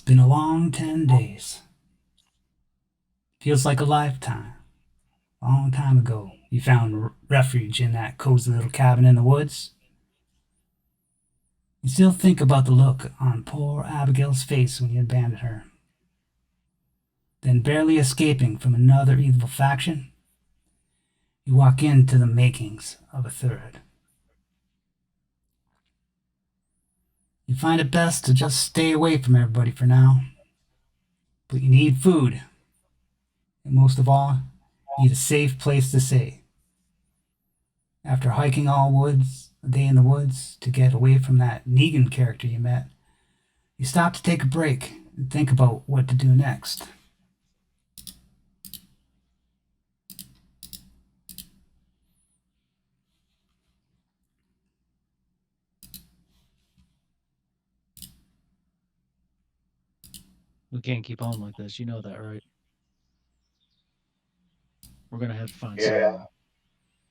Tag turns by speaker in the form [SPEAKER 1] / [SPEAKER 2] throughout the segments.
[SPEAKER 1] been a long 10 days. Feels like a lifetime. Long time ago, you found refuge in that cozy little cabin in the woods. You still think about the look on poor Abigail's face when you abandoned her. Then, barely escaping from another evil faction, you walk into the makings of a third. You find it best to just stay away from everybody for now. But you need food. And most of all, you need a safe place to stay. After hiking a day in the woods, to get away from that Negan character you met, you stop to take a break and think about what to do next.
[SPEAKER 2] We can't keep on like this. You know that, right? We're gonna have to find
[SPEAKER 3] Yeah,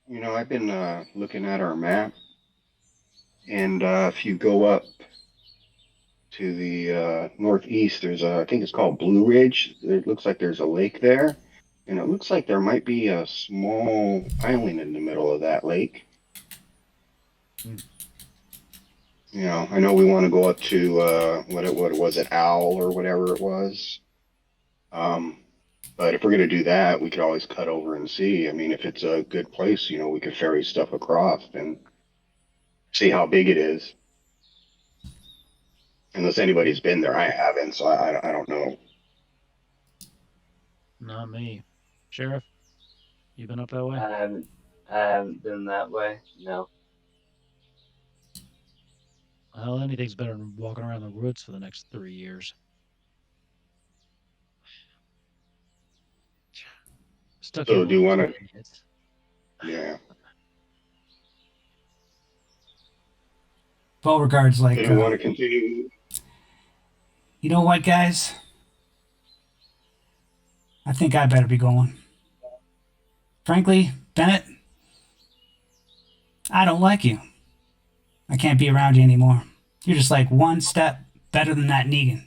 [SPEAKER 2] somewhere.
[SPEAKER 3] I've been looking at our map, and if you go up to the northeast, I think it's called Blue Ridge. It looks like there's a lake there, and it looks like there might be a small island in the middle of that lake.
[SPEAKER 2] Mm.
[SPEAKER 3] I know we want to go up to what was it, Owl or whatever it was. Um, but if we're gonna do that, we could always cut over and see. I mean, if it's a good place, we could ferry stuff across and see how big it is. Unless anybody's been there, I haven't, so I don't know.
[SPEAKER 2] Not me. Sheriff, you been up that way?
[SPEAKER 4] I haven't I haven't been that way. No.
[SPEAKER 2] Well, anything's better than walking around the woods for the next 3 years. Stuck here
[SPEAKER 3] So do
[SPEAKER 2] for
[SPEAKER 3] you want to?
[SPEAKER 2] 2 minutes.
[SPEAKER 3] Yeah.
[SPEAKER 1] Beauregard's
[SPEAKER 3] So
[SPEAKER 1] like,
[SPEAKER 3] do you want to continue?
[SPEAKER 1] you know what, guys? I think I better be going. Frankly, Bennett, I don't like you. I can't be around you anymore. You're just like one step better than that Negan.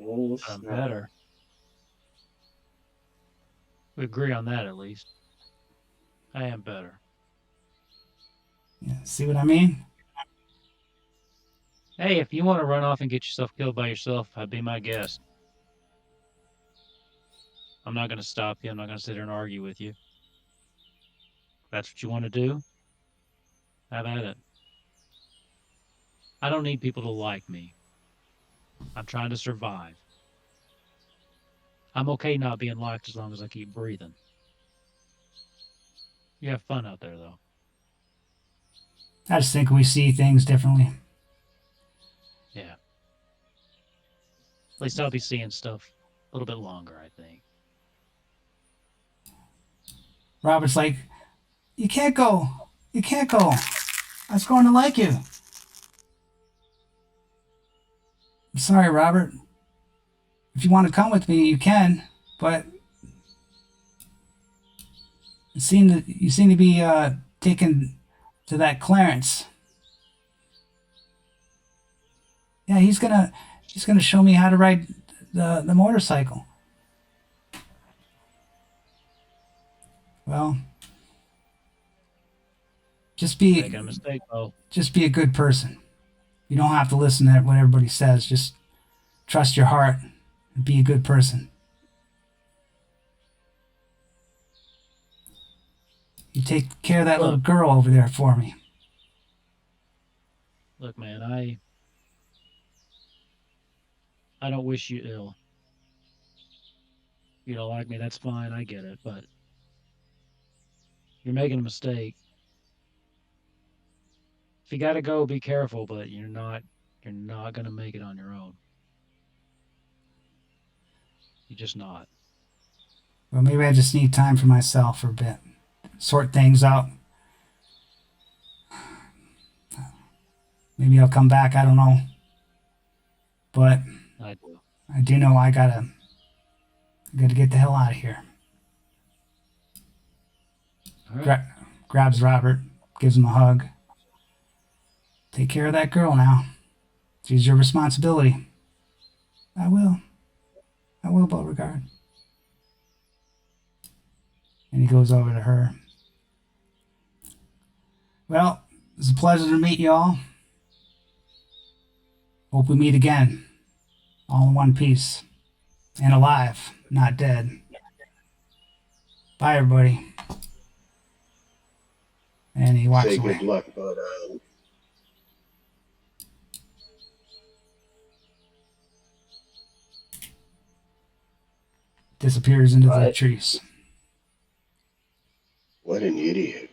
[SPEAKER 4] Oh,
[SPEAKER 2] I'm
[SPEAKER 4] snap.
[SPEAKER 2] better. We agree on that at least. I am better.
[SPEAKER 1] Yeah, see what I mean?
[SPEAKER 2] Hey, if you want to run off and get yourself killed by yourself, I'd be my guest. I'm not going to stop you. I'm not going to sit here and argue with you. If that's what you want to do, have at it. I don't need people to like me. I'm trying to survive. I'm okay not being liked as long as I keep breathing. You have fun out there, though.
[SPEAKER 1] I just think we see things differently.
[SPEAKER 2] Yeah. At least I'll be seeing stuff a little bit longer, I think.
[SPEAKER 1] Robert's like, you can't go. You can't go. I was going to like you. I'm sorry, Robert. If you want to come with me, you can. But you seem to be taken to that Clarence. Yeah, he's gonna show me how to ride the motorcycle. Well, just
[SPEAKER 2] You're
[SPEAKER 1] be
[SPEAKER 2] making a mistake, though.
[SPEAKER 1] just be a good person. You don't have to listen to what everybody says. Just trust your heart and be a good person. You take care of that little
[SPEAKER 2] Look,
[SPEAKER 1] girl over there for me.
[SPEAKER 2] look, man, I don't wish you ill. You don't like me, that's fine, I get it, but you're making a mistake. If you gotta go, be careful, but you're not gonna make it on your own. You're just not.
[SPEAKER 1] Well, maybe I just need time for myself for a bit. Sort things out. Maybe I'll come back. I don't know. But
[SPEAKER 2] I do.
[SPEAKER 1] I do know I gotta get the hell out of here.
[SPEAKER 2] All right.
[SPEAKER 1] Gra- Grabs Robert, gives him a hug. Take care of that girl now. She's your responsibility. I will. I will, Beauregard. And he goes over to her. Well, it's a pleasure to meet you all. Hope we meet again. All in one piece. And alive, not dead. Bye, everybody. And he walks
[SPEAKER 3] Say
[SPEAKER 1] away.
[SPEAKER 3] good luck, but
[SPEAKER 1] Disappears into the
[SPEAKER 4] Right.
[SPEAKER 1] trees.
[SPEAKER 3] what an idiot.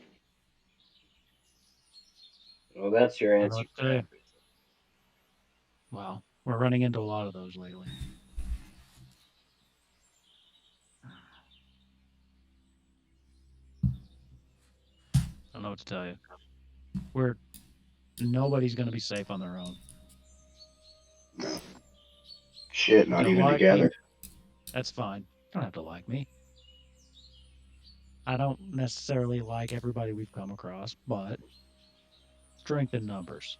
[SPEAKER 4] Well, that's your
[SPEAKER 2] I don't know
[SPEAKER 4] answer
[SPEAKER 2] what to
[SPEAKER 4] for
[SPEAKER 2] tell you.
[SPEAKER 4] everything.
[SPEAKER 2] Wow, we're running into a lot of those lately. I don't know what to tell you. Nobody's going to be safe on their own.
[SPEAKER 3] No. Shit, not
[SPEAKER 2] Don't
[SPEAKER 3] even
[SPEAKER 2] like me?
[SPEAKER 3] together.
[SPEAKER 2] That's fine. You don't have to like me. I don't necessarily like everybody we've come across, but strength in numbers.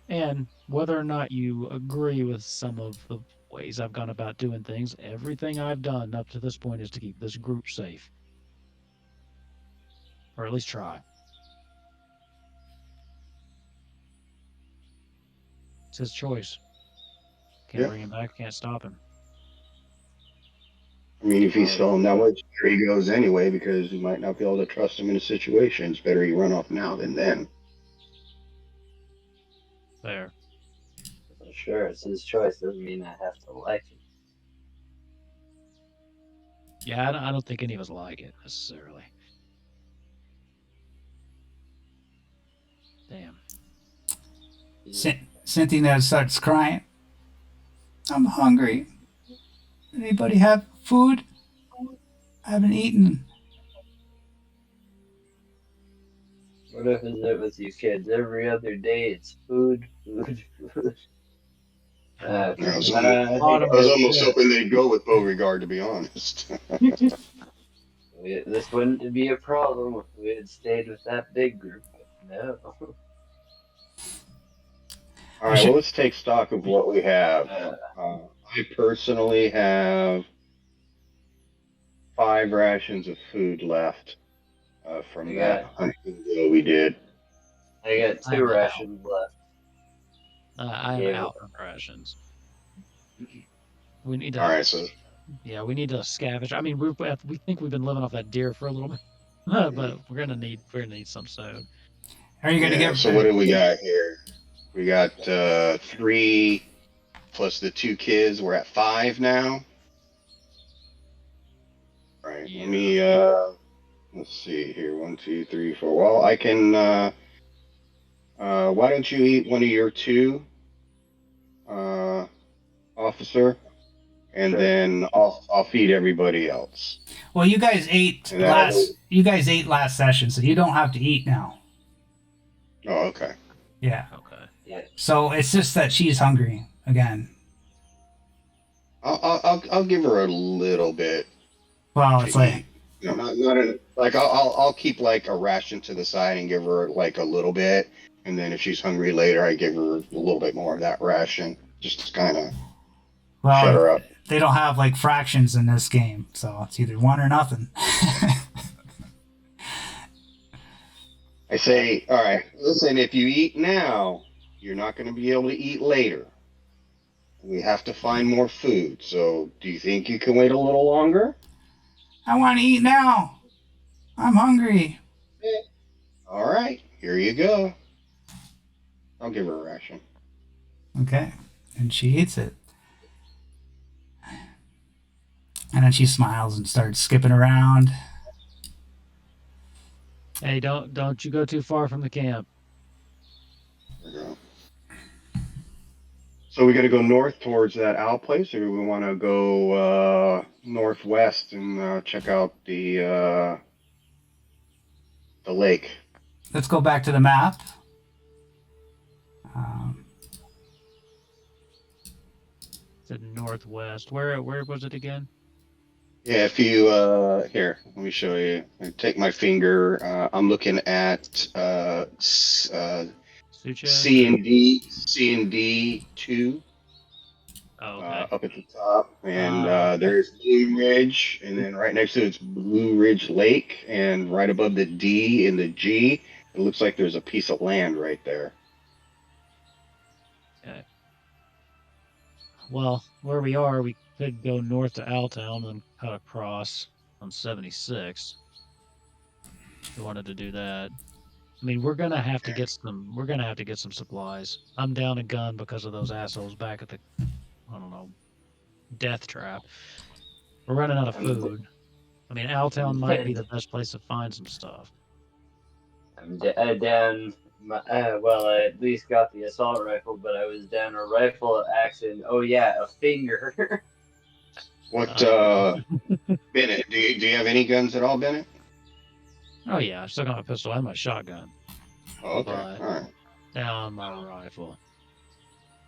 [SPEAKER 2] And whether or not you agree with some of the ways I've gone about doing things, everything I've done up to this point is to keep this group safe. Or at least try. It's his choice. Can't
[SPEAKER 3] Yeah.
[SPEAKER 2] bring him back, can't stop him.
[SPEAKER 3] I mean, if he's still in that way, there he goes anyway, because you might not be able to trust him in a situation. It's better you run off now than then.
[SPEAKER 2] There.
[SPEAKER 4] Well, sure, it's his choice. Doesn't mean I have to like him.
[SPEAKER 2] Yeah, I don't think any of us like it necessarily. Damn.
[SPEAKER 1] Cynthia starts crying. I'm hungry. Anybody have food? I haven't eaten.
[SPEAKER 4] What if is it with you kids? Every other day it's food, food, food.
[SPEAKER 2] Yeah,
[SPEAKER 3] I was,
[SPEAKER 4] I
[SPEAKER 3] almost,
[SPEAKER 4] think
[SPEAKER 2] Autumn,
[SPEAKER 3] I was
[SPEAKER 4] I,
[SPEAKER 3] almost hoping they'd go with Beauregard, to be honest.
[SPEAKER 4] this wouldn't be a problem if we had stayed with that big group, but no.
[SPEAKER 3] All
[SPEAKER 1] I
[SPEAKER 3] right, well,
[SPEAKER 1] should.
[SPEAKER 3] let's take stock of what we have.
[SPEAKER 4] Uh,
[SPEAKER 3] I personally have 5 rations of food left from
[SPEAKER 4] I
[SPEAKER 3] that
[SPEAKER 4] got
[SPEAKER 3] hunting deal we did.
[SPEAKER 4] I got
[SPEAKER 2] I
[SPEAKER 4] 2
[SPEAKER 2] am out.
[SPEAKER 4] rations left.
[SPEAKER 2] I am
[SPEAKER 4] Gave
[SPEAKER 2] out
[SPEAKER 4] it.
[SPEAKER 2] on rations. We need to.
[SPEAKER 3] All right, so
[SPEAKER 2] Yeah, we need to scavenge. I mean, we think we've been living off that deer for a little bit, but we're gonna need some soon.
[SPEAKER 1] Are you gonna
[SPEAKER 3] yeah,
[SPEAKER 1] get?
[SPEAKER 3] so what do we got here? We got 3 plus the 2 kids. We're at 5 now. All right,
[SPEAKER 2] Yeah.
[SPEAKER 3] let me let's see here. 1, 2, 3, 4. Well, I can. Why don't you eat one of your 2, officer, and
[SPEAKER 4] Sure.
[SPEAKER 3] then I'll feed everybody else.
[SPEAKER 1] Well, you guys ate
[SPEAKER 3] And that'll.
[SPEAKER 1] last session, so you don't have to eat now.
[SPEAKER 3] Oh, okay.
[SPEAKER 1] Yeah.
[SPEAKER 2] Okay.
[SPEAKER 4] Yeah.
[SPEAKER 1] So it's just that she's hungry again.
[SPEAKER 3] I'll give her a little bit
[SPEAKER 1] Well,
[SPEAKER 3] to
[SPEAKER 1] it's like
[SPEAKER 3] eat. You know, not like I'll keep like a ration to the side and give her like a little bit, and then if she's hungry later, I give her a little bit more of that ration, just to kind of shut her up.
[SPEAKER 1] they don't have like fractions in this game, so it's either one or nothing.
[SPEAKER 3] I say, all right, listen, if you eat now, you're not going to be able to eat later. We have to find more food. So, do you think you can wait a little longer?
[SPEAKER 1] I want to eat now. I'm hungry.
[SPEAKER 3] All right, here you go. I'll give her a ration.
[SPEAKER 1] Okay, and she eats it. And then she smiles and starts skipping around.
[SPEAKER 2] Hey, don't you go too far from the camp.
[SPEAKER 3] There we go. So we got to go north towards that owl place, or do we want to go northwest and check out the lake?
[SPEAKER 1] Let's go back to the map. Um,
[SPEAKER 2] To the northwest. Where was it again?
[SPEAKER 3] Yeah, if you here, let me show you. I take my finger. I'm looking at
[SPEAKER 2] Suche?
[SPEAKER 3] C and D 2.
[SPEAKER 2] Oh, okay.
[SPEAKER 3] up at the top, and
[SPEAKER 2] Uh,
[SPEAKER 3] there's Blue Ridge, and then right next to it's Blue Ridge Lake, and right above the D and the G, it looks like there's a piece of land right there.
[SPEAKER 2] okay. Well, where we are, we could go north to Altown and cut across on 76. If we wanted to do that. I mean, we're gonna have to get some. We're gonna have to get some supplies. I'm down a gun because of those assholes back at the, I don't know, death trap. We're running out of
[SPEAKER 4] I'm,
[SPEAKER 2] food. I mean, Altown might be the best place to find some stuff.
[SPEAKER 4] down. Well, I at least got the assault rifle, but I was down a rifle accident. Oh yeah, a finger.
[SPEAKER 3] What,
[SPEAKER 2] Uh,
[SPEAKER 3] Bennett? Do you have any guns at all, Bennett?
[SPEAKER 2] oh yeah, I still got my pistol and my shotgun,
[SPEAKER 3] Oh, okay,
[SPEAKER 2] but
[SPEAKER 3] all right.
[SPEAKER 2] down my rifle,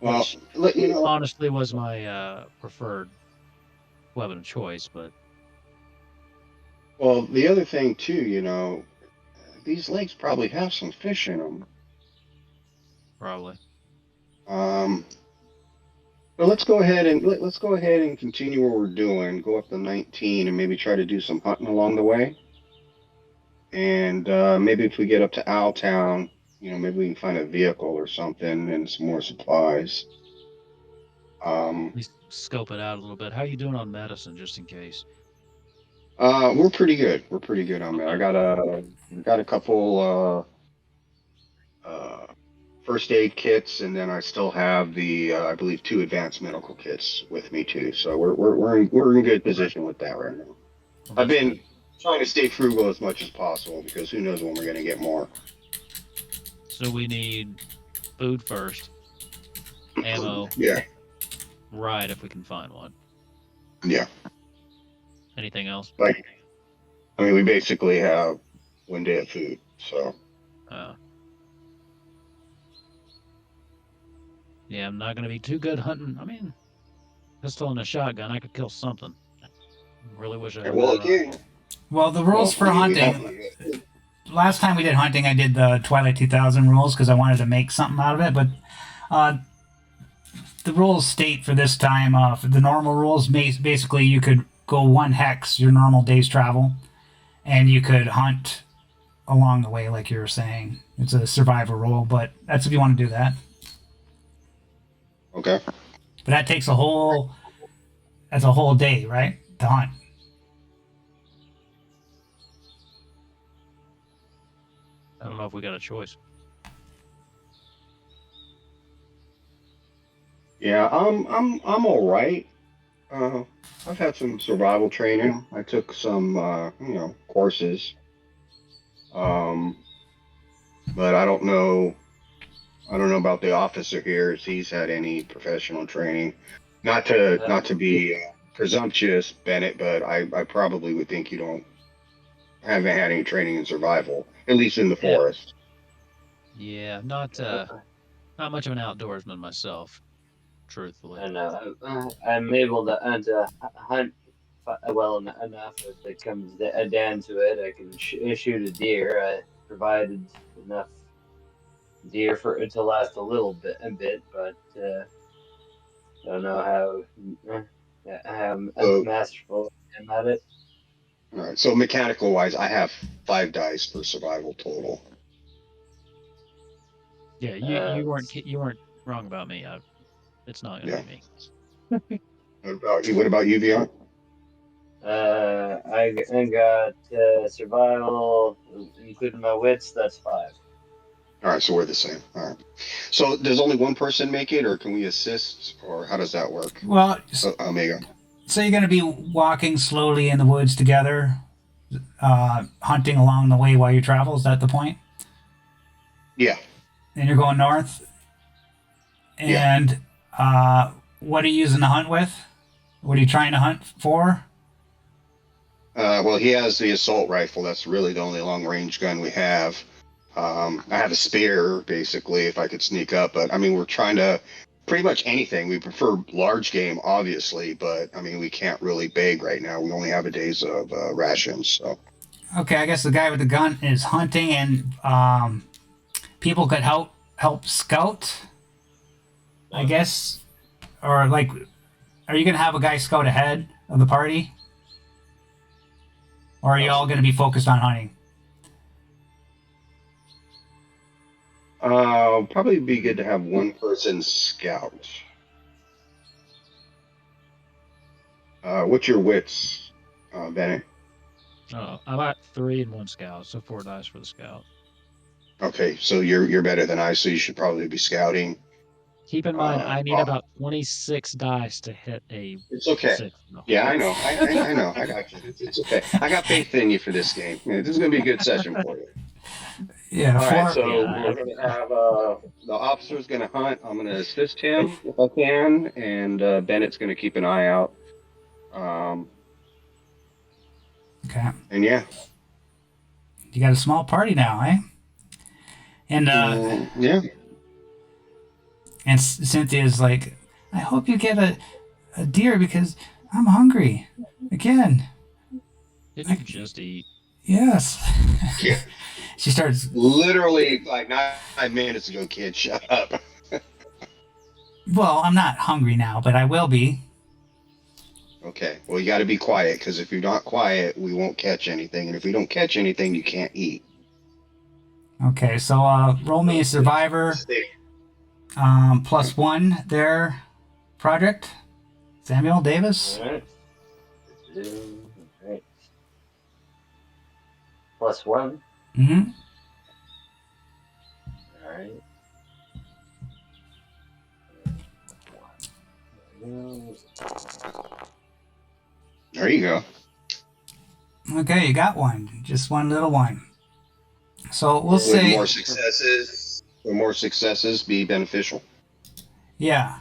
[SPEAKER 3] Well,
[SPEAKER 2] which
[SPEAKER 3] you know,
[SPEAKER 2] honestly was my preferred weapon of choice, but
[SPEAKER 3] well, the other thing too, these lakes probably have some fish in them.
[SPEAKER 2] probably.
[SPEAKER 3] Um, but let's go ahead and continue what we're doing. Go up to 19 and maybe try to do some hunting along the way. And maybe if we get up to Owltown, maybe we can find a vehicle or something and some more supplies.
[SPEAKER 2] At least scope it out a little bit. How you doing on medicine, just in case?
[SPEAKER 3] We're pretty good. We're pretty good on that. I
[SPEAKER 2] Okay.
[SPEAKER 3] got a couple first aid kits, and then I still have the I believe 2 advanced medical kits with me too. So we're in good position with that right now.
[SPEAKER 2] Well,
[SPEAKER 3] I've
[SPEAKER 2] that's
[SPEAKER 3] been
[SPEAKER 2] good.
[SPEAKER 3] trying to stay frugal as much as possible because who knows when we're gonna get more.
[SPEAKER 2] So we need food first, ammo,
[SPEAKER 3] Yeah,
[SPEAKER 2] right if we can find one.
[SPEAKER 3] yeah.
[SPEAKER 2] Anything else?
[SPEAKER 3] Like I mean, we basically have one day of food. So
[SPEAKER 2] Uh, yeah, I'm not gonna be too good hunting. I mean, pistol and a shotgun, I could kill something. Really wish I had my
[SPEAKER 3] well again,
[SPEAKER 2] rifle.
[SPEAKER 1] Well, the rules
[SPEAKER 3] well
[SPEAKER 1] for
[SPEAKER 3] we have
[SPEAKER 1] hunting. Last time we did hunting, I did the Twilight 2000 rules because I wanted to make something out of it. But uh, the rules state for this time, for the normal rules, basically you could go 1 hex, your normal day's travel, and you could hunt along the way, like you were saying. It's a survivor rule, but that's if you want to do that.
[SPEAKER 3] okay.
[SPEAKER 1] But that takes that's a whole day, right, to hunt.
[SPEAKER 2] I don't know if we got a choice.
[SPEAKER 3] Yeah, I'm all right. Uh, I've had some survival training. I took some courses. Um, but I don't know. I don't know about the officer here if he's had any professional training. Not to
[SPEAKER 4] Uh,
[SPEAKER 3] not to be presumptuous, Bennett, but I probably would think you don't haven't had any training in survival, at least in the
[SPEAKER 2] Yeah,
[SPEAKER 3] forest.
[SPEAKER 2] yeah, not much of an outdoorsman myself, truthfully.
[SPEAKER 4] and I'm able to hunt well enough if it comes down to it. I can shoot a deer. I provided enough deer for it to last a bit, but don't know how
[SPEAKER 3] So,
[SPEAKER 4] masterful I am at it.
[SPEAKER 3] all right. So mechanical wise, I have 5 dice for survival total.
[SPEAKER 2] Yeah,
[SPEAKER 4] Uh,
[SPEAKER 2] you weren't wrong about me. It's not gonna
[SPEAKER 3] Yeah.
[SPEAKER 2] be me.
[SPEAKER 3] What about you? What about you, Beyond?
[SPEAKER 4] I got survival, including my wits. That's 5.
[SPEAKER 3] All right, so we're the same. All right. So does only one person make it, or can we assist, or how does that work?
[SPEAKER 1] Well,
[SPEAKER 3] Omega.
[SPEAKER 1] so you're going to be walking slowly in the woods together, hunting along the way while you travel. Is that the point?
[SPEAKER 3] Yeah,
[SPEAKER 1] And you're going north.
[SPEAKER 3] yeah.
[SPEAKER 1] And what are you using to hunt with? What are you trying to hunt for?
[SPEAKER 3] Well, he has the assault rifle. That's really the only long range gun we have. I have a spear, basically, if I could sneak up. But I mean, we're trying to pretty much anything. We prefer large game, obviously, but I mean, we can't really beg right now. We only have a days of rations. So
[SPEAKER 1] Okay, I guess the guy with the gun is hunting, and people could help scout. I guess, or like are you gonna have a guy scout ahead of the party, or are you all gonna be focused on hunting?
[SPEAKER 3] Probably be good to have one person scout. What's your wits, Bennett?
[SPEAKER 2] I'm at 3 and 1 scout, so 4 dice for the scout.
[SPEAKER 3] Okay, so you're better than I, so you should probably be scouting.
[SPEAKER 2] Keep in mind, I need
[SPEAKER 3] Oh,
[SPEAKER 2] about 26 dice to hit a
[SPEAKER 3] it's okay.
[SPEAKER 2] 6. No.
[SPEAKER 3] Yeah, I know. I know. I got you. It's okay. I got faith in you for this game. Yeah, this is gonna be a good session for you.
[SPEAKER 1] Yeah,
[SPEAKER 3] All right,
[SPEAKER 1] 4.
[SPEAKER 3] so
[SPEAKER 2] Yeah.
[SPEAKER 3] we're gonna have the officer's gonna hunt. I'm gonna assist him if I can, and Bennett's gonna keep an eye out.
[SPEAKER 1] Okay.
[SPEAKER 3] And yeah,
[SPEAKER 1] You got a small party now, eh? And
[SPEAKER 3] yeah.
[SPEAKER 1] and Cynthia's like, I hope you get a deer because I'm hungry again.
[SPEAKER 2] Didn't you just eat?
[SPEAKER 1] Yes.
[SPEAKER 3] Yeah.
[SPEAKER 1] She starts.
[SPEAKER 3] Literally like 9 minutes ago, kid. Shut up.
[SPEAKER 1] Well, I'm not hungry now, but I will be.
[SPEAKER 3] Okay. Well, you got to be quiet because if you're not quiet, we won't catch anything, and if we don't catch anything, you can't eat.
[SPEAKER 1] Okay, so roll me a survivor. +1 there, project. Samuel Davis.
[SPEAKER 4] All right. All right. +1.
[SPEAKER 1] Mm-hmm.
[SPEAKER 4] All right.
[SPEAKER 3] There you go.
[SPEAKER 1] Okay, you got one. Just one little one. So we'll
[SPEAKER 3] Would
[SPEAKER 1] say,
[SPEAKER 3] more successes be beneficial?
[SPEAKER 1] yeah.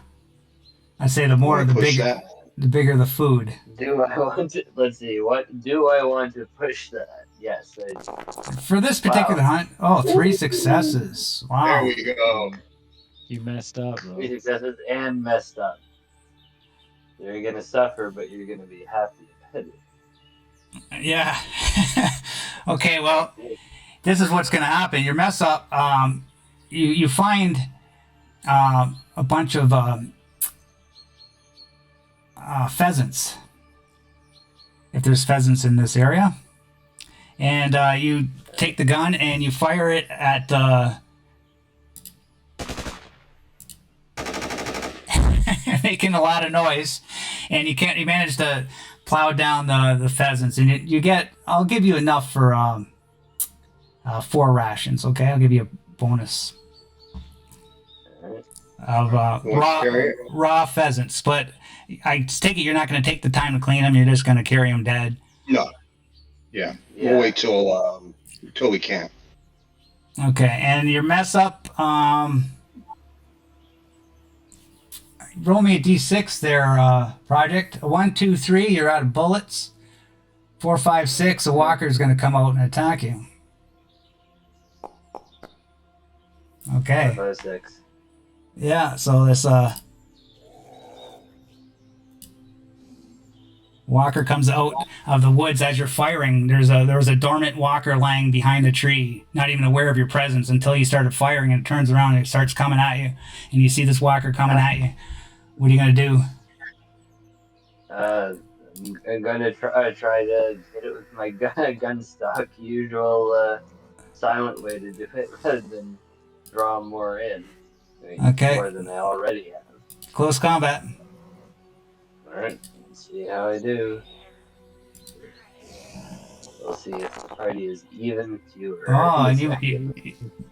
[SPEAKER 1] I say the more, the
[SPEAKER 3] Push
[SPEAKER 1] bigger,
[SPEAKER 3] that.
[SPEAKER 1] the bigger the food.
[SPEAKER 4] Do I want to? Let's see. What do I want to push that? Yes.
[SPEAKER 1] For this particular hunt, 3 successes.
[SPEAKER 3] There
[SPEAKER 1] Wow.
[SPEAKER 3] we go.
[SPEAKER 2] You messed up, though.
[SPEAKER 4] 3 successes and messed up. You're gonna suffer, but you're gonna be happy about it.
[SPEAKER 1] Yeah. Okay, well, this is what's going to happen. Your mess up, you find a bunch of pheasants, if there's pheasants in this area, and you take the gun and you fire it at making a lot of noise, and you manage to plow down the pheasants, and you get, I'll give you enough for 4 rations. Okay, I'll give you a bonus of raw pheasants, but I take it you're not going to take the time to clean them. You're just going to carry them dead.
[SPEAKER 3] No. Yeah. We'll wait till we can.
[SPEAKER 1] Okay, and your mess up. Roll me a d6 there, project. 1, 2, 3. You're out of bullets. 4, 5, 6. A walker's going to come out and attack you. Okay.
[SPEAKER 4] 5, 6.
[SPEAKER 1] Yeah, so this walker comes out of the woods as you're firing. There was a dormant walker lying behind the tree, not even aware of your presence until you started firing, and it turns around and it starts coming at you, and you see this walker coming at you. What are you gonna do?
[SPEAKER 4] I'm gonna try to hit it with my gun stock, usual silent way to do it, rather than draw more in. I mean,
[SPEAKER 1] Okay.
[SPEAKER 4] more than I already have.
[SPEAKER 1] Close combat.
[SPEAKER 4] All right, let's see how I do. We'll see if the party is even, fewer.
[SPEAKER 1] Oh, and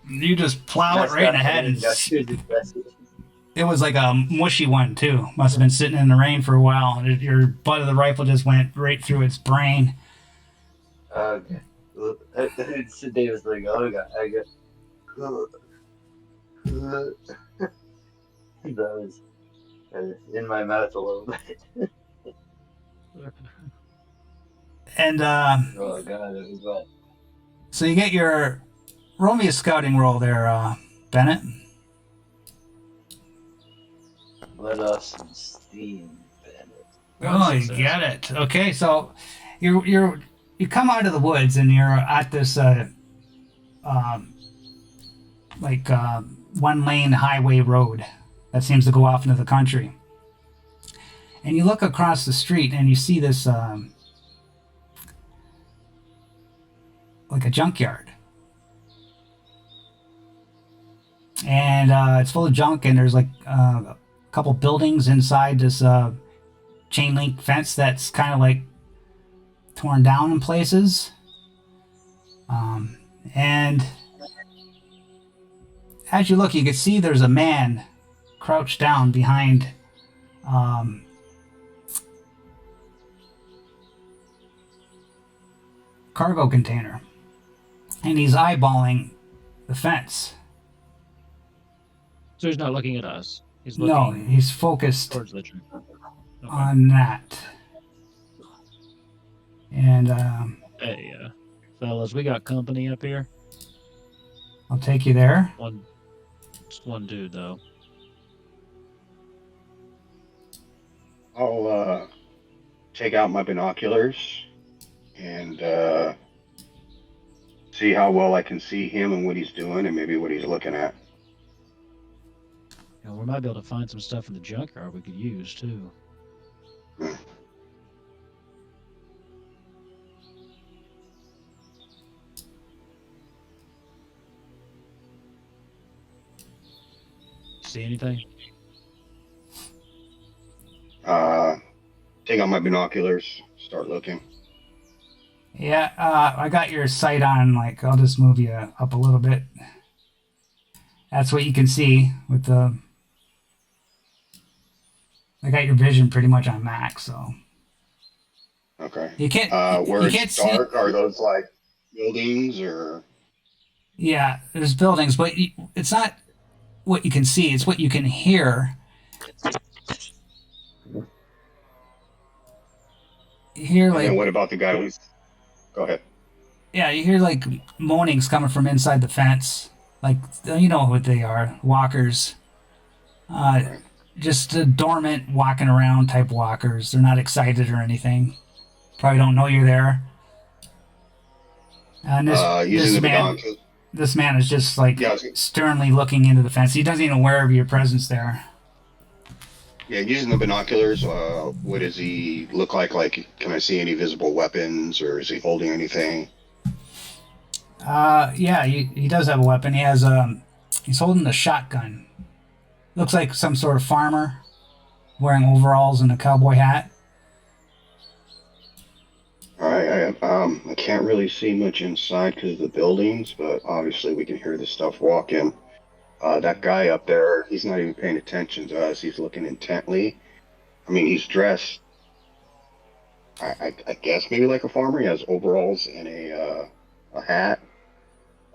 [SPEAKER 1] you just plow it right in the head, and it was like a mushy one too. Must have been sitting in the rain for a while. And your butt of the rifle just went right through its brain.
[SPEAKER 4] Okay. So David's like, oh god, I got. That was in my mouth a little bit.
[SPEAKER 1] And
[SPEAKER 4] Oh god, it was wet.
[SPEAKER 1] so you get your roll me a scouting roll there, Bennett.
[SPEAKER 4] Let off some steam, Bennett.
[SPEAKER 1] Oh, you get it. Okay, so you come out of the woods and you're at this one lane highway road that seems to go off into the country. And you look across the street and you see this like a junkyard. And it's full of junk, and there's like a couple buildings inside this chain link fence that's kind of like torn down in places. And as you look, you can see there's a man crouched down behind cargo container, and he's eyeballing the fence.
[SPEAKER 2] So he's not looking at us. He's
[SPEAKER 1] No,
[SPEAKER 2] looking
[SPEAKER 1] he's focused
[SPEAKER 2] towards the tree. Okay.
[SPEAKER 1] on that. And
[SPEAKER 2] Hey, fellas, we got company up here.
[SPEAKER 1] I'll take you there.
[SPEAKER 2] It's one dude though.
[SPEAKER 3] I'll take out my binoculars and see how well I can see him and what he's doing and maybe what he's looking at.
[SPEAKER 2] You know, we might be able to find some stuff in the junkyard we could use too. See anything?
[SPEAKER 3] Take out my binoculars, start looking.
[SPEAKER 1] Yeah, I got your sight on. Like, I'll just move you up a little bit. That's what you can see with the. I got your vision pretty much on max, so.
[SPEAKER 3] Okay.
[SPEAKER 1] You can't.
[SPEAKER 3] Where
[SPEAKER 1] you
[SPEAKER 3] it's
[SPEAKER 1] can't
[SPEAKER 3] dark,
[SPEAKER 1] see.
[SPEAKER 3] are those like buildings or?
[SPEAKER 1] Yeah, there's buildings, but it's not what you can see. It's what you can hear. You hear
[SPEAKER 3] And then
[SPEAKER 1] like.
[SPEAKER 3] what about the guy who's? Go ahead.
[SPEAKER 1] Yeah, you hear like moanings coming from inside the fence. Like, you know what they are, walkers.
[SPEAKER 3] Right.
[SPEAKER 1] Just dormant, walking around type walkers. They're not excited or anything. Probably don't know you're there. And
[SPEAKER 3] Using the binoculars.
[SPEAKER 1] this man is just like
[SPEAKER 3] Yeah,
[SPEAKER 1] sternly looking into the fence. He doesn't even aware of your presence there.
[SPEAKER 3] yeah, using the binoculars. What does he look like? Like, can I see any visible weapons, or is he holding anything?
[SPEAKER 1] Yeah, he does have a weapon. He's holding a shotgun. Looks like some sort of farmer wearing overalls and a cowboy hat.
[SPEAKER 3] All right, I can't really see much inside because of the buildings, but obviously we can hear the stuff walking. That guy up there, he's not even paying attention to us. He's looking intently. I mean, he's dressed, I guess maybe like a farmer. He has overalls and a hat,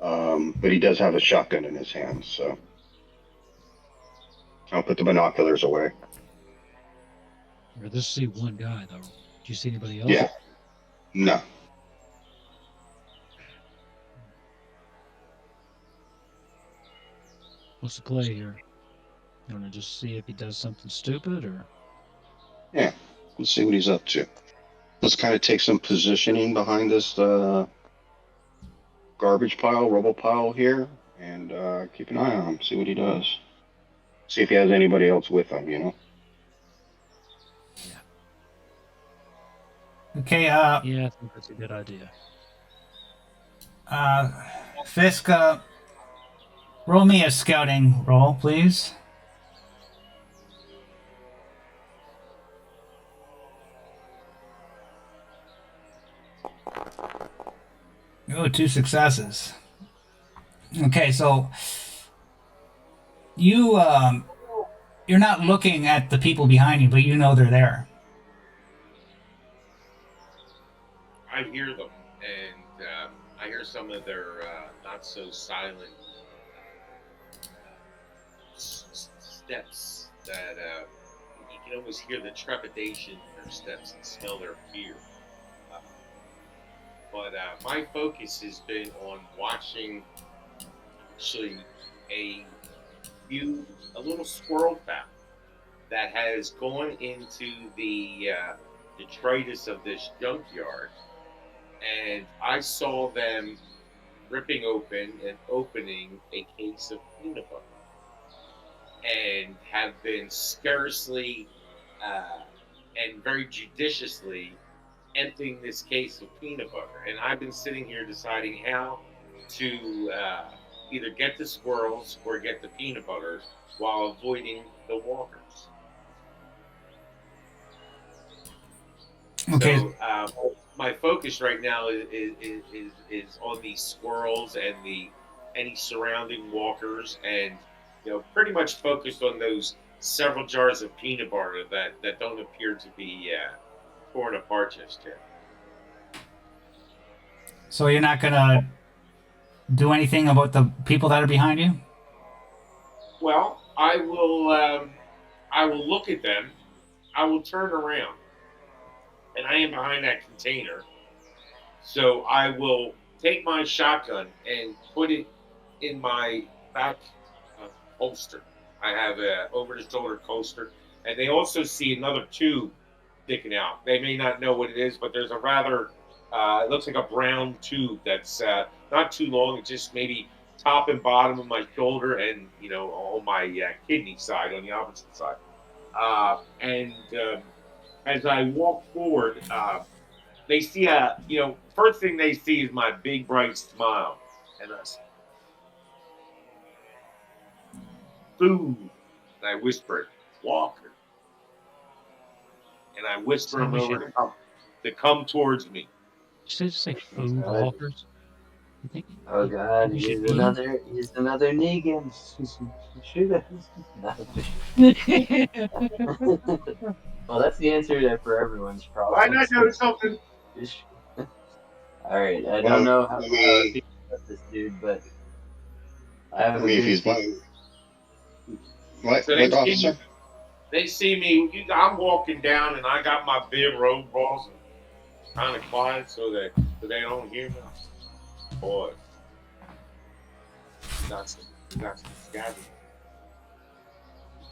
[SPEAKER 3] but he does have a shotgun in his hands. So I'll put the binoculars away.
[SPEAKER 2] Or this see one guy though. Do you see anybody else?
[SPEAKER 3] Yeah, no.
[SPEAKER 2] What's the play here? You want to just see if he does something stupid or?
[SPEAKER 3] Yeah, let's see what he's up to. Let's kind of take some positioning behind this garbage pile, rubble pile here, and keep an eye on him. See what he does. See if he has anybody else with him. You know.
[SPEAKER 1] Okay,
[SPEAKER 2] Yeah, I think that's a good idea.
[SPEAKER 1] Fisk, roll me a scouting roll, please. Oh, 2 successes. Okay, so you're not looking at the people behind you, but you know they're there.
[SPEAKER 5] I hear them, and I hear some of their not so silent steps that you can almost hear the trepidation in their steps and smell their fear. But my focus has been on watching actually a little squirrel family that has gone into the detritus of this junkyard, and I saw them ripping open and opening a case of peanut butter, and have been scarcely and very judiciously emptying this case of peanut butter. And I've been sitting here deciding how to either get the squirrels or get the peanut butter while avoiding the walkers.
[SPEAKER 1] Okay,
[SPEAKER 5] So my focus right now is on these squirrels and the any surrounding walkers, and pretty much focused on those several jars of peanut butter that don't appear to be torn apart just yet.
[SPEAKER 1] so you're not gonna do anything about the people that are behind you?
[SPEAKER 5] Well, I will look at them. I will turn around, and I am behind that container. So I will take my shotgun and put it in my back uh, holster. I have a over the shoulder holster, and they also see another tube sticking out. They may not know what it is, but there's a rather it looks like a brown tube that's not too long. It's just maybe top and bottom of my shoulder, and on my kidney side, on the opposite side. And as I walk forward, they see first thing they see is my big bright smile, and us food. And I whisper, Walker. And I whisper them over to come towards me.
[SPEAKER 2] Did you say food walkers? You think?
[SPEAKER 4] Oh God,
[SPEAKER 2] You
[SPEAKER 4] he's
[SPEAKER 2] should eat?
[SPEAKER 4] another Negans. Shoot us. Well, that's the answer for everyone's
[SPEAKER 5] Why
[SPEAKER 4] problem.
[SPEAKER 5] not know something?
[SPEAKER 4] All right, I
[SPEAKER 3] Well,
[SPEAKER 4] don't know how
[SPEAKER 3] let
[SPEAKER 4] I
[SPEAKER 3] me,
[SPEAKER 4] feel about this dude, but I have
[SPEAKER 3] let
[SPEAKER 4] a
[SPEAKER 3] me if
[SPEAKER 4] good
[SPEAKER 3] he's
[SPEAKER 4] feeling.
[SPEAKER 3] what
[SPEAKER 5] So they see
[SPEAKER 3] officer?
[SPEAKER 5] me. They see me. I'm walking down, and I got my big robe balls and kind of quiet so they don't hear me. Boy, you got some scabby.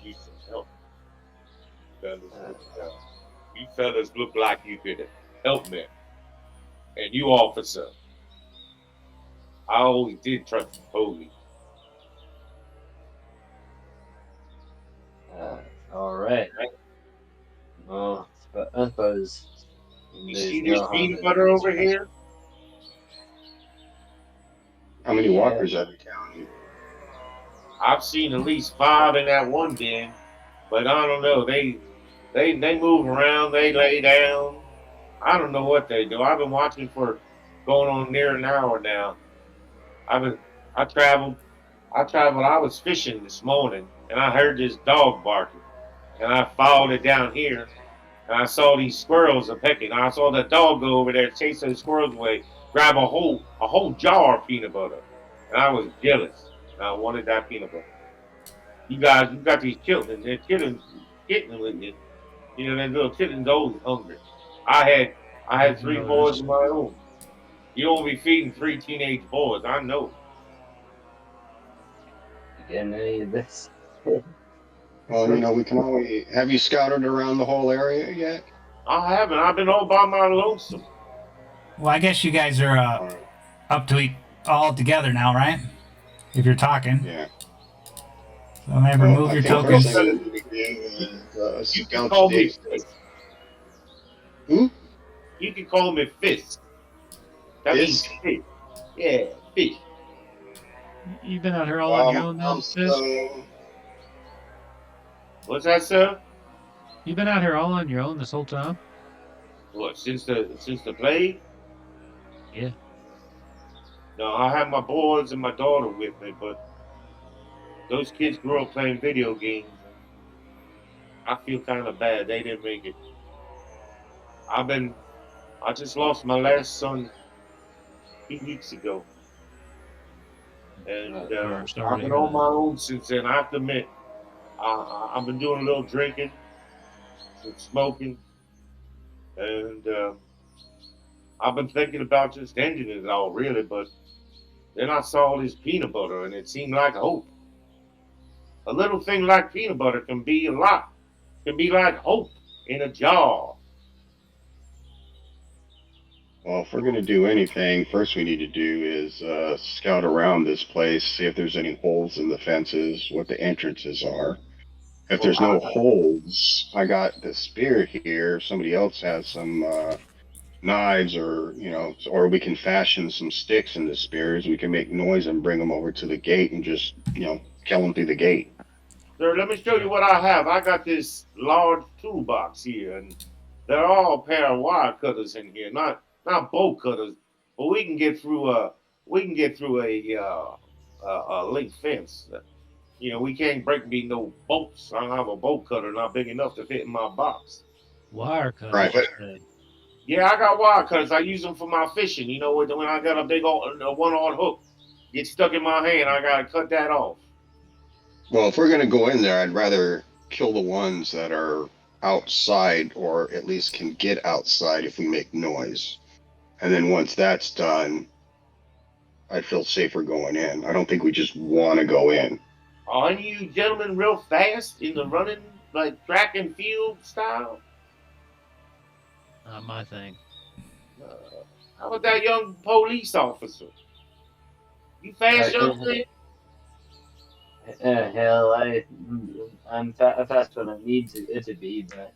[SPEAKER 5] You need some help. You fellas look like you could help me. And you, officer, I always did trust the police.
[SPEAKER 4] All right. Well, I suppose
[SPEAKER 5] You
[SPEAKER 4] there's
[SPEAKER 5] see this
[SPEAKER 4] no harm
[SPEAKER 5] peanut
[SPEAKER 4] in
[SPEAKER 5] butter over
[SPEAKER 4] answering.
[SPEAKER 5] here?
[SPEAKER 3] How many
[SPEAKER 4] Yeah.
[SPEAKER 3] walkers have you counted?
[SPEAKER 5] I've seen at least 5 in that one den, but I don't know. They move around. They lay down. I don't know what they do. I've been watching for going on near an hour now. I've been I traveled I traveled. I was fishing this morning, and I heard this dog barking, and I followed it down here, and I saw these squirrels a pecking. I saw the dog go over there, chase those squirrels away, grab a whole jar of peanut butter, and I was jealous. And I wanted that peanut butter. You got these children. They're kittens with you. That little kitten's always hungry. I had I had
[SPEAKER 2] I've
[SPEAKER 5] 3 boys
[SPEAKER 2] noticed.
[SPEAKER 5] of my own. You don't be feeding 3 teenage boys. I know.
[SPEAKER 4] Getting any of this?
[SPEAKER 3] Well, we can always. Have you scouted around the whole area yet?
[SPEAKER 5] I haven't. I've been all by my lonesome.
[SPEAKER 1] Well, I guess you guys are
[SPEAKER 3] Or,
[SPEAKER 1] up to it all together now, right? If you're talking.
[SPEAKER 3] yeah.
[SPEAKER 1] So maybe
[SPEAKER 3] Well,
[SPEAKER 1] remove
[SPEAKER 3] I
[SPEAKER 1] your
[SPEAKER 3] think first
[SPEAKER 1] tokens.
[SPEAKER 3] thing we need to do is
[SPEAKER 5] You can
[SPEAKER 3] scout
[SPEAKER 5] call
[SPEAKER 3] the
[SPEAKER 5] me
[SPEAKER 3] day.
[SPEAKER 5] Fist.
[SPEAKER 3] Hmm?
[SPEAKER 5] You can call me Fist. That means
[SPEAKER 3] Fist?
[SPEAKER 5] fish. Yeah, fish.
[SPEAKER 2] You've been out here all on your own
[SPEAKER 3] I'm
[SPEAKER 2] then, Fist?
[SPEAKER 5] What's that, sir?
[SPEAKER 2] You've been out here all on your own this whole time?
[SPEAKER 5] What, since the plague?
[SPEAKER 2] Yeah.
[SPEAKER 5] No, I have my boys and my daughter with me, but those kids grew up playing video games. I feel kind of bad. They didn't make it. I just lost my last son 2 weeks ago, and
[SPEAKER 2] Sorry to
[SPEAKER 5] I've been
[SPEAKER 2] hear
[SPEAKER 5] on
[SPEAKER 2] that.
[SPEAKER 5] my own since then. I have to admit, I've been doing a little drinking, some smoking, and I've been thinking about just ending it all, really. But then I saw this peanut butter, and it seemed like hope. A little thing like peanut butter can be a lot. Can be like hope in a jar.
[SPEAKER 3] Well, if we're going to do anything, first we need to do is scout around this place, see if there's any holes in the fences, what the entrances are, If there's no holes, I got the spear here. Somebody else has some knives, or or we can fashion some sticks into spears. We can make noise and bring them over to the gate and just kill them through the gate.
[SPEAKER 5] Sir, let me show you what I have. I got this large toolbox here, and they're all a pair of wire cutters in here. Not bolt cutters, but we can get through a link fence. We can't break me no bolts. I don't have a bolt cutter not big enough to fit in my box.
[SPEAKER 2] Wire cutters,
[SPEAKER 3] Right,
[SPEAKER 2] you
[SPEAKER 3] but
[SPEAKER 2] say?
[SPEAKER 5] Yeah, I got wire cutters. I use them for my fishing. When I got a big one on hook get stuck in my hand, I gotta cut that off.
[SPEAKER 3] well, if we're gonna go in there, I'd rather kill the ones that are outside, or at least can get outside if we make noise. And then once that's done, I feel safer going in. I don't think we just want to go in.
[SPEAKER 5] Aren't you gentlemen real fast in the running, like track and field style?
[SPEAKER 2] Not my thing.
[SPEAKER 5] Uh, how about that young police officer? You fast, young thing?
[SPEAKER 4] Hell, I'm fast when I need it to be, but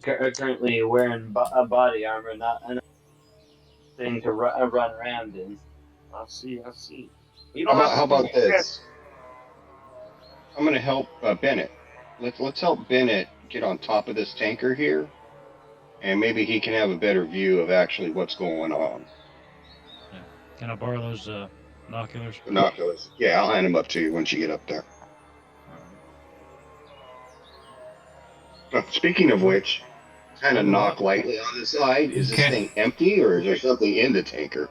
[SPEAKER 4] currently wearing a body armor, not a thing to run around in.
[SPEAKER 5] I see. You
[SPEAKER 3] How
[SPEAKER 5] don't
[SPEAKER 3] about
[SPEAKER 5] have
[SPEAKER 3] how
[SPEAKER 5] to be
[SPEAKER 3] about this? I'm gonna help Bennett. Let's help Bennett get on top of this tanker here, and maybe he can have a better view of actually what's going on.
[SPEAKER 2] Yeah. Can I borrow those binoculars?
[SPEAKER 3] Binoculars. Yeah, I'll hand them up to you once you get up there. Speaking of which, kind of knock lightly on the side. Is this
[SPEAKER 1] Okay.
[SPEAKER 3] thing empty, or is there something in the tanker?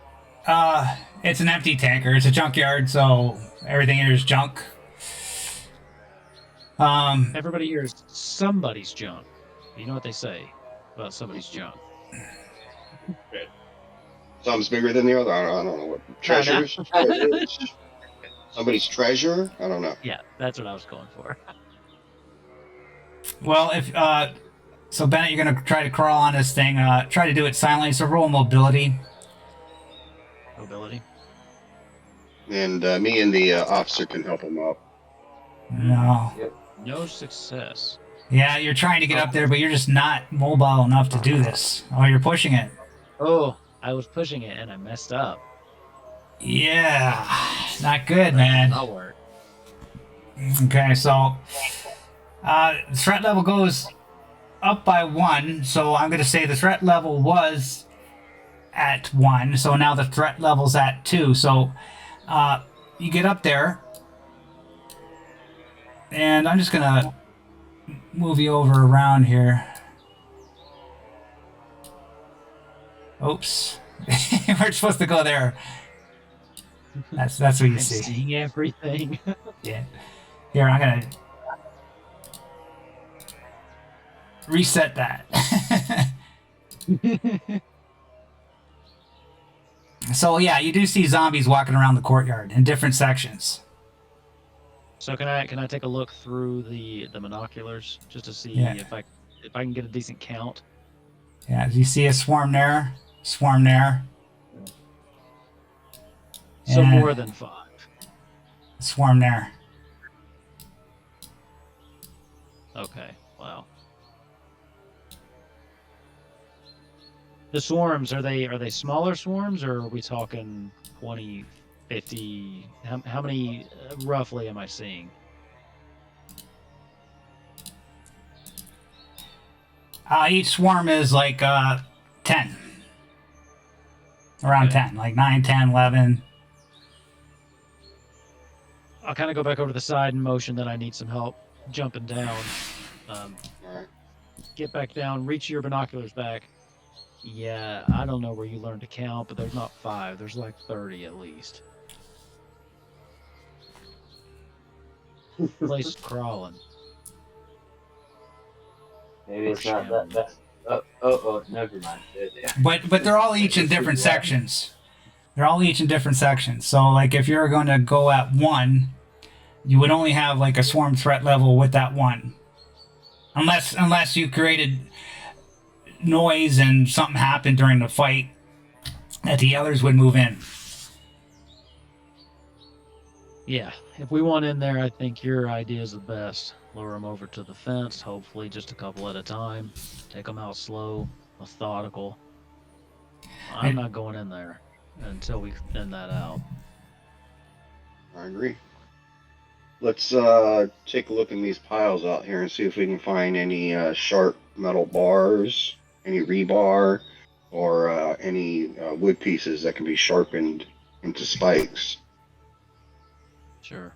[SPEAKER 1] It's an empty tanker. It's a junkyard, so everything here is junk.
[SPEAKER 2] Everybody here is somebody's junk. You know what they say about somebody's junk.
[SPEAKER 3] Some's bigger than the other. I don't know what treasures. Somebody's treasure. I don't know.
[SPEAKER 2] Yeah, that's what I was going for.
[SPEAKER 1] Well, if so, Bennett, you're gonna try to crawl on this thing. Try to do it silently. So roll mobility.
[SPEAKER 2] Mobility.
[SPEAKER 3] And me and the officer can help him up.
[SPEAKER 1] No.
[SPEAKER 2] No success.
[SPEAKER 1] Yeah, you're trying to get up there, but you're just not mobile enough to do this. Oh, you're pushing it.
[SPEAKER 2] Oh, I was pushing it and I messed up.
[SPEAKER 1] Yeah, not good, man.
[SPEAKER 2] That'll work.
[SPEAKER 1] Okay, so threat level goes up by 1. So I'm going to say the threat level was at 1. So now the threat level's at 2. So you get up there, and I'm just going to move you over around here. Oops. We're supposed to go there. That's what you
[SPEAKER 2] I'm
[SPEAKER 1] see.
[SPEAKER 2] seeing everything.
[SPEAKER 1] Yeah. Here, I'm gonna reset that. So yeah, you do see zombies walking around the courtyard in different sections.
[SPEAKER 2] So can I take a look through the binoculars just to see
[SPEAKER 1] Yeah.
[SPEAKER 2] if I can get a decent count?
[SPEAKER 1] Yeah, you see a swarm there, swarm there,
[SPEAKER 2] So
[SPEAKER 1] Yeah.
[SPEAKER 2] more than 5.
[SPEAKER 1] swarm there.
[SPEAKER 2] Okay. Wow. The swarms, are they smaller swarms, or are we talking 20, 50? How many roughly am I seeing?
[SPEAKER 1] Each swarm is like 10. Around
[SPEAKER 2] Okay.
[SPEAKER 1] 10, like 9, 10, 11.
[SPEAKER 2] I'll kind of go back over to the side and motion that I need some help jumping down.
[SPEAKER 3] All right.
[SPEAKER 2] Get back down, reach your binoculars back. Yeah, I don't know where you learned to count, but there's not 5. There's like 30 at least. Place is crawling.
[SPEAKER 4] Maybe it's not that. Oh, never mind.
[SPEAKER 1] But they're all each in different sections. They're all each in different sections. So like if you're going to go at 1, you would only have like a swarm threat level with that 1. Unless you created noise and something happened during the fight that the others would move in.
[SPEAKER 2] Yeah, if we want in there, I think your idea is the best. Lower them over to the fence, hopefully just a couple at a time. Take them out slow, methodical. I'm not going in there until we thin that out.
[SPEAKER 3] I agree. Let's take a look in these piles out here and see if we can find any sharp metal bars, any rebar, or any wood pieces that can be sharpened into spikes.
[SPEAKER 2] Sure.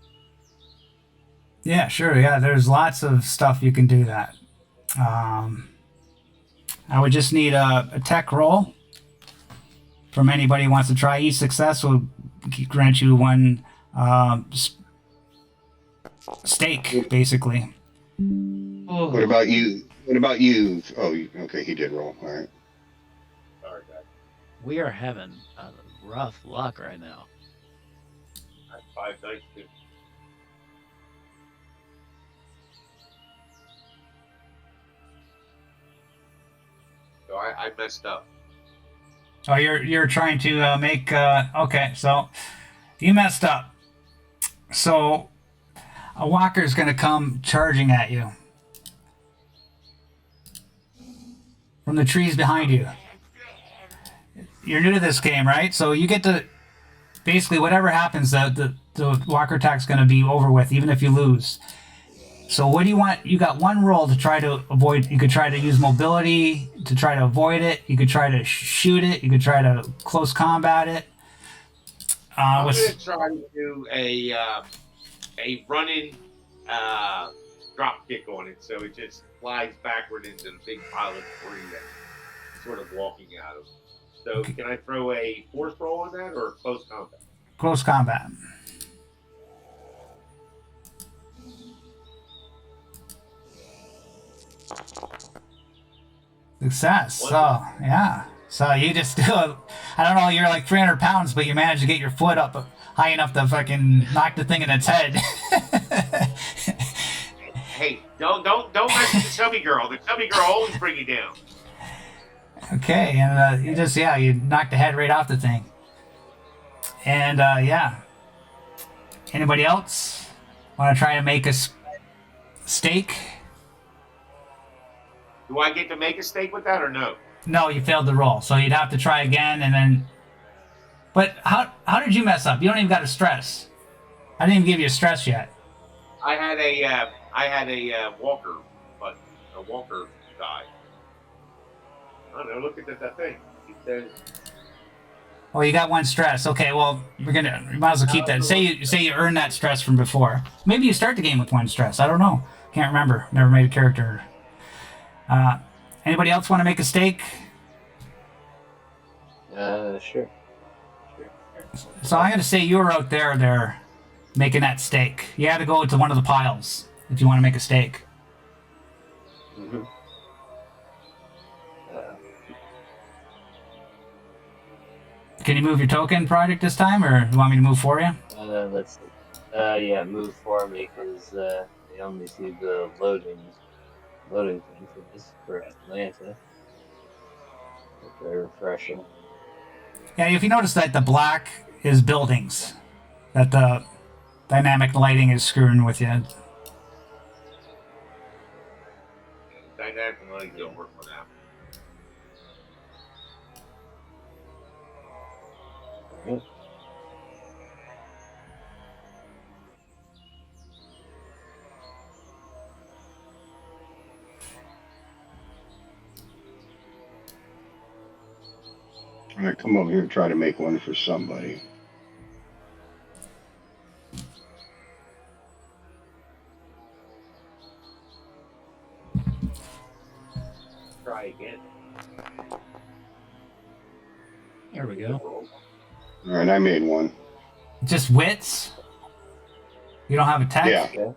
[SPEAKER 1] Yeah, sure. Yeah, there's lots of stuff you can do that. I would just need a tech roll from anybody who wants to try. Each success will grant you one stake, basically.
[SPEAKER 2] Oh,
[SPEAKER 3] What about you? What about you? Oh, okay, he did roll. All right.
[SPEAKER 5] Sorry, guys.
[SPEAKER 2] we are having rough luck right now.
[SPEAKER 5] I have 5 dice too. So I messed up.
[SPEAKER 1] Oh, you're trying to make. Okay, so you messed up. So a walker's going to come charging at you from the trees behind you. You're new to this game, right? So you get to basically whatever happens, the walker attack's going to be over with, even if you lose. So what do you want? You got one roll to try to avoid. You could try to use mobility to try to avoid it. You could try to shoot it. You could try to close combat it.
[SPEAKER 5] I'm gonna try to do a running drop kick on it, so it just flies backward into the big pile of debris that's sort of walking out of. So can I throw a force roll on that or close combat?
[SPEAKER 1] Close combat. Success. So yeah. So you just do I don't know, you're like 300 pounds, but you managed to get your foot up high enough to fucking knock the thing in its head.
[SPEAKER 5] Hey, don't mess with the chubby girl. The chubby girl always bring you down.
[SPEAKER 1] Okay, and you knock the head right off the thing. And yeah. Anybody else want to try to make a steak?
[SPEAKER 5] Do I get to make a steak with that or no?
[SPEAKER 1] No, you failed the roll, so you'd have to try again, and then. But how did you mess up? You don't even got a stress. I didn't even give you a stress yet.
[SPEAKER 5] I had a walker, but a walker died. I don't know. Look at that thing. It says.
[SPEAKER 1] Oh, you got one stress. Okay, well we might as well keep that. Say you earned that stress from before. Maybe you start the game with one stress. I don't know. Can't remember. Never made a character. Anybody else want to make a steak?
[SPEAKER 4] Sure.
[SPEAKER 1] So I'm gonna say you were out there making that steak. You had to go to one of the piles if you want to make a steak.
[SPEAKER 4] Mm-hmm.
[SPEAKER 1] Can you move your token project this time, or you want me to move for you?
[SPEAKER 4] Let's see. Yeah, move for me because they only see the loading thing for this for Atlanta. Very refreshing.
[SPEAKER 1] Yeah, if you notice that the black is buildings, that the dynamic lighting is screwing with you.
[SPEAKER 5] Dynamic lighting don't work for that.
[SPEAKER 4] Mm-hmm.
[SPEAKER 3] All right, come over here and try to make one for somebody.
[SPEAKER 5] Try again.
[SPEAKER 2] There we go.
[SPEAKER 3] All right, I made one.
[SPEAKER 1] Just wits? You don't have a tech?
[SPEAKER 3] Yeah.
[SPEAKER 4] Okay.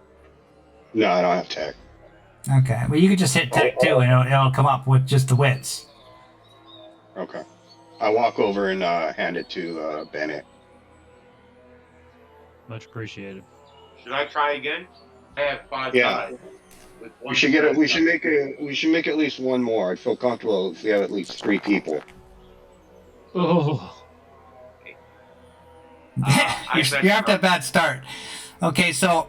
[SPEAKER 3] No, I don't have tech.
[SPEAKER 1] Okay. Well, you could just hit tech too, and it'll come up with just the wits.
[SPEAKER 3] Okay. I walk over and hand it to Bennett.
[SPEAKER 2] Much appreciated.
[SPEAKER 5] Should I try again? I have 5
[SPEAKER 3] Yeah.
[SPEAKER 5] dice. With one
[SPEAKER 3] We should get it. We
[SPEAKER 5] stress
[SPEAKER 3] should make at least one more. I'd feel comfortable if we have at least 3 people.
[SPEAKER 2] Oh,
[SPEAKER 1] You're after a bad start. Okay, so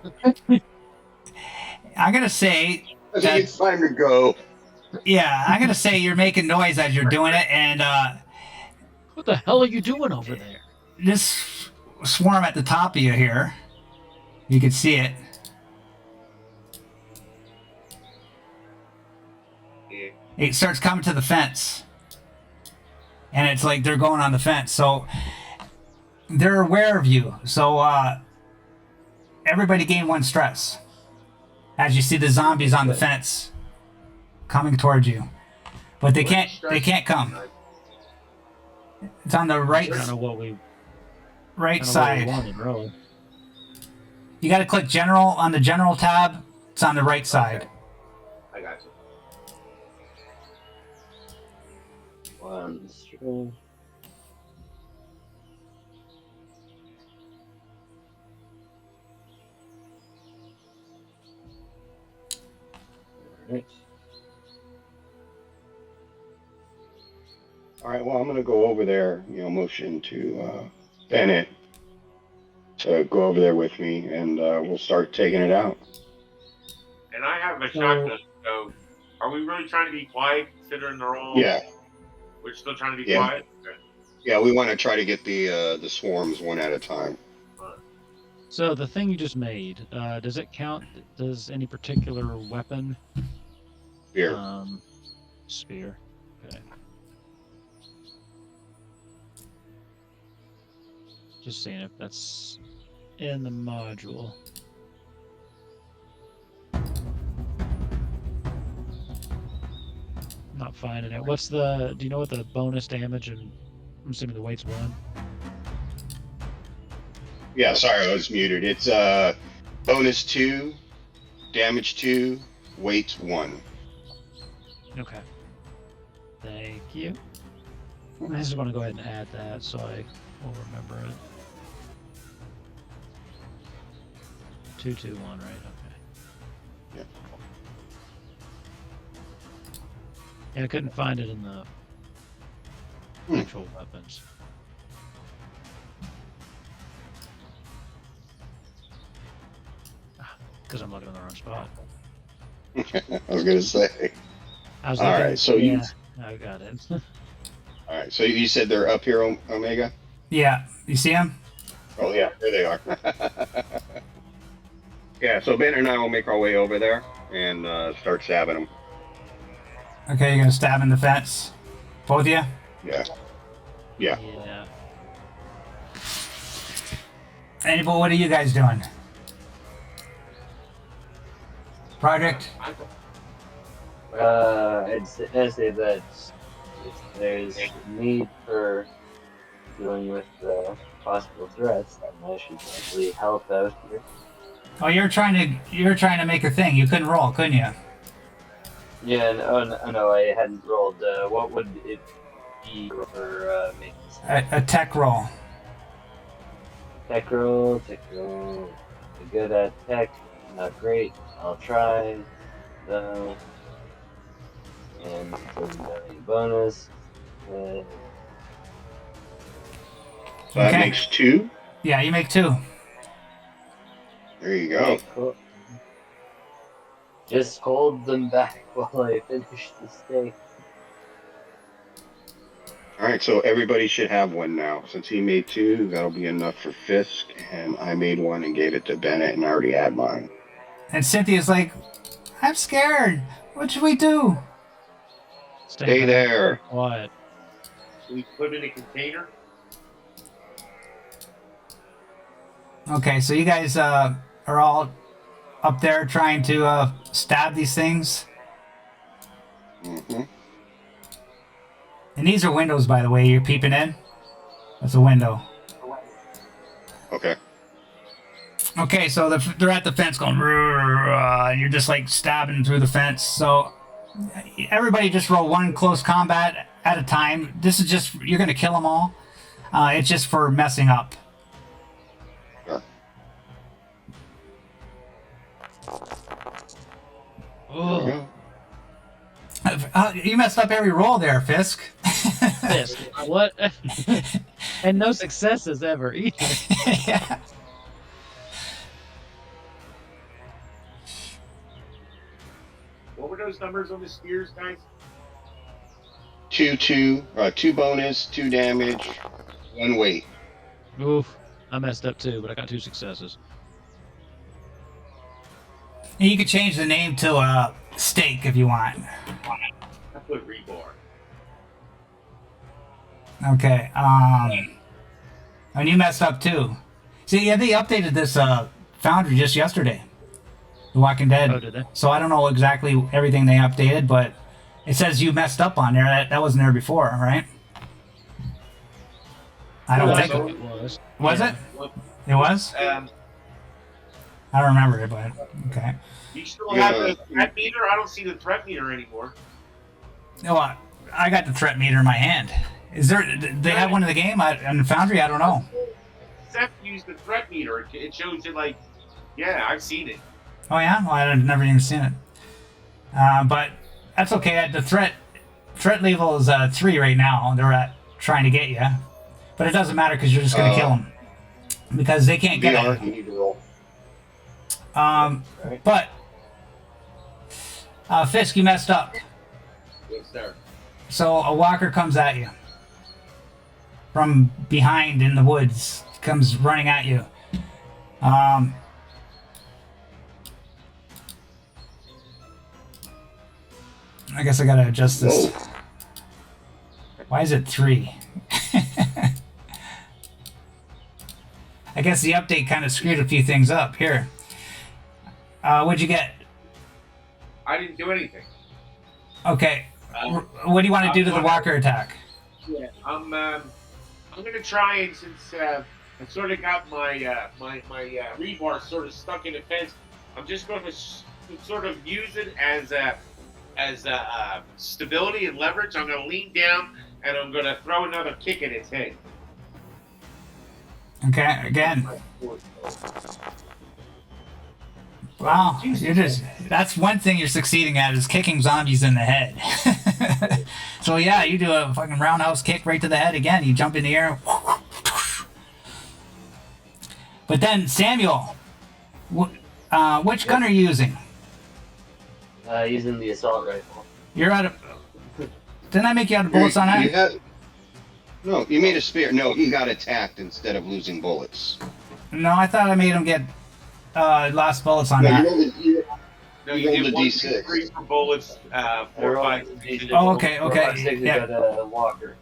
[SPEAKER 1] I'm gonna say
[SPEAKER 3] I think it's time to go.
[SPEAKER 1] I'm gonna say you're making noise as you're doing it, and
[SPEAKER 2] What the hell are you doing over there?
[SPEAKER 1] this swarm at the top of you here, you can see it.
[SPEAKER 5] Yeah.
[SPEAKER 1] It starts coming to the fence, and it's like they're going on the fence. So they're aware of you. So everybody gain 1 stress as you see the zombies on the fence coming towards you, but they can't come. It's on the right
[SPEAKER 2] Kind of what we
[SPEAKER 1] side.
[SPEAKER 2] wanted, really.
[SPEAKER 1] You got to click general on the general tab. It's on the right side.
[SPEAKER 5] Okay. I got you.
[SPEAKER 4] 1 stress. Alright.
[SPEAKER 3] All right. Well, I'm gonna go over there. Motion to Bennett to go over there with me, and we'll start taking it out.
[SPEAKER 5] And I have a shotgun. So, are we really trying to be quiet considering they're all?
[SPEAKER 3] Yeah.
[SPEAKER 5] We're still trying to be
[SPEAKER 3] Yeah.
[SPEAKER 5] quiet. Okay.
[SPEAKER 3] Yeah. We want to try to get the swarms one at a time.
[SPEAKER 2] So the thing you just made, does it count? Does any particular weapon?
[SPEAKER 3] Here.
[SPEAKER 2] Spear. Okay. Just seeing if that's in the module. Not finding it. What's the? Do you know what the bonus damage and? I'm assuming the weight's 1.
[SPEAKER 3] Yeah. Sorry, I was muted. It's bonus 2, damage 2, weight 1.
[SPEAKER 2] Okay. Thank you. I just want to go ahead and add that so I will remember it. 221, right? Okay.
[SPEAKER 3] Yeah.
[SPEAKER 2] Yeah, I couldn't find it in the actual weapons. Because I'm looking in the wrong spot.
[SPEAKER 3] I was gonna say.
[SPEAKER 2] I was
[SPEAKER 3] All
[SPEAKER 2] looking,
[SPEAKER 3] right, so you-
[SPEAKER 2] I got it.
[SPEAKER 3] All right. So you said they're up here, Omega?
[SPEAKER 1] Yeah, you see them?
[SPEAKER 3] Oh yeah, there they are. Yeah. So Ben and I will make our way over there and start stabbing them.
[SPEAKER 1] Okay, you're gonna stab in the fence, both of you.
[SPEAKER 3] Yeah. Yeah.
[SPEAKER 2] Yeah.
[SPEAKER 1] Anybody, what are you guys doing? Project?
[SPEAKER 4] I'd say that if there's need for dealing with possible threats, then I should probably help out here.
[SPEAKER 1] Oh, you're trying to make a thing. You couldn't roll, couldn't you?
[SPEAKER 4] Yeah, no, I hadn't rolled. What would it be for making this happen?
[SPEAKER 1] A tech roll.
[SPEAKER 4] Tech roll. I'm good at tech, not great. I'll try, though. And bonus.
[SPEAKER 3] So that
[SPEAKER 1] Okay.
[SPEAKER 3] makes 2.
[SPEAKER 1] Yeah, you make 2.
[SPEAKER 3] There you go.
[SPEAKER 4] Okay, cool. Just hold them back while I finish the steak.
[SPEAKER 3] All right. So everybody should have one now. Since he made 2, that'll be enough for Fisk, and I made 1 and gave it to Bennett, and I already had mine.
[SPEAKER 1] And Cynthia's like, I'm scared. What should we do?
[SPEAKER 3] Stay
[SPEAKER 2] back.
[SPEAKER 3] there.
[SPEAKER 2] Quiet.
[SPEAKER 5] We put in a container.
[SPEAKER 1] Okay, so you guys are all up there trying to stab these things.
[SPEAKER 3] Mm-hmm.
[SPEAKER 1] And these are windows, by the way. You're peeping in. That's a window.
[SPEAKER 3] Okay.
[SPEAKER 1] Okay, so they're at the fence going, and you're just like stabbing through the fence. So everybody just roll 1 close combat at a time. This is just, you're going to kill them all. It's just for messing up.
[SPEAKER 3] Sure.
[SPEAKER 2] Oh,
[SPEAKER 1] You messed up every roll there, Fisk.
[SPEAKER 2] Fisk. What? And no successes ever either.
[SPEAKER 1] Yeah.
[SPEAKER 5] What were those numbers on the spears, guys?
[SPEAKER 3] 2 bonus, 2 damage, 1 weight.
[SPEAKER 2] Oof. I messed up too, but I got 2 successes.
[SPEAKER 1] And you could change the name to steak if you want.
[SPEAKER 5] I put rebar.
[SPEAKER 1] Okay. And you messed up too. See, yeah, they updated this Foundry just yesterday. The Walking Dead.
[SPEAKER 2] Oh, did they?
[SPEAKER 1] So I don't know exactly everything they updated, but it says you messed up on there. That wasn't there before, right? I don't
[SPEAKER 5] Well,
[SPEAKER 1] think
[SPEAKER 5] so-
[SPEAKER 2] it was.
[SPEAKER 1] was
[SPEAKER 2] Yeah.
[SPEAKER 1] it? It was? I don't remember it, but okay.
[SPEAKER 5] You still
[SPEAKER 3] Yeah.
[SPEAKER 5] have the threat meter? I don't see the threat meter anymore.
[SPEAKER 1] No, I got the threat meter in my hand. Is there? They have one in the game on Foundry? I don't know.
[SPEAKER 5] Seth used the threat meter. It shows it like, yeah, I've seen it.
[SPEAKER 1] Oh yeah, well, I've never even seen it. But that's okay. The threat level is 3 right now. They're trying to get you, but it doesn't matter because you're just gonna kill them because they can't get
[SPEAKER 3] VR,
[SPEAKER 1] it.
[SPEAKER 3] you need to roll.
[SPEAKER 1] But Fisk, you messed up.
[SPEAKER 5] Yes, sir.
[SPEAKER 1] So a walker comes at you from behind in the woods. Comes running at you. I guess I gotta adjust this.
[SPEAKER 3] Whoa.
[SPEAKER 1] Why is it 3? I guess the update kind of screwed a few things up. Here. What'd you get?
[SPEAKER 5] I didn't do anything.
[SPEAKER 1] Okay. What do you want to do to the walker attack?
[SPEAKER 5] Yeah, I'm gonna try and since I sort of got my my rebar sort of stuck in the fence, I'm just going to sort of use it as stability and leverage. I'm going to lean down and I'm going to throw another kick at its head.
[SPEAKER 1] Okay, again. Wow, that's one thing you're succeeding at is kicking zombies in the head. So yeah, you do a fucking roundhouse kick right to the head again. You jump in the air. But then, Samuel, which gun are you using?
[SPEAKER 4] Using the assault rifle.
[SPEAKER 1] You're out of... Didn't I make you out of bullets on that?
[SPEAKER 3] No, you made a spear. No, he got attacked instead of losing bullets.
[SPEAKER 1] No, I thought I made him get lost bullets on
[SPEAKER 3] No,
[SPEAKER 1] that.
[SPEAKER 5] No,
[SPEAKER 3] You
[SPEAKER 5] you
[SPEAKER 3] rolled
[SPEAKER 5] get
[SPEAKER 3] a
[SPEAKER 5] 1,
[SPEAKER 3] D6.
[SPEAKER 5] 2, 3 for bullets, 4, 5, 6.
[SPEAKER 1] Oh, okay.
[SPEAKER 4] Yeah.
[SPEAKER 1] Yeah.
[SPEAKER 4] Walker.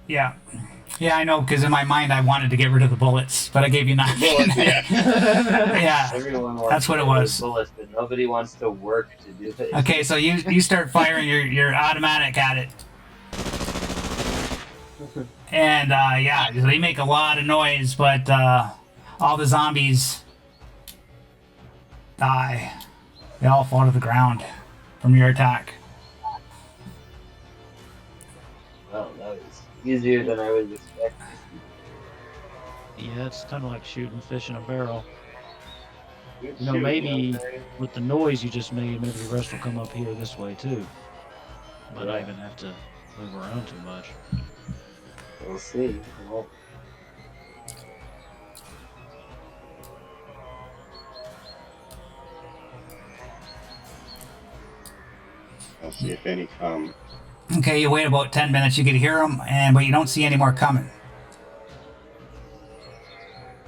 [SPEAKER 1] Yeah. Yeah, I know, because in my mind I wanted to get rid of the bullets, but I gave you 9.
[SPEAKER 3] Bullets, yeah.
[SPEAKER 1] Yeah.
[SPEAKER 4] Everyone wants
[SPEAKER 1] That's what
[SPEAKER 4] to
[SPEAKER 1] it
[SPEAKER 4] get rid of
[SPEAKER 1] was.
[SPEAKER 4] Bullets, but nobody wants to work to do it.
[SPEAKER 1] Okay, so you start firing your automatic at it. And yeah, they make a lot of noise, but all the zombies die. They all fall to the ground from your attack.
[SPEAKER 4] Well, that was easier than I was expecting.
[SPEAKER 2] Yeah, it's kind of like shooting fish in a barrel.
[SPEAKER 5] Good
[SPEAKER 2] You know,
[SPEAKER 5] shoot,
[SPEAKER 2] maybe
[SPEAKER 5] young
[SPEAKER 2] with the noise you just made, maybe the rest will come up here this way too. But I even have to move around too much.
[SPEAKER 4] We'll see. Well,
[SPEAKER 3] I'll see if any come.
[SPEAKER 1] Okay, you wait about 10 minutes, you can hear them, but you don't see any more coming.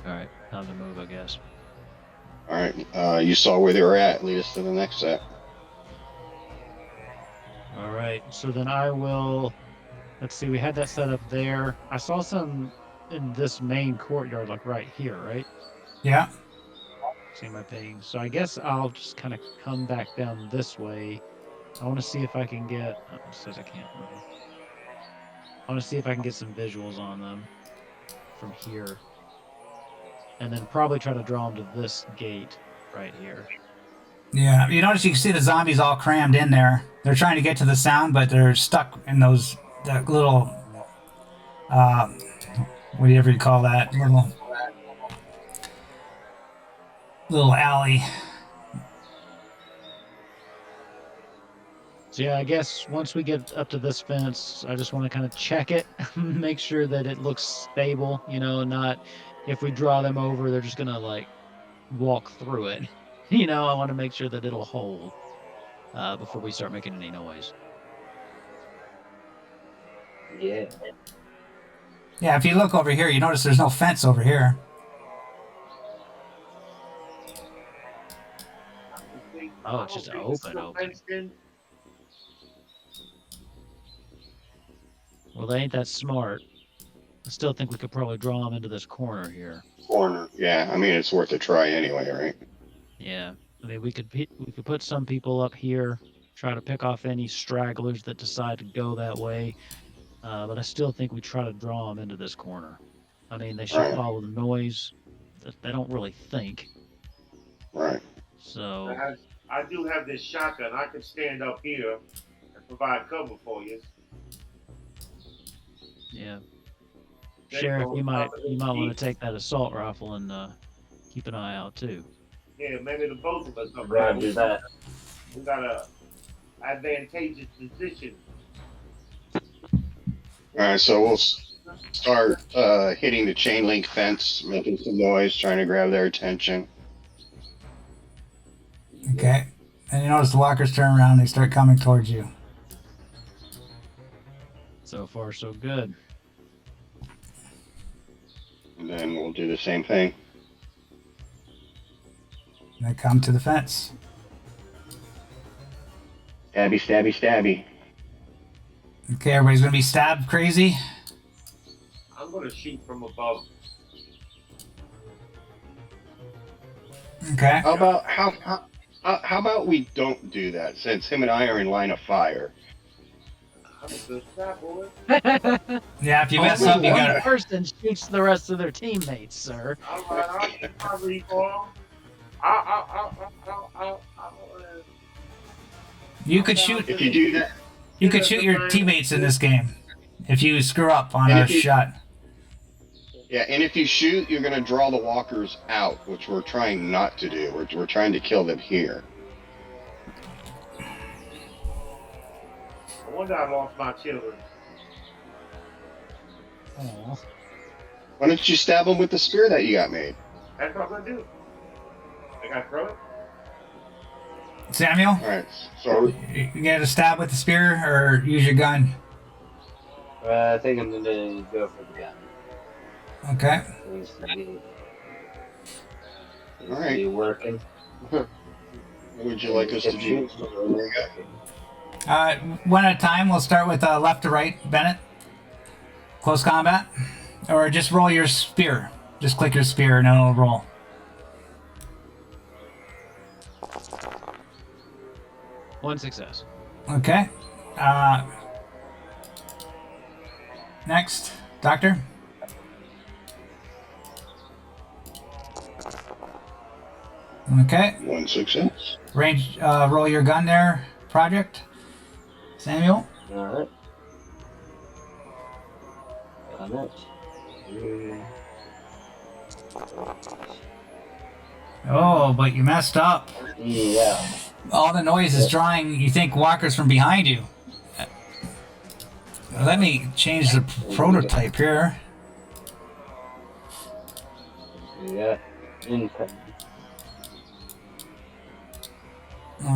[SPEAKER 2] Alright, time to move, I guess.
[SPEAKER 3] All right, you saw where they were at. Lead us to the next set.
[SPEAKER 2] Alright, so then I will... Let's see, we had that set up there. I saw some in this main courtyard, like right here, right?
[SPEAKER 1] Yeah.
[SPEAKER 2] See my ping. So I guess I'll just kind of come back down this way. I want to see if I can get... Oh, it says I can't move. I want to see if I can get some visuals on them from here. And then probably try to draw them to this gate right here.
[SPEAKER 1] Yeah, you notice you can see the zombies all crammed in there. They're trying to get to the sound, but they're stuck in that little, whatever you call that, little alley.
[SPEAKER 2] So yeah, I guess once we get up to this fence, I just want to kind of check it, make sure that it looks stable, not if we draw them over, they're just gonna like walk through it. I want to make sure that it'll hold before we start making any noise.
[SPEAKER 4] Yeah.
[SPEAKER 1] Yeah, if you look over here, you notice there's no fence over here.
[SPEAKER 2] Oh, it's just open. Well, they ain't that smart. I still think we could probably draw them into this corner here.
[SPEAKER 3] Corner. Yeah, I mean it's worth a try anyway, right?
[SPEAKER 2] Yeah, I mean we could put some people up here, try to pick off any stragglers that decide to go that way. But I still think we try to draw them into this corner. I mean, they should
[SPEAKER 3] Right.
[SPEAKER 2] follow the noise. They don't really think.
[SPEAKER 3] Right.
[SPEAKER 2] So
[SPEAKER 6] I do have this shotgun. I can stand up here and provide cover for you.
[SPEAKER 2] yeah,
[SPEAKER 6] There
[SPEAKER 2] Sheriff,
[SPEAKER 6] go.
[SPEAKER 2] you might want to take that assault rifle and keep an eye out too.
[SPEAKER 6] Yeah, maybe the both of us.
[SPEAKER 4] Roger that.
[SPEAKER 6] We got a advantageous position.
[SPEAKER 3] All right, so we'll start hitting the chain link fence, making some noise, trying to grab their attention.
[SPEAKER 1] Okay. And you notice the walkers turn around, they start coming towards you.
[SPEAKER 2] So far, so good.
[SPEAKER 3] And then we'll do the same thing.
[SPEAKER 1] And they come to the fence.
[SPEAKER 3] Stabby, stabby, stabby.
[SPEAKER 1] Okay, everybody's gonna be stabbed crazy.
[SPEAKER 6] I'm gonna shoot from above.
[SPEAKER 1] Okay.
[SPEAKER 3] How about we don't do that since him and I are in line of fire?
[SPEAKER 6] I'm a good shot, boy.
[SPEAKER 1] Yeah, if you mess
[SPEAKER 2] Only
[SPEAKER 1] up, you
[SPEAKER 2] one
[SPEAKER 1] gotta.
[SPEAKER 2] person shoots the rest of their teammates, sir.
[SPEAKER 6] All right, I'll shoot my recoil.
[SPEAKER 1] You could shoot.
[SPEAKER 3] If you do that,
[SPEAKER 1] You could shoot your teammates in this game if you screw up on
[SPEAKER 3] And
[SPEAKER 1] a
[SPEAKER 3] if you-
[SPEAKER 1] shot.
[SPEAKER 3] yeah, and if you shoot, you're gonna draw the walkers out, which we're trying not to do. We're trying to kill them here.
[SPEAKER 6] I wonder I lost my children.
[SPEAKER 2] Oh,
[SPEAKER 3] Why don't you stab them with the spear that you got made?
[SPEAKER 6] That's what I'm gonna do. I gotta throw it.
[SPEAKER 1] Samuel,
[SPEAKER 3] All right, so
[SPEAKER 1] you get a stab with the spear or use your gun.
[SPEAKER 4] I think I'm gonna go for the gun.
[SPEAKER 1] Okay.
[SPEAKER 4] Seems to be,
[SPEAKER 3] All right.
[SPEAKER 4] working.
[SPEAKER 3] what would you like us to do?
[SPEAKER 1] One at a time. We'll start with left to right, Bennett. Close combat. Or just roll your spear. Just click your spear and it'll roll.
[SPEAKER 2] one success.
[SPEAKER 1] Okay. Next, Doctor. Okay.
[SPEAKER 3] One success.
[SPEAKER 1] Range. Roll your gun there, Project. Samuel.
[SPEAKER 4] Alright. Got it.
[SPEAKER 1] Oh, but you messed up.
[SPEAKER 4] Yeah.
[SPEAKER 1] All the noise is drawing, you think, walkers from behind you. Let me change the prototype here.
[SPEAKER 4] Yeah. Infested.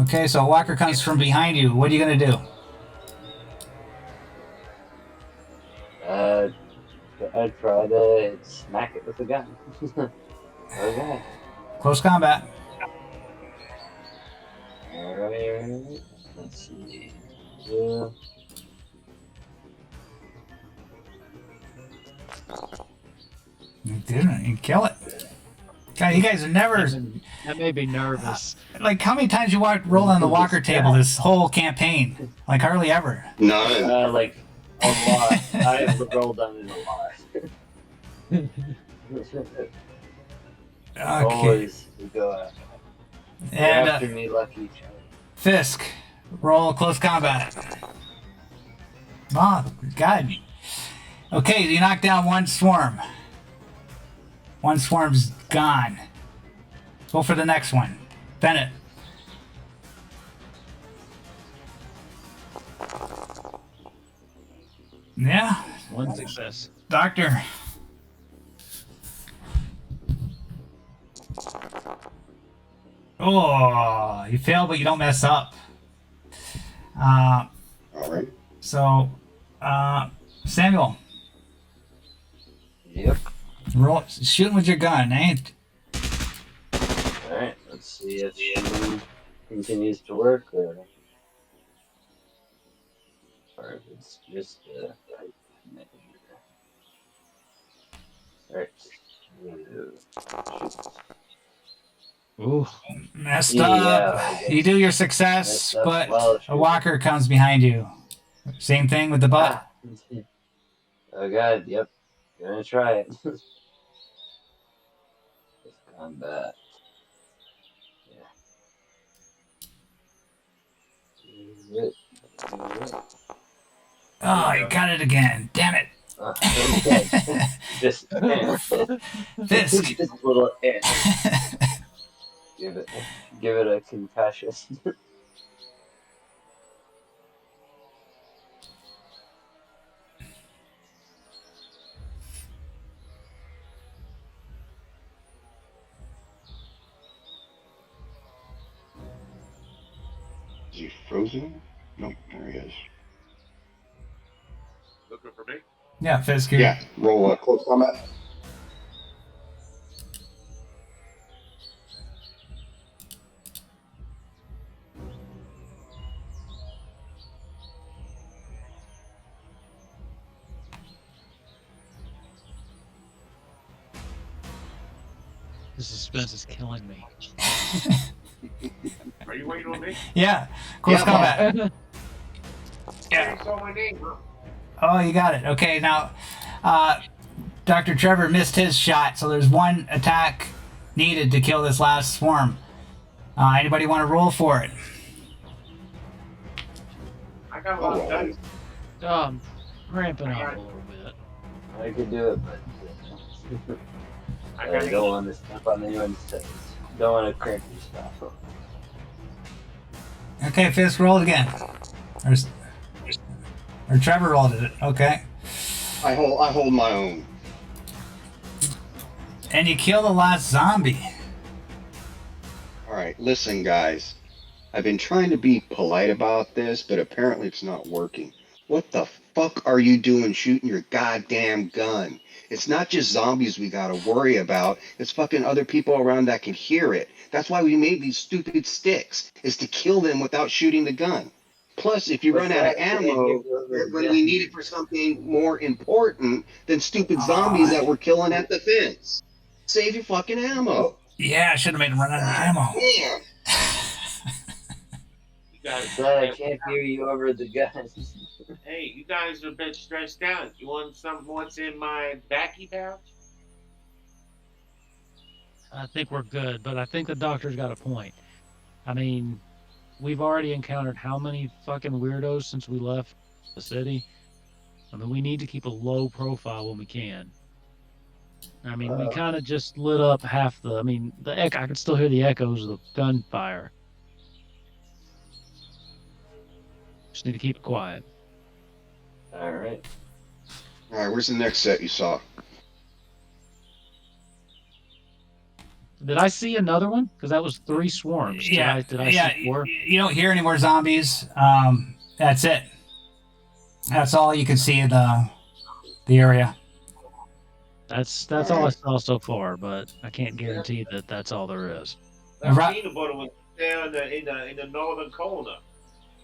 [SPEAKER 1] Okay, so a walker comes from behind you. What are you going to do?
[SPEAKER 4] I'd try to smack it with a gun. Okay.
[SPEAKER 1] Close combat.
[SPEAKER 4] Alright. Let's see. Yeah.
[SPEAKER 1] You didn't. You kill it. God, you guys are never...
[SPEAKER 2] That made me nervous.
[SPEAKER 1] Like, how many times you roll on the walker table this whole campaign? Like, hardly ever.
[SPEAKER 3] None.
[SPEAKER 4] Like a lot. I've rolled on it a lot.
[SPEAKER 1] Okay.
[SPEAKER 4] Always we go after.
[SPEAKER 1] And
[SPEAKER 4] After me, lucky each other.
[SPEAKER 1] Fisk, roll close combat. Oh, God. Okay, you knock down one swarm. One swarm's gone. Go for the next one. Bennett. Yeah,
[SPEAKER 2] One success.
[SPEAKER 1] Doctor. Oh, you fail, but you don't mess up. Uh,
[SPEAKER 3] All right.
[SPEAKER 1] so, Samuel,
[SPEAKER 4] Yep.
[SPEAKER 1] roll shooting with your gun, eh?
[SPEAKER 4] All right. Let's see if shooting continues to work or if it's just measure. All right. Shoot.
[SPEAKER 2] Ooh.
[SPEAKER 1] Messed
[SPEAKER 4] Yeah,
[SPEAKER 1] up.
[SPEAKER 4] I
[SPEAKER 1] You
[SPEAKER 4] guess
[SPEAKER 1] do your
[SPEAKER 4] messed
[SPEAKER 1] success,
[SPEAKER 4] up
[SPEAKER 1] but
[SPEAKER 4] while
[SPEAKER 1] a
[SPEAKER 4] shooting.
[SPEAKER 1] walker comes behind you. Same thing with the butt.
[SPEAKER 4] Ah. Oh god. Yep. Gonna try it. It's combat. Yeah. Do it.
[SPEAKER 1] Oh, you got it again. Damn it.
[SPEAKER 4] Okay. Just
[SPEAKER 1] Fisk.
[SPEAKER 4] just a little give it a concussion.
[SPEAKER 3] Is he frozen? Nope, there he is.
[SPEAKER 5] Looking for me?
[SPEAKER 1] Yeah, Fisk here.
[SPEAKER 3] Yeah, roll close combat.
[SPEAKER 2] The suspense is killing me.
[SPEAKER 5] Are you waiting on me?
[SPEAKER 1] Yeah, close
[SPEAKER 3] Yeah,
[SPEAKER 1] combat.
[SPEAKER 5] Yeah. You saw my name, huh?
[SPEAKER 1] Oh, you got it. Okay, now, Dr. Trevor missed his shot, so there's one attack needed to kill this last swarm. Anybody want to roll for it?
[SPEAKER 5] I got a lot of dice.
[SPEAKER 2] I'm cramping up a little bit.
[SPEAKER 4] I could do it, but I don't want to step on anyone's toes. Don't want to cramp your stuff.
[SPEAKER 1] Okay, Fisk rolled again. Or Trevor rolled it. Okay.
[SPEAKER 3] I hold my own.
[SPEAKER 1] And you kill the last zombie.
[SPEAKER 3] All right, listen, guys. I've been trying to be polite about this, but apparently it's not working. What the fuck are you doing shooting your goddamn gun? It's not just zombies we gotta worry about. It's fucking other people around that can hear it. That's why we made these stupid sticks, is to kill them without shooting the gun. Plus, if you
[SPEAKER 4] What's
[SPEAKER 3] run out of
[SPEAKER 4] that?
[SPEAKER 3] ammo, when we need it for something more important than stupid zombies that we're killing at the fence. Save your fucking ammo.
[SPEAKER 1] Yeah, I should have made him run out of ammo.
[SPEAKER 3] Damn.
[SPEAKER 5] You guys,
[SPEAKER 4] I can't hear you over the guns.
[SPEAKER 5] hey, you guys are a bit stressed out. You want something what's in my backy pouch?
[SPEAKER 2] I think we're good, but I think the doctor's got a point. I mean, we've already encountered how many fucking weirdos since we left the city? I mean, we need to keep a low profile when we can. I mean, we kind of just lit up half the. I mean, I can still hear the echoes of the gunfire. Just need to keep it quiet.
[SPEAKER 4] All right.
[SPEAKER 3] All right, where's the next set you saw?
[SPEAKER 2] Did I see another one? Because that was 3 swarms.
[SPEAKER 1] Yeah,
[SPEAKER 2] Did I see 4?
[SPEAKER 1] You don't hear any more zombies. That's it. That's all you can see in the area.
[SPEAKER 2] That's all I saw so far, but I can't guarantee that that's all there is.
[SPEAKER 5] That
[SPEAKER 1] Right.
[SPEAKER 5] peanut butter was down in the northern corner.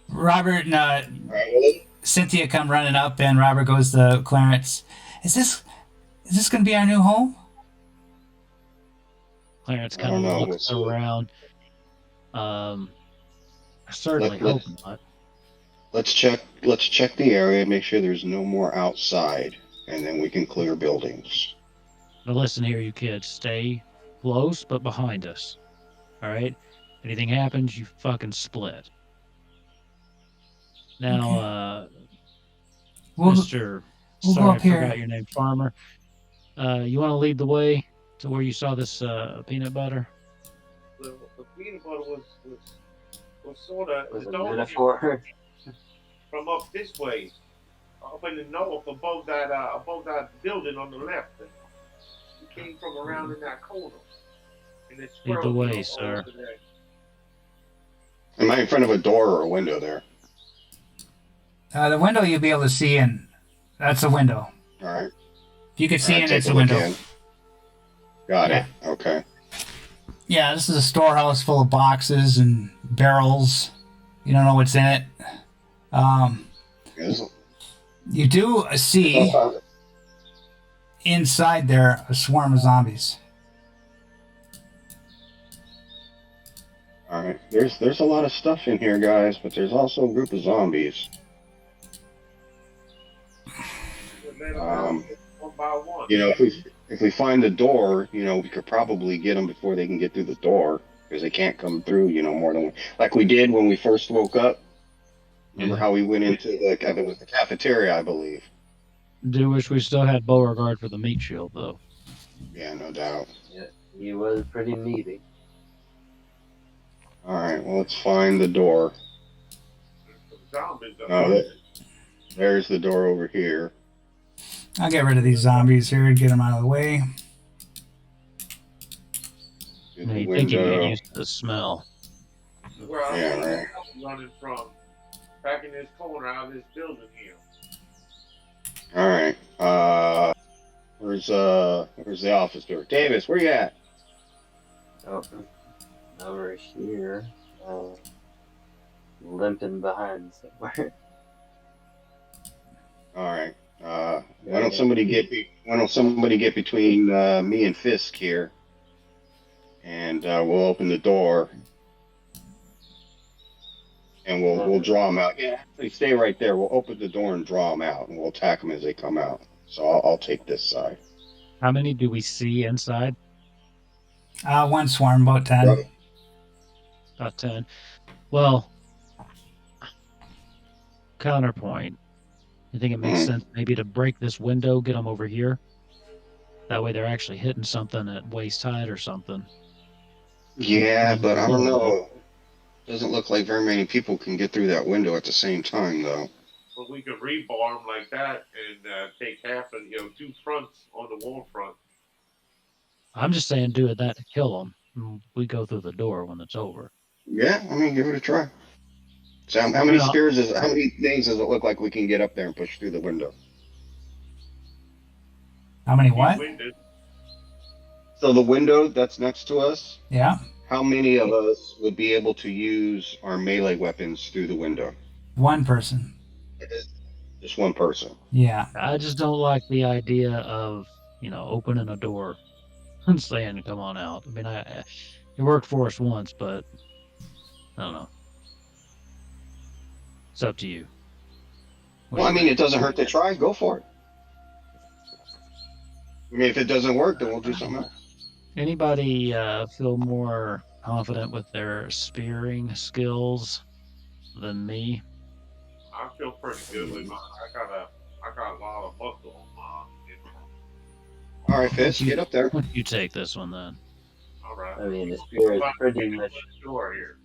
[SPEAKER 1] Robert and
[SPEAKER 3] All right, well,
[SPEAKER 1] Cynthia come running up, and Robert goes to Clarence. Is this going to be our new home?
[SPEAKER 2] Clarence
[SPEAKER 3] I
[SPEAKER 2] kind
[SPEAKER 3] don't
[SPEAKER 2] of
[SPEAKER 3] know,
[SPEAKER 2] looks
[SPEAKER 3] we'll see.
[SPEAKER 2] around. I certainly hope not.
[SPEAKER 3] let's check the area, make sure there's no more outside, and then we can clear buildings.
[SPEAKER 2] Now listen here, you kids. Stay close, but behind us. All right? Anything happens, you fucking split. Now,
[SPEAKER 1] We'll
[SPEAKER 2] Mr.
[SPEAKER 1] we'll go
[SPEAKER 2] Sorry, I
[SPEAKER 1] up here.
[SPEAKER 2] forgot your name, Farmer. You want to lead the way to where you saw this peanut butter?
[SPEAKER 5] The peanut butter was sort of
[SPEAKER 4] Was a metaphor.
[SPEAKER 5] from up this way.
[SPEAKER 6] up in the north above that building on the left. He came from around in that corner. And the
[SPEAKER 2] Lead the
[SPEAKER 6] squirrels
[SPEAKER 2] way,
[SPEAKER 6] are
[SPEAKER 2] sir.
[SPEAKER 6] over there.
[SPEAKER 3] Am I in front of a door or a window there?
[SPEAKER 1] The window you'll be able to see in. That's a window.
[SPEAKER 3] All right.
[SPEAKER 1] If you can
[SPEAKER 3] All
[SPEAKER 1] see
[SPEAKER 3] right,
[SPEAKER 1] in,
[SPEAKER 3] take
[SPEAKER 1] it's
[SPEAKER 3] a
[SPEAKER 1] a
[SPEAKER 3] look
[SPEAKER 1] window.
[SPEAKER 3] in. Got
[SPEAKER 1] Yeah.
[SPEAKER 3] it. Okay.
[SPEAKER 1] Yeah, this is a storehouse full of boxes and barrels. You don't know what's in it.
[SPEAKER 3] Yes.
[SPEAKER 1] You do see inside there a swarm of zombies.
[SPEAKER 3] All right. There's a lot of stuff in here, guys, but there's also a group of zombies.
[SPEAKER 6] Let them out one by one.
[SPEAKER 3] You know, if we find the door, you know, we could probably get them before they can get through the door because they can't come through. You know, more than like we did when we first woke up. Remember
[SPEAKER 2] Yeah.
[SPEAKER 3] how we went into the cafeteria, I believe.
[SPEAKER 2] Do wish we still had Beauregard for the meat shield, though.
[SPEAKER 3] Yeah, no doubt.
[SPEAKER 4] Yeah, he was pretty meaty.
[SPEAKER 3] All right, well, let's find the door.
[SPEAKER 6] Zombies up
[SPEAKER 3] No,
[SPEAKER 6] there.
[SPEAKER 3] there's the door over here.
[SPEAKER 1] I'll get rid of these zombies here and get them out of the way.
[SPEAKER 3] Through
[SPEAKER 2] I
[SPEAKER 3] the
[SPEAKER 2] mean, think you get
[SPEAKER 3] window.
[SPEAKER 2] used to the smell.
[SPEAKER 6] Where I
[SPEAKER 3] Yeah,
[SPEAKER 6] was
[SPEAKER 3] right.
[SPEAKER 6] running from, back in this corner out of this building here.
[SPEAKER 3] All right. Where's the office door? Davis, where you at?
[SPEAKER 4] Oh, over here, limping behind somewhere.
[SPEAKER 3] All right. Why don't somebody get between me and Fisk here, and we'll open the door, and we'll draw them out. Yeah, they stay right there. We'll open the door and draw them out, and we'll attack them as they come out. So I'll take this side.
[SPEAKER 2] How many do we see inside?
[SPEAKER 1] One swarm, about 10.
[SPEAKER 2] About 10. Well, counterpoint. You think it makes sense maybe to break this window, get them over here? That way they're actually hitting something at waist height or something.
[SPEAKER 3] Yeah, but I don't know. Doesn't look like very many people can get through that window at the same time, though.
[SPEAKER 6] But we could rebar them like that and take half of, two fronts on the wall front.
[SPEAKER 2] I'm just saying do that to kill them. We go through the door when it's over.
[SPEAKER 3] Yeah, I mean, give it a try. So how many
[SPEAKER 2] Well-
[SPEAKER 3] how many things does it look like we can get up there and push through the window?
[SPEAKER 1] How many what?
[SPEAKER 6] Windows.
[SPEAKER 3] So the window that's next to us,
[SPEAKER 1] Yeah,
[SPEAKER 3] how many of us would be able to use our melee weapons through the window?
[SPEAKER 1] one person.
[SPEAKER 3] Just one person.
[SPEAKER 1] Yeah.
[SPEAKER 2] I just don't like the idea of, opening a door and saying, come on out. I mean, it worked for us once, but I don't know. It's up to you. What
[SPEAKER 3] Well, I
[SPEAKER 2] do you
[SPEAKER 3] mean,
[SPEAKER 2] think?
[SPEAKER 3] it doesn't hurt to try. Go for it. I mean, if it doesn't work, then we'll do something else.
[SPEAKER 2] Anybody feel more confident with their spearing skills than me?
[SPEAKER 6] I feel pretty good with mine. I got a lot of muscle on mine.
[SPEAKER 3] All right, Fitz, get up there.
[SPEAKER 2] Why don't you take this one then?
[SPEAKER 6] All right.
[SPEAKER 4] I mean, the spear is pretty much.
[SPEAKER 6] Sure here.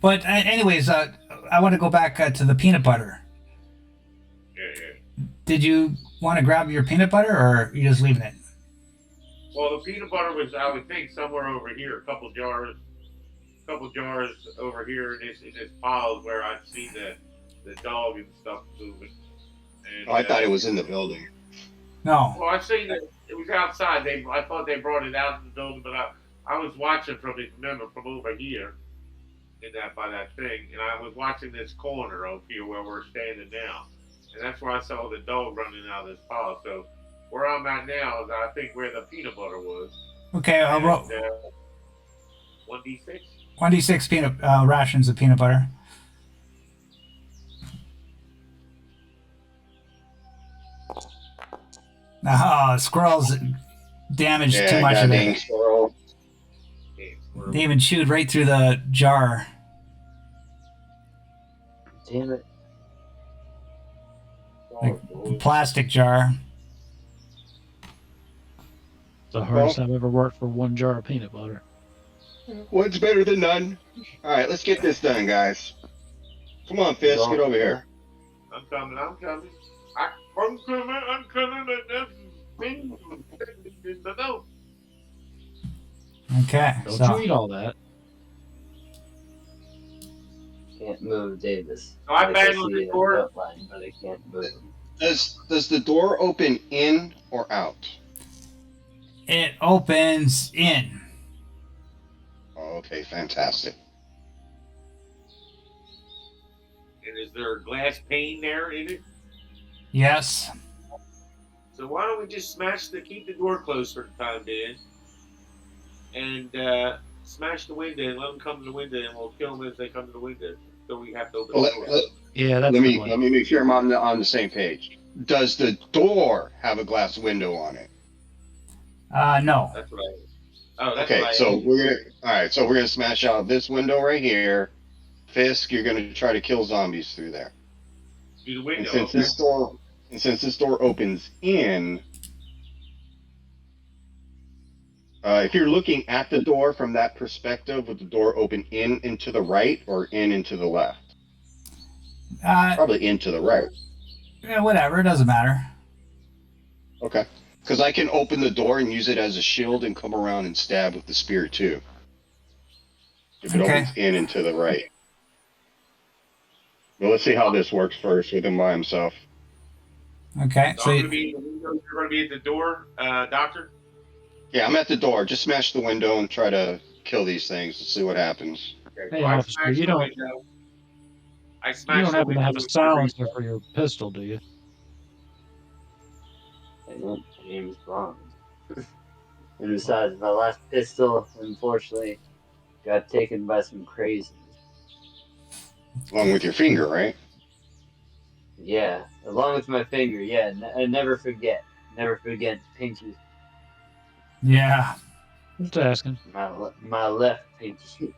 [SPEAKER 1] But anyways, I want to go back to the peanut butter.
[SPEAKER 6] Yeah.
[SPEAKER 1] Did you want to grab your peanut butter, or are you just leaving it?
[SPEAKER 6] Well, the peanut butter was, I would think, somewhere over here. A couple jars over here in this pile where I'd seen the dog and stuff moving. And,
[SPEAKER 3] Oh, I thought it was in the building.
[SPEAKER 1] No.
[SPEAKER 6] Well, I seen it. It was outside. I thought they brought it out in the building, but I was watching from over here, by that thing, and I was watching this corner over here where we're standing now, and that's where I saw the dog running out of this pile. So where I'm at now is I think where the peanut butter was.
[SPEAKER 1] Okay, I'll roll
[SPEAKER 6] 1d6.
[SPEAKER 1] 1d6 peanut rations of peanut butter. Oh, squirrels damaged too much of
[SPEAKER 3] dang
[SPEAKER 1] it.
[SPEAKER 3] squirrel.
[SPEAKER 1] They even chewed right through the jar.
[SPEAKER 4] Damn it.
[SPEAKER 1] Plastic jar.
[SPEAKER 2] It's the hardest I've ever worked for one jar of peanut butter.
[SPEAKER 3] One's better than none. All right, let's get this done, guys. Come on, Fist, get over here.
[SPEAKER 6] I'm coming. I'm coming, no.
[SPEAKER 1] Okay,
[SPEAKER 2] Don't
[SPEAKER 1] so
[SPEAKER 2] you eat all that.
[SPEAKER 4] Can't move Davis.
[SPEAKER 6] So I
[SPEAKER 4] Like
[SPEAKER 6] bang
[SPEAKER 4] I
[SPEAKER 6] on
[SPEAKER 4] see
[SPEAKER 6] the
[SPEAKER 4] an
[SPEAKER 6] door.
[SPEAKER 4] outline, but I can't move him.
[SPEAKER 3] Does the door open in or out?
[SPEAKER 1] it opens in.
[SPEAKER 3] Oh, okay, fantastic.
[SPEAKER 6] And is there a glass pane there in it?
[SPEAKER 1] Yes.
[SPEAKER 6] So why don't we just keep the door closed for the time being, and smash the window and let them come to the window, and we'll kill them as they come to the window. So we have to open
[SPEAKER 3] Well,
[SPEAKER 6] the door.
[SPEAKER 2] Yeah, that's
[SPEAKER 3] let
[SPEAKER 2] the
[SPEAKER 3] me
[SPEAKER 2] plan.
[SPEAKER 3] let me make sure I'm on the same page. Does the door have a glass window on it?
[SPEAKER 1] No.
[SPEAKER 6] That's what I. Oh, that's
[SPEAKER 3] Okay,
[SPEAKER 6] what I.
[SPEAKER 3] so we're gonna smash out this window right here. Fisk, you're gonna try to kill zombies through there.
[SPEAKER 6] Through the
[SPEAKER 3] And
[SPEAKER 6] window.
[SPEAKER 3] since
[SPEAKER 6] Okay.
[SPEAKER 3] this door opens in, if you're looking at the door from that perspective, would the door open in into the right or in into the left? Probably into the right.
[SPEAKER 1] Yeah, whatever. It doesn't matter.
[SPEAKER 3] Okay. Because I can open the door and use it as a shield and come around and stab with the spear too. If it
[SPEAKER 1] Okay.
[SPEAKER 3] opens in and to the right. Well, let's see how this works first with him by himself.
[SPEAKER 1] Okay.
[SPEAKER 6] So
[SPEAKER 1] So
[SPEAKER 6] I'm
[SPEAKER 1] you,
[SPEAKER 6] gonna be in the window. You're gonna be at the door, Doctor.
[SPEAKER 3] Yeah, I'm at the door. Just smash the window and try to kill these things. Let's see what happens.
[SPEAKER 6] Okay.
[SPEAKER 2] Hey,
[SPEAKER 6] So I
[SPEAKER 2] officer,
[SPEAKER 6] smashed
[SPEAKER 2] you
[SPEAKER 6] the
[SPEAKER 2] don't
[SPEAKER 6] window. I
[SPEAKER 2] you
[SPEAKER 6] smashed
[SPEAKER 2] don't
[SPEAKER 6] the
[SPEAKER 2] happen to
[SPEAKER 6] window
[SPEAKER 2] have a
[SPEAKER 6] with the
[SPEAKER 2] silencer for your pistol, do you?
[SPEAKER 4] I don't James Bond. And besides, my last pistol, unfortunately, got taken by some crazies.
[SPEAKER 3] Along with your finger, right?
[SPEAKER 4] Yeah, along with my finger. Yeah, I never forget. Never forget pinky.
[SPEAKER 1] yeah.
[SPEAKER 2] Just asking.
[SPEAKER 4] My left pinky.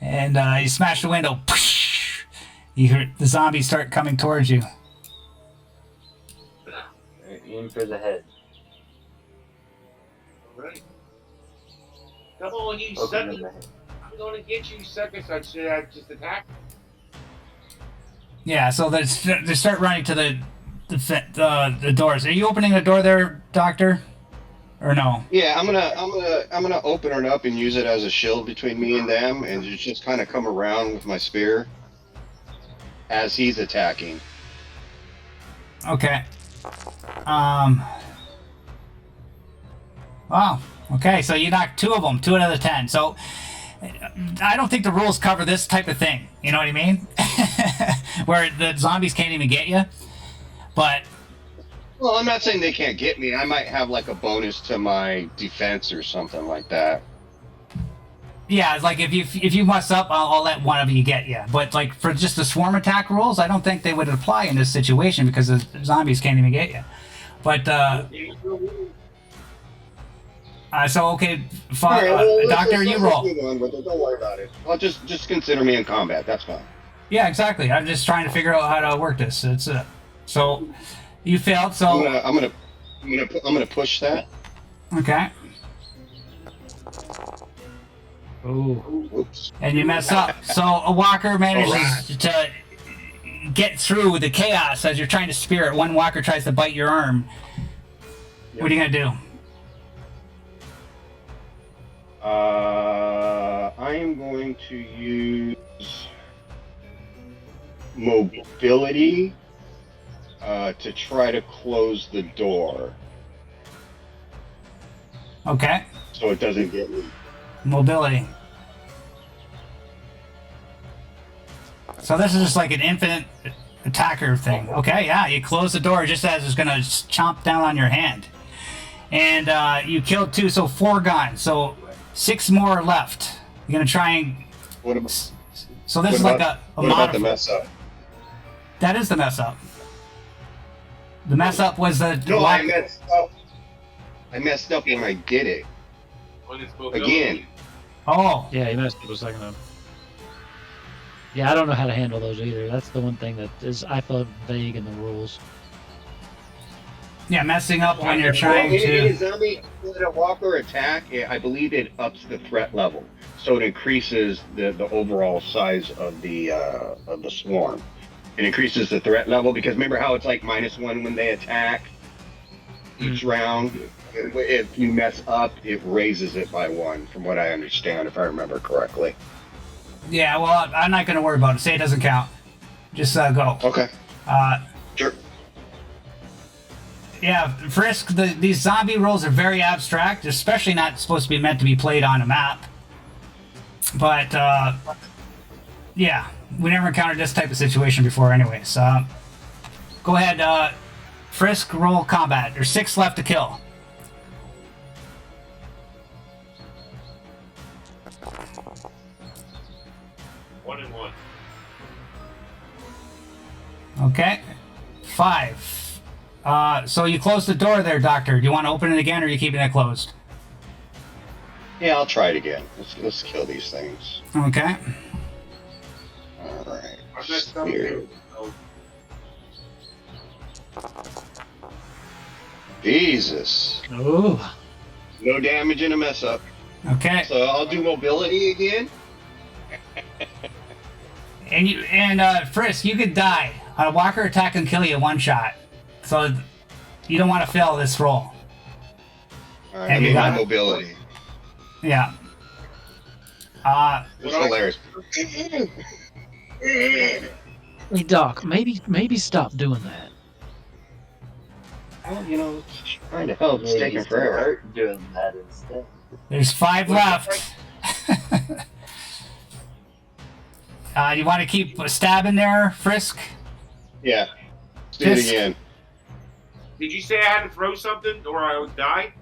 [SPEAKER 1] And you smash the window. You hear the zombies start coming towards you.
[SPEAKER 4] Aim for the head.
[SPEAKER 6] All right. Come on, you
[SPEAKER 4] Open
[SPEAKER 6] sucker!
[SPEAKER 4] in the head.
[SPEAKER 6] I'm gonna get you, suckers! I should have just attacked.
[SPEAKER 1] Yeah. So they start running to the doors. Are you opening the door there, Doctor? Or no?
[SPEAKER 3] Yeah, I'm gonna open it up and use it as a shield between me and them, and just kind of come around with my spear as he's attacking.
[SPEAKER 1] Okay. Wow. Okay, so you knocked 2 of them, 2 out of the 10. So I don't think the rules cover this type of thing. You know what I mean? Where the zombies can't even get you. But
[SPEAKER 3] Well, I'm not saying they can't get me. I might have like a bonus to my defense or something like that.
[SPEAKER 1] yeah, it's like if you mess up, I'll let one of you get you. But like for just the swarm attack rules, I don't think they would apply in this situation because the zombies can't even get you. But so okay, fine,
[SPEAKER 3] All right, well,
[SPEAKER 1] Doctor, you roll.
[SPEAKER 3] Let's move on with it. Don't worry about it. I'll just consider me in combat. That's fine.
[SPEAKER 1] Yeah, exactly. I'm just trying to figure out how to work this. It's so you failed.
[SPEAKER 3] I'm
[SPEAKER 1] So
[SPEAKER 3] gonna push that.
[SPEAKER 1] okay,
[SPEAKER 2] Oh,
[SPEAKER 3] Oops.
[SPEAKER 1] and you mess up. So a walker manages to get through the chaos as you're trying to spear it. One walker tries to bite your arm. What are you gonna do?
[SPEAKER 3] I am going to use mobility to try to close the door
[SPEAKER 1] Okay,
[SPEAKER 3] so it doesn't get me.
[SPEAKER 1] mobility. So this is just like an infinite attacker thing. Okay, yeah, you close the door just as it's gonna chomp down on your hand, and you killed 2, so 4 gone. So 6 more left. You're gonna try and.
[SPEAKER 3] What about,
[SPEAKER 1] So this is like a
[SPEAKER 3] what about the
[SPEAKER 1] modifier.
[SPEAKER 3] mess up?
[SPEAKER 1] That is the mess up. The mess up was the
[SPEAKER 3] No, I messed up. I messed up when I did it.
[SPEAKER 6] When it's mobility.
[SPEAKER 3] Again.
[SPEAKER 1] Oh,
[SPEAKER 2] yeah, he messed up a second time. Yeah, I don't know how to handle those either. That's the one thing that is I felt vague in the rules.
[SPEAKER 1] yeah, messing up when you're
[SPEAKER 3] Well,
[SPEAKER 1] trying
[SPEAKER 3] in a
[SPEAKER 1] to.
[SPEAKER 3] zombie, when a walker attack, I believe it ups the threat level, so it increases the overall size of the swarm. It increases the threat level because remember how it's like -1 when they attack each round. If you mess up, it raises it by 1. From what I understand, if I remember correctly.
[SPEAKER 1] Yeah, well, I'm not going to worry about it. Say it doesn't count. Just go.
[SPEAKER 3] Okay. Sure.
[SPEAKER 1] Yeah, Frisk, these zombie rolls are very abstract, especially not supposed to be meant to be played on a map. But, yeah, we never encountered this type of situation before anyway, so go ahead, Frisk, roll combat. There's 6 left to kill.
[SPEAKER 6] One and one.
[SPEAKER 1] Okay. 5. So you closed the door there, Doctor. Do you want to open it again, or are you keeping it closed?
[SPEAKER 3] Yeah, I'll try it again. Let's kill these things.
[SPEAKER 1] Okay.
[SPEAKER 3] All right.
[SPEAKER 6] I messed up
[SPEAKER 3] Here.
[SPEAKER 6] too. So,
[SPEAKER 3] Jesus.
[SPEAKER 2] Ooh.
[SPEAKER 3] No damage and a mess up.
[SPEAKER 1] Okay.
[SPEAKER 3] So I'll do mobility again.
[SPEAKER 1] And Frisk, you could die. A walker attack can kill you one shot. So you don't want to fail this roll.
[SPEAKER 3] All right,
[SPEAKER 1] And
[SPEAKER 3] I
[SPEAKER 1] you
[SPEAKER 3] need my
[SPEAKER 1] got it.
[SPEAKER 3] mobility.
[SPEAKER 1] Yeah.
[SPEAKER 3] It's hilarious.
[SPEAKER 2] Hey, Doc, maybe stop doing that.
[SPEAKER 3] Well, you know, it's trying to help. It's
[SPEAKER 4] Maybe
[SPEAKER 3] taking forever.
[SPEAKER 4] start doing that instead.
[SPEAKER 1] There's 5 left. You want to keep stabbing there, Frisk?
[SPEAKER 3] Yeah. Let's do it
[SPEAKER 1] This-
[SPEAKER 3] again.
[SPEAKER 6] did you say I had to throw something or I would die?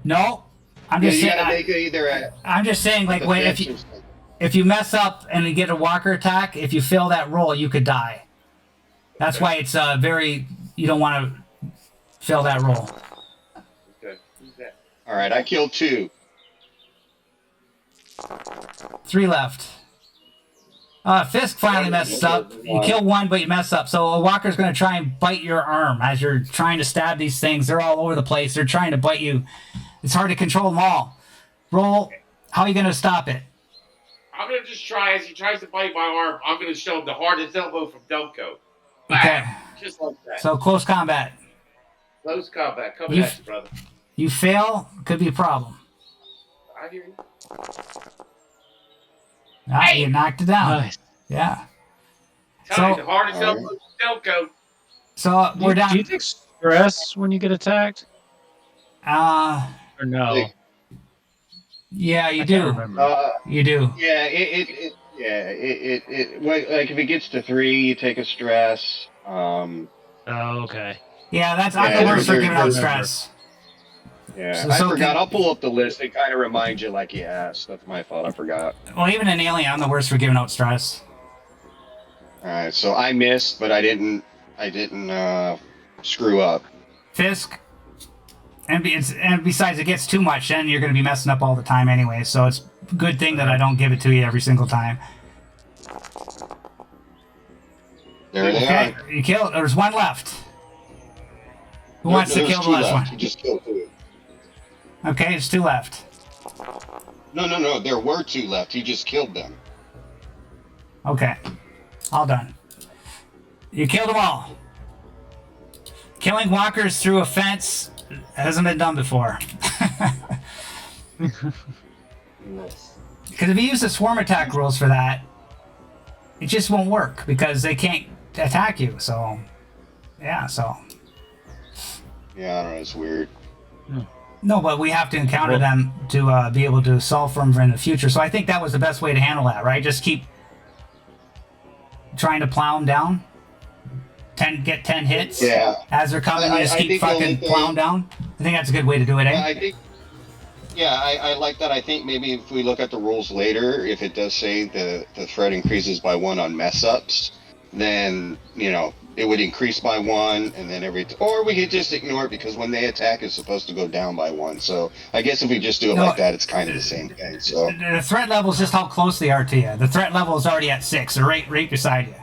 [SPEAKER 1] No. I'm
[SPEAKER 3] Yeah,
[SPEAKER 1] just
[SPEAKER 3] you
[SPEAKER 1] saying.
[SPEAKER 3] gotta make it either at
[SPEAKER 1] I'm just saying, like,
[SPEAKER 3] the
[SPEAKER 1] wait,
[SPEAKER 3] fence or something.
[SPEAKER 1] if you mess up and you get a walker attack, if you fail that roll, you could die. That's why it's very. You don't want to fail that roll.
[SPEAKER 6] Okay. Who's that?
[SPEAKER 3] All right, I killed 2.
[SPEAKER 1] 3 left. Fisk finally messes up. You kill 1, but you mess up. So a walker's going to try and bite your arm as you're trying to stab these things. They're all over the place. They're trying to bite you. It's hard to control them all. Roll. How are you going to stop it?
[SPEAKER 6] I'm gonna just try as he tries to bite my arm. I'm gonna show him the hardest elbow from Delco.
[SPEAKER 1] Okay.
[SPEAKER 6] Just like that.
[SPEAKER 1] So close combat.
[SPEAKER 6] Close combat. Coming
[SPEAKER 1] You-
[SPEAKER 6] at you, brother.
[SPEAKER 1] You fail, could be a problem.
[SPEAKER 6] I hear you.
[SPEAKER 1] Ah, you knocked it down.
[SPEAKER 2] Nice.
[SPEAKER 1] Yeah.
[SPEAKER 6] Tell you,
[SPEAKER 1] So-
[SPEAKER 6] the hardest
[SPEAKER 3] All right.
[SPEAKER 6] elbow from Delco.
[SPEAKER 1] So we're
[SPEAKER 2] Do
[SPEAKER 1] down.
[SPEAKER 2] you take stress when you get attacked? Or no?
[SPEAKER 1] Yeah, you
[SPEAKER 2] I can't
[SPEAKER 1] do.
[SPEAKER 2] remember.
[SPEAKER 1] You do.
[SPEAKER 3] Yeah, it like if it gets to 3, you take a stress.
[SPEAKER 2] Oh, okay.
[SPEAKER 1] Yeah, that's I'm
[SPEAKER 3] Yeah,
[SPEAKER 1] the worst for
[SPEAKER 3] there's-
[SPEAKER 1] giving out
[SPEAKER 2] there's-
[SPEAKER 1] stress.
[SPEAKER 3] Yeah,
[SPEAKER 1] So-
[SPEAKER 3] I
[SPEAKER 1] so
[SPEAKER 3] forgot.
[SPEAKER 1] can-
[SPEAKER 3] I'll pull up the list. It kind of reminds you like you asked. That's my fault. I forgot.
[SPEAKER 1] Well, even in Alien, I'm the worst for giving out stress.
[SPEAKER 3] All right, so I missed, but I didn't screw up.
[SPEAKER 1] Fisk. And besides, it gets too much, then you're going to be messing up all the time anyway. So it's a good thing that I don't give it to you every single time.
[SPEAKER 3] There they
[SPEAKER 1] Okay,
[SPEAKER 3] are.
[SPEAKER 1] you killed. There's 1 left. Who
[SPEAKER 3] No,
[SPEAKER 1] wants to
[SPEAKER 3] there's
[SPEAKER 1] kill the
[SPEAKER 3] 2
[SPEAKER 1] last
[SPEAKER 3] left. You
[SPEAKER 1] one?
[SPEAKER 3] just killed 2.
[SPEAKER 1] Okay, there's 2 left.
[SPEAKER 3] No. There were 2 left. He just killed them.
[SPEAKER 1] Okay, all done. You killed them all. Killing walkers through a fence hasn't been done before.
[SPEAKER 4] Nice.
[SPEAKER 1] Because if you use the swarm attack rules for that, it just won't work because they can't attack you. So, yeah, so.
[SPEAKER 3] Yeah, I don't know. It's weird.
[SPEAKER 1] No, but we have to encounter them to be able to solve for them in the future. So I think that was the best way to handle that, right? Just keep trying to plow them down. Get 10 hits.
[SPEAKER 3] Yeah.
[SPEAKER 1] As they're coming, you just
[SPEAKER 3] I
[SPEAKER 1] keep
[SPEAKER 3] think the only
[SPEAKER 1] fucking
[SPEAKER 3] thing-
[SPEAKER 1] plowing down. I think that's a good way to do it, eh?
[SPEAKER 3] I think. Yeah, I like that. I think maybe if we look at the rules later, if it does say the threat increases by 1 on mess ups, then it would increase by 1, and then or we could just ignore it because when they attack, it's supposed to go down by 1. So I guess if we just do it
[SPEAKER 1] No,
[SPEAKER 3] like that, it's kind of the same thing. So
[SPEAKER 1] The threat level is just how close they are to you. The threat level is already at 6. They're right beside you.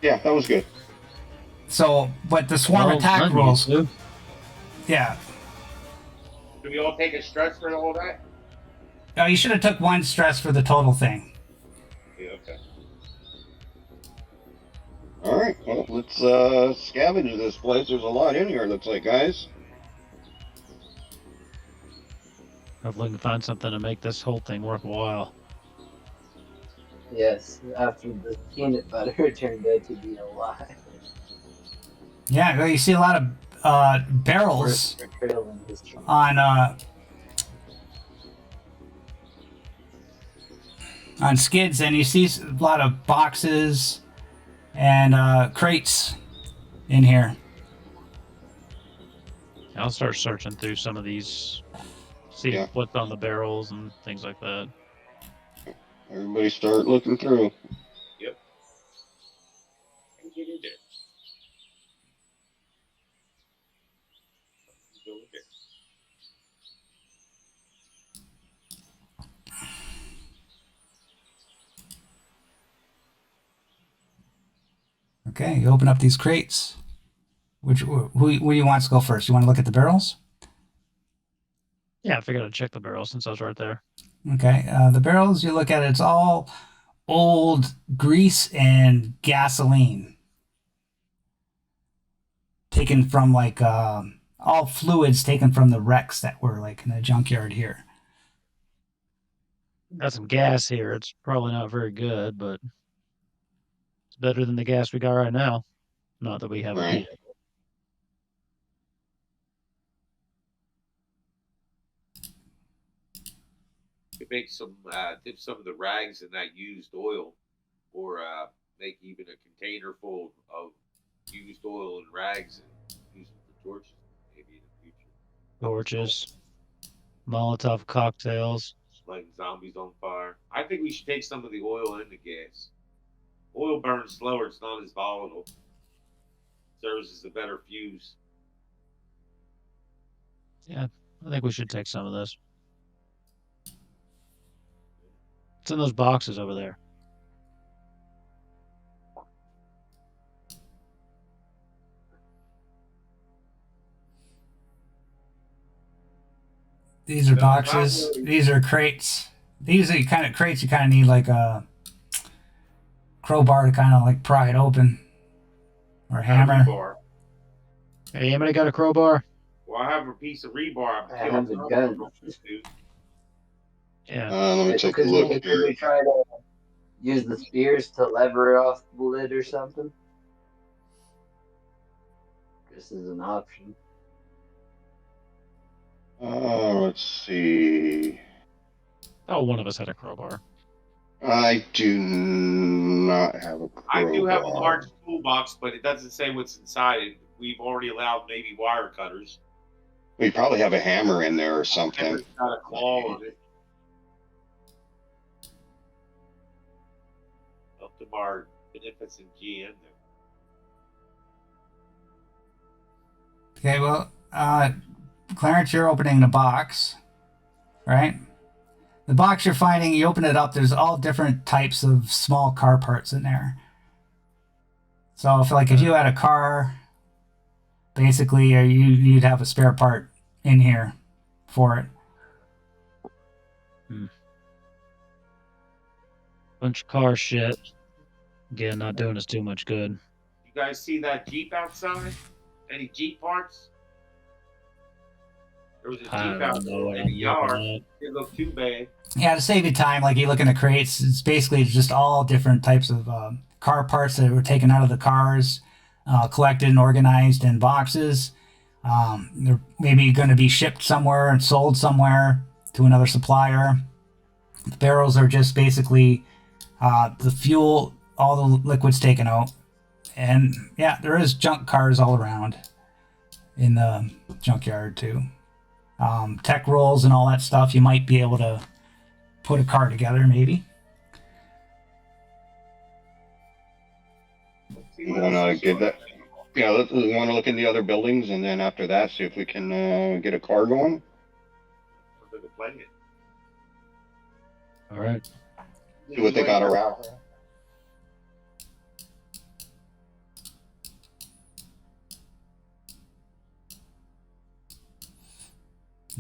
[SPEAKER 3] yeah, that was good.
[SPEAKER 1] So, but the swarm
[SPEAKER 2] Well
[SPEAKER 1] attack
[SPEAKER 2] done, you
[SPEAKER 1] rules,
[SPEAKER 2] two.
[SPEAKER 1] yeah.
[SPEAKER 6] Do we all take a stress for all that?
[SPEAKER 1] You should have took 1 stress for the total thing.
[SPEAKER 6] Yeah, okay.
[SPEAKER 3] All right, well, let's scavenge this place. There's a lot in here, it looks like, guys.
[SPEAKER 2] Hopefully, we can find something to make this whole thing worthwhile.
[SPEAKER 4] Yes, after the peanut butter turned out to be a lie.
[SPEAKER 1] Yeah, well, you see a lot of barrels
[SPEAKER 4] We're trailing history.
[SPEAKER 1] on skids, and you see a lot of boxes and crates in here.
[SPEAKER 2] I'll start searching through some of these, see
[SPEAKER 3] Yeah.
[SPEAKER 2] what's on the barrels and things like that.
[SPEAKER 3] Everybody start looking through.
[SPEAKER 6] Yep. And get in there. Go in there.
[SPEAKER 1] Okay, you open up these crates. Who do you want to go first? You want to look at the barrels?
[SPEAKER 2] Yeah, I figured I'd check the barrels since I was right there.
[SPEAKER 1] Okay, the barrels you look at, it's all old grease and gasoline taken from like all fluids taken from the wrecks that were like in the junkyard here.
[SPEAKER 2] Got some gas here. It's probably not very good, but it's better than the gas we got right now. Not that we have a
[SPEAKER 3] Right.
[SPEAKER 2] pool.
[SPEAKER 6] To make some, dip some of the rags in that used oil, or make even a container full of used oil and rags and use them for torches, maybe in the future.
[SPEAKER 2] Torches, Molotov cocktails.
[SPEAKER 6] Lighting zombies on fire. I think we should take some of the oil and the gas. Oil burns slower, it's not as volatile. Serves as a better fuse.
[SPEAKER 2] Yeah, I think we should take some of this. It's in those boxes over there.
[SPEAKER 1] These are boxes. These are crates. These are kind of crates you kind of need like a crowbar to kind of like pry it open, or a hammer.
[SPEAKER 6] Rebar.
[SPEAKER 2] Hey, anybody got a crowbar?
[SPEAKER 6] Well, I have a piece of rebar.
[SPEAKER 4] I have a gun.
[SPEAKER 2] Yeah.
[SPEAKER 3] Let me take a look
[SPEAKER 4] Could
[SPEAKER 3] here.
[SPEAKER 4] we try to use the spears to lever off the lid or something? This is an option.
[SPEAKER 3] Let's see.
[SPEAKER 2] Oh, one of us had a crowbar.
[SPEAKER 3] I do not have a crowbar.
[SPEAKER 6] I do have a large toolbox, but it doesn't say what's inside it. We've already allowed maybe wire cutters.
[SPEAKER 3] We probably have a hammer in there or something.
[SPEAKER 6] Hammer's got a claw on it. Up to our beneficent GM there.
[SPEAKER 1] Okay, well, Clarence, you're opening the box, right? The box you're finding, you open it up, there's all different types of small car parts in there. So if you had a car, basically you'd have a spare part in here for it.
[SPEAKER 2] Bunch of car shit. Again, not doing us too much good.
[SPEAKER 6] You guys see that Jeep outside? Any Jeep parts? There was a Jeep out there in the yard. It didn't look too bad.
[SPEAKER 1] Yeah, to save you time, like you look in the crates, it's basically just all different types of car parts that were taken out of the cars, collected and organized in boxes. They're maybe going to be shipped somewhere and sold somewhere to another supplier. The barrels are just basically the fuel, all the liquids taken out. And yeah, there is junk cars all around in the junkyard too. Tech rolls and all that stuff, you might be able to put a car together maybe.
[SPEAKER 3] You want to get that? Yeah, we want to look in the other buildings, and then after that, see if we can get a car going.
[SPEAKER 2] All right.
[SPEAKER 3] See what they got around.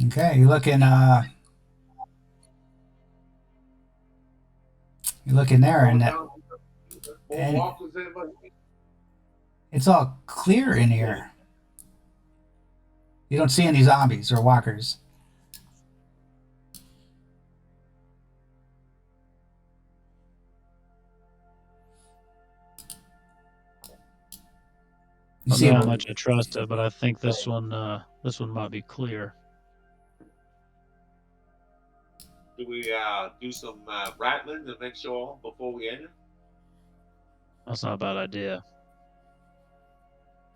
[SPEAKER 1] Okay, you're looking You look in there, and
[SPEAKER 6] Going
[SPEAKER 1] that,
[SPEAKER 6] down, more
[SPEAKER 1] and
[SPEAKER 6] walkers in, but
[SPEAKER 1] it's all clear in here. You don't see any zombies or walkers. You
[SPEAKER 2] I don't
[SPEAKER 1] see,
[SPEAKER 2] know how much I trust it, but I think this one might be clear.
[SPEAKER 6] do we do some rattling to make sure before we enter?
[SPEAKER 2] That's not a bad idea.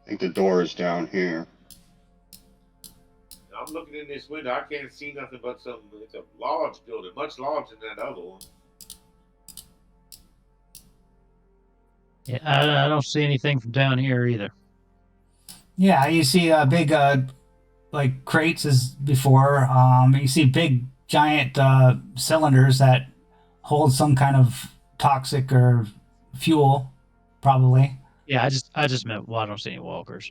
[SPEAKER 3] I think the door is down here.
[SPEAKER 6] I'm looking in this window. I can't see nothing but some. It's a large building, much larger than that other one.
[SPEAKER 2] Yeah, I don't see anything from down here either.
[SPEAKER 1] yeah, you see big like crates as before. You see big giant cylinders that hold some kind of toxic or fuel, probably.
[SPEAKER 2] Yeah, I just meant, well, I don't see any walkers.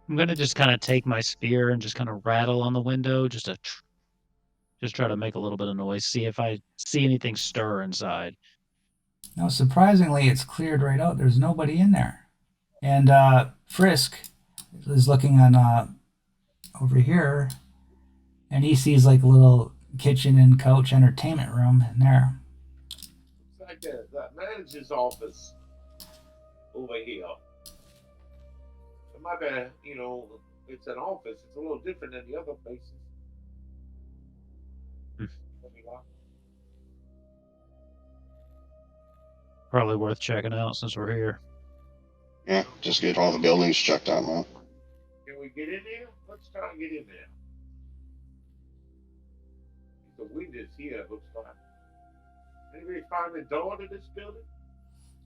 [SPEAKER 2] I'm gonna just kind of take my spear and just kind of rattle on the window, just try to make a little bit of noise, see if I see anything stir inside.
[SPEAKER 1] No, surprisingly, it's cleared right out. There's nobody in there. And Frisk is looking on over here, and he sees like a little kitchen and couch entertainment room in there.
[SPEAKER 6] It's like the manager's office over here. It might be, it's an office. It's a little different than the other places.
[SPEAKER 2] Probably worth checking out since we're here.
[SPEAKER 3] Yeah, just get all the buildings checked out now.
[SPEAKER 6] Can we get in there? Let's try and get in there. The windows here looks fine. Anybody find the door to this building?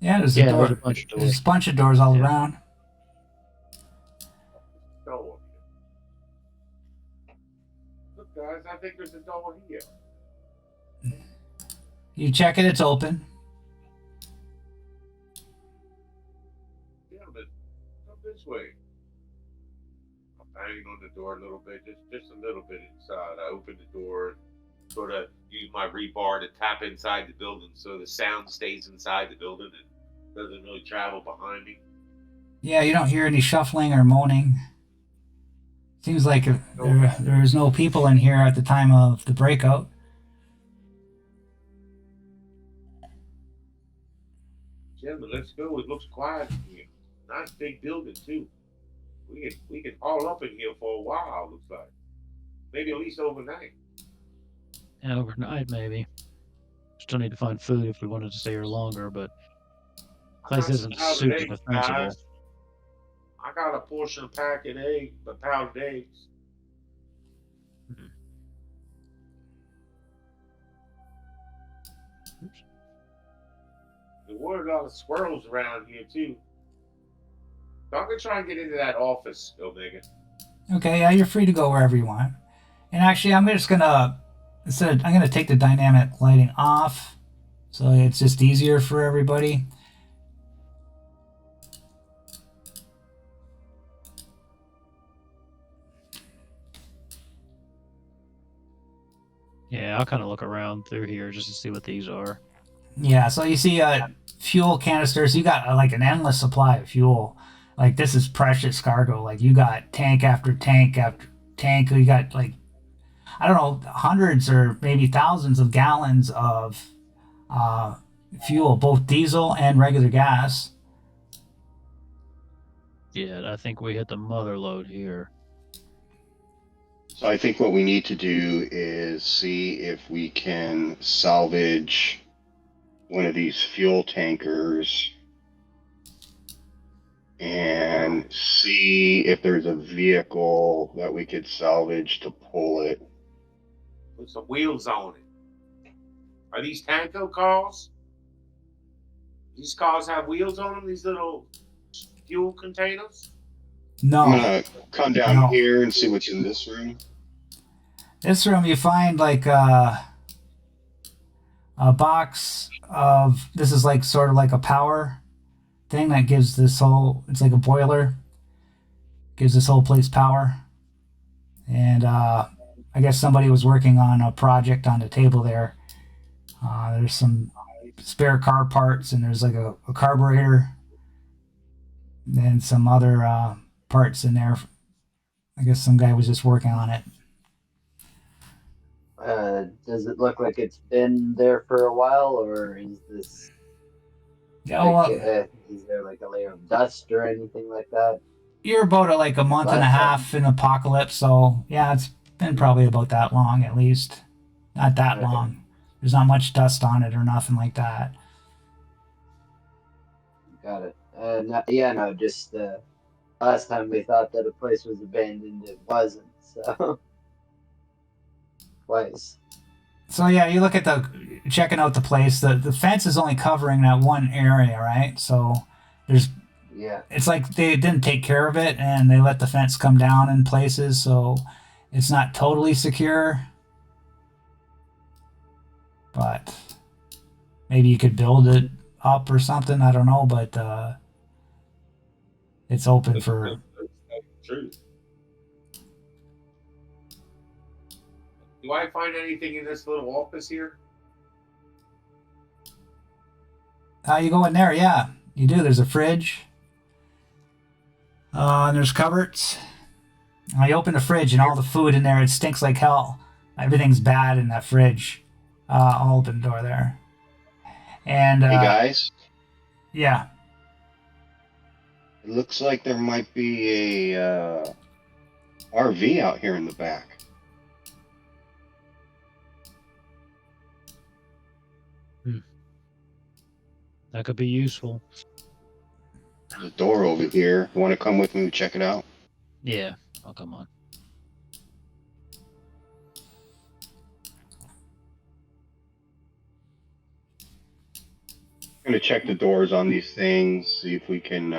[SPEAKER 1] Yeah, there's
[SPEAKER 2] Yeah,
[SPEAKER 1] a door.
[SPEAKER 2] there's a bunch of doors.
[SPEAKER 1] There's a bunch of doors all
[SPEAKER 2] Yeah.
[SPEAKER 1] around.
[SPEAKER 6] Door. Look, guys, I think there's a door here.
[SPEAKER 1] You check it, it's open.
[SPEAKER 6] Gentlemen, come this way. I'm banging on the door a little bit, just a little bit inside. I open the door, sort of use my rebar to tap inside the building so the sound stays inside the building and doesn't really travel behind me.
[SPEAKER 1] Yeah, you don't hear any shuffling or moaning. Seems like there's no people in here at the time of the breakout.
[SPEAKER 6] Gentlemen, let's go. It looks quiet in here. Nice big building too. We can haul up in here for a while. Looks like maybe at least overnight.
[SPEAKER 2] Yeah, overnight maybe. Still need to find food if we wanted to stay here longer, but place isn't super defensible.
[SPEAKER 6] I got a portion of packet egg, but powdered eggs.
[SPEAKER 2] Oops.
[SPEAKER 6] There were a lot of squirrels around here too. So I'm gonna try and get into that office, Omega.
[SPEAKER 1] Okay, yeah, you're free to go wherever you want. And actually, I'm gonna take the dynamic lighting off, so it's just easier for everybody.
[SPEAKER 2] Yeah, I'll kind of look around through here just to see what these are.
[SPEAKER 1] Yeah, so you see fuel canisters. You got like an endless supply of fuel. Like this is precious cargo. Like you got tank after tank after tank. You got like, I don't know, hundreds or maybe thousands of gallons of fuel, both diesel and regular gas.
[SPEAKER 2] Yeah, I think we hit the mother load here.
[SPEAKER 3] So I think what we need to do is see if we can salvage one of these fuel tankers and see if there's a vehicle that we could salvage to pull it.
[SPEAKER 6] With some wheels on it. Are these Tanko cars? These cars have wheels on them, these little fuel containers?
[SPEAKER 1] No.
[SPEAKER 3] I'm gonna come down
[SPEAKER 1] No.
[SPEAKER 3] here and see what's in this room.
[SPEAKER 1] This room you find like a box of, this is like sort of like a power thing that gives this whole, it's like a boiler, gives this whole place power. And I guess somebody was working on a project on the table there. There's some spare car parts, and there's like a carburetor and some other parts in there. I guess some guy was just working on it.
[SPEAKER 4] Does it look like it's been there for a while, or is this
[SPEAKER 1] Yeah,
[SPEAKER 4] like
[SPEAKER 1] well,
[SPEAKER 4] is there like a layer of dust or anything like that?
[SPEAKER 1] you're about like a month and a
[SPEAKER 4] Last time,
[SPEAKER 1] half in apocalypse, so yeah, it's been probably about that long at least. Not that
[SPEAKER 4] okay,
[SPEAKER 1] long. There's not much dust on it or nothing like that.
[SPEAKER 4] got it. No, yeah, no, just last time we thought that a place was abandoned, it wasn't. So twice.
[SPEAKER 1] So yeah, you look at the checking out the place. The fence is only covering that one area, right? So there's
[SPEAKER 4] Yeah,
[SPEAKER 1] it's like they didn't take care of it and they let the fence come down in places, so it's not totally secure. But maybe you could build it up or something. I don't know, but it's open for.
[SPEAKER 5] That's true. Do I find anything in this little office here?
[SPEAKER 1] You go in there, yeah, you do. There's a fridge, and there's cupboards. I open the fridge and all the food in there, it stinks like hell. Everything's bad in that fridge. I'll open the door there. And
[SPEAKER 3] Hey guys,
[SPEAKER 1] yeah,
[SPEAKER 3] it looks like there might be a RV out here in the back.
[SPEAKER 2] That could be useful.
[SPEAKER 3] There's a door over here. You want to come with me and check it out?
[SPEAKER 2] Yeah. Oh, come on.
[SPEAKER 3] I'm gonna check the doors on these things, see if we can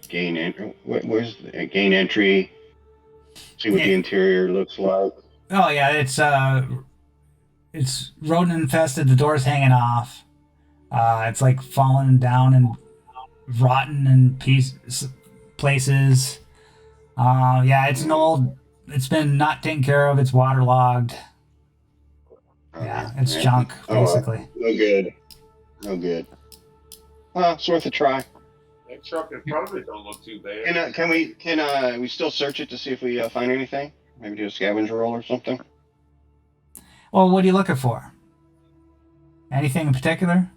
[SPEAKER 3] gain gain entry, see what
[SPEAKER 1] Yeah.
[SPEAKER 3] the interior looks like.
[SPEAKER 1] Oh yeah, it's rodent infested. The door's hanging off. It's like falling down and rotten in places. Yeah, it's an old. It's been not taken care of. It's waterlogged. Yeah, it's junk basically.
[SPEAKER 3] No good. No good. It's worth a try.
[SPEAKER 5] That truck in front of it don't look too bad.
[SPEAKER 3] Can we still search it to see if we find anything? Maybe do a scavenger roll or something.
[SPEAKER 1] Well, what are you looking for? Anything in particular?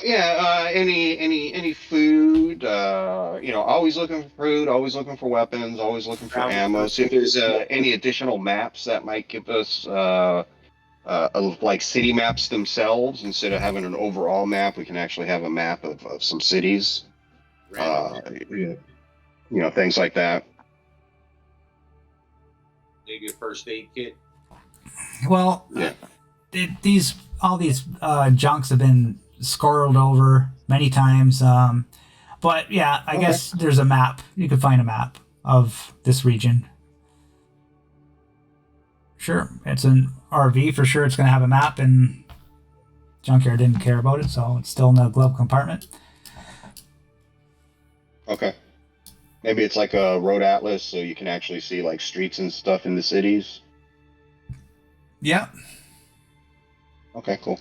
[SPEAKER 3] Yeah, any food. Always looking for food. Always looking for weapons. Always looking for ammo. See if there's any additional maps that might give us like city maps themselves. Instead of having an overall map, we can actually have a map of some cities. Things like that.
[SPEAKER 5] Maybe a first aid kit.
[SPEAKER 1] Well,
[SPEAKER 3] Yeah.
[SPEAKER 1] All these junks have been scored over many times. But yeah, I guess there's a map. You could find a map of this region. Sure, it's an RV for sure. It's going to have a map, and Junkyard didn't care about it, so it's still in the glove compartment.
[SPEAKER 3] Okay. Maybe it's like a road atlas, so you can actually see like streets and stuff in the cities.
[SPEAKER 1] Yeah.
[SPEAKER 3] Okay, cool.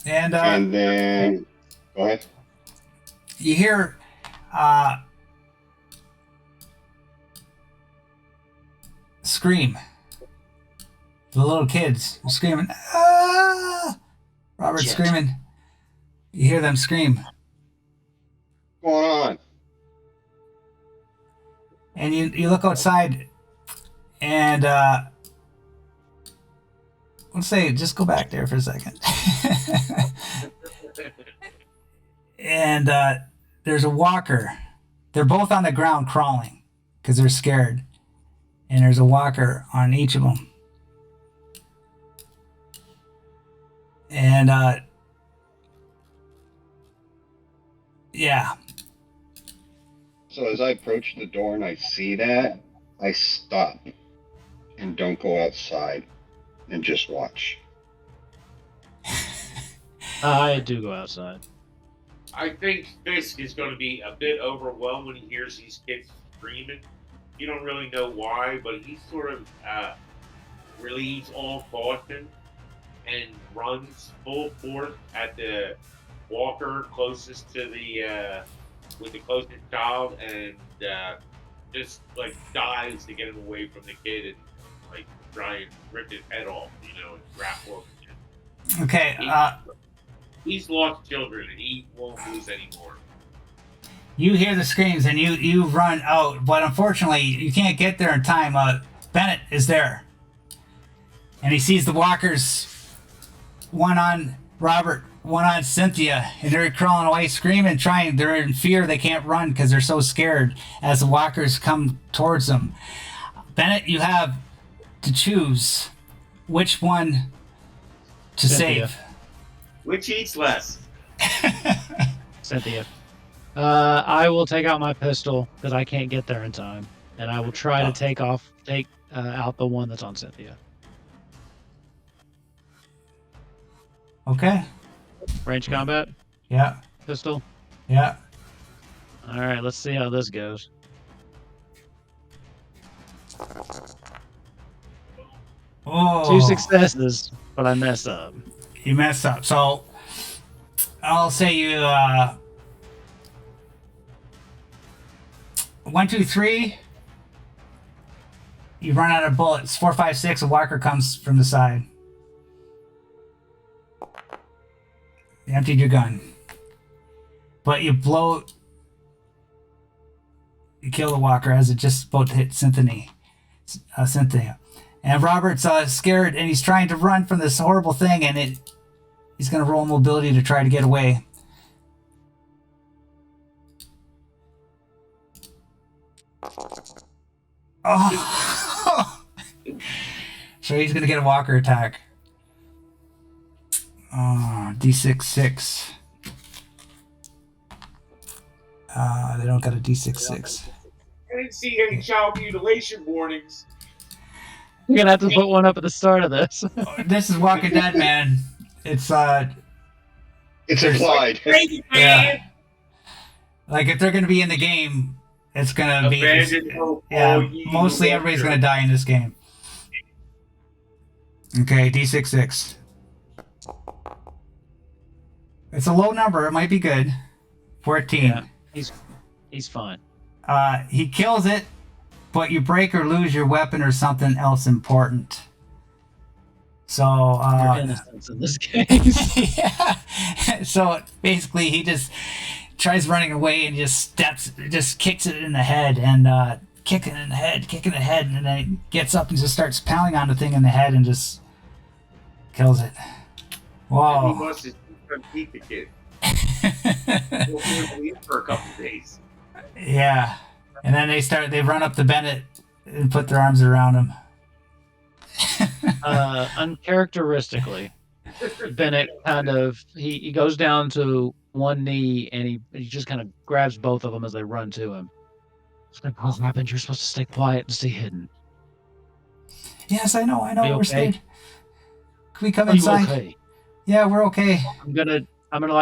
[SPEAKER 1] And
[SPEAKER 3] then, go ahead.
[SPEAKER 1] you hear scream. The little kids screaming. Ah! Robert's screaming. You hear them scream.
[SPEAKER 3] What's going on?
[SPEAKER 1] And you look outside, and let's say just go back there for a second. And there's a walker. They're both on the ground crawling because they're scared. And there's a walker on each of them. And yeah.
[SPEAKER 3] So as I approach the door and I see that, I stop and don't go outside and just watch.
[SPEAKER 2] I do go outside.
[SPEAKER 6] I think Fisk is going to be a bit overwhelmed when he hears these kids screaming. You don't really know why, but he sort of relieves all caution and runs full force at the walker closest to the with the closest child, and just like dives to get him away from the kid and like try and rip his head off, and grapple him.
[SPEAKER 1] Okay.
[SPEAKER 6] He's lost children, and he won't lose anymore.
[SPEAKER 1] You hear the screams and you run out, but unfortunately you can't get there in time. Bennett is there, and he sees the walkers, one on Robert, one on Cynthia, and they're crawling away, screaming, trying. They're in fear. They can't run because they're so scared as the walkers come towards them. Bennett, you have to choose which one to
[SPEAKER 2] Cynthia.
[SPEAKER 1] save.
[SPEAKER 5] Which eats less?
[SPEAKER 2] Cynthia. I will take out my pistol because I can't get there in time, and I will try to take out the one that's on Cynthia.
[SPEAKER 1] Okay.
[SPEAKER 2] Range combat,
[SPEAKER 1] Yeah.
[SPEAKER 2] pistol.
[SPEAKER 1] Yeah.
[SPEAKER 2] All right, let's see how this goes.
[SPEAKER 1] Oh.
[SPEAKER 2] 2 successes, but I messed up.
[SPEAKER 1] You messed up. So I'll say you 1, 2, 3. You run out of bullets. 4, 5, 6. A walker comes from the side. You emptied your gun, but you kill the walker as it just about to hit Cynthia. And Robert's scared, and he's trying to run from this horrible thing, and he's going to roll mobility to try to get away. Oh! So he's going to get a walker attack. D6 6. They don't got a D6 6.
[SPEAKER 6] I didn't see any child mutilation warnings.
[SPEAKER 2] You're gonna have to put one up at the start of this.
[SPEAKER 1] This is Walking Dead, man. It's
[SPEAKER 3] implied.
[SPEAKER 1] yeah. Like if they're gonna be in the game, it's gonna be mostly everybody's gonna die in this game. Okay, D6 6. It's a low number. It might be good. 14.
[SPEAKER 2] Yeah, he's fine.
[SPEAKER 1] He kills it, but you break or lose your weapon or something else important. So
[SPEAKER 2] Your innocence in this case.
[SPEAKER 1] yeah. So basically, he just tries running away and just kicks it in the head and kicking in the head, and then he gets up and just starts pounding on the thing in the head and just kills it. Whoa.
[SPEAKER 6] He must have beat the kid. For a couple days.
[SPEAKER 1] Yeah, and then they run up to Bennett and put their arms around him.
[SPEAKER 2] Uncharacteristically, Bennett kind of he goes down to one knee and he just kind of grabs both of them as they run to him. It's like, what happened? You're supposed to stay quiet and stay hidden.
[SPEAKER 1] Yes, I know.
[SPEAKER 2] Are you
[SPEAKER 1] We're
[SPEAKER 2] okay?
[SPEAKER 1] scared. Can we come
[SPEAKER 2] Are you
[SPEAKER 1] inside?
[SPEAKER 2] okay?
[SPEAKER 1] Yeah, we're okay.
[SPEAKER 2] I'm gonna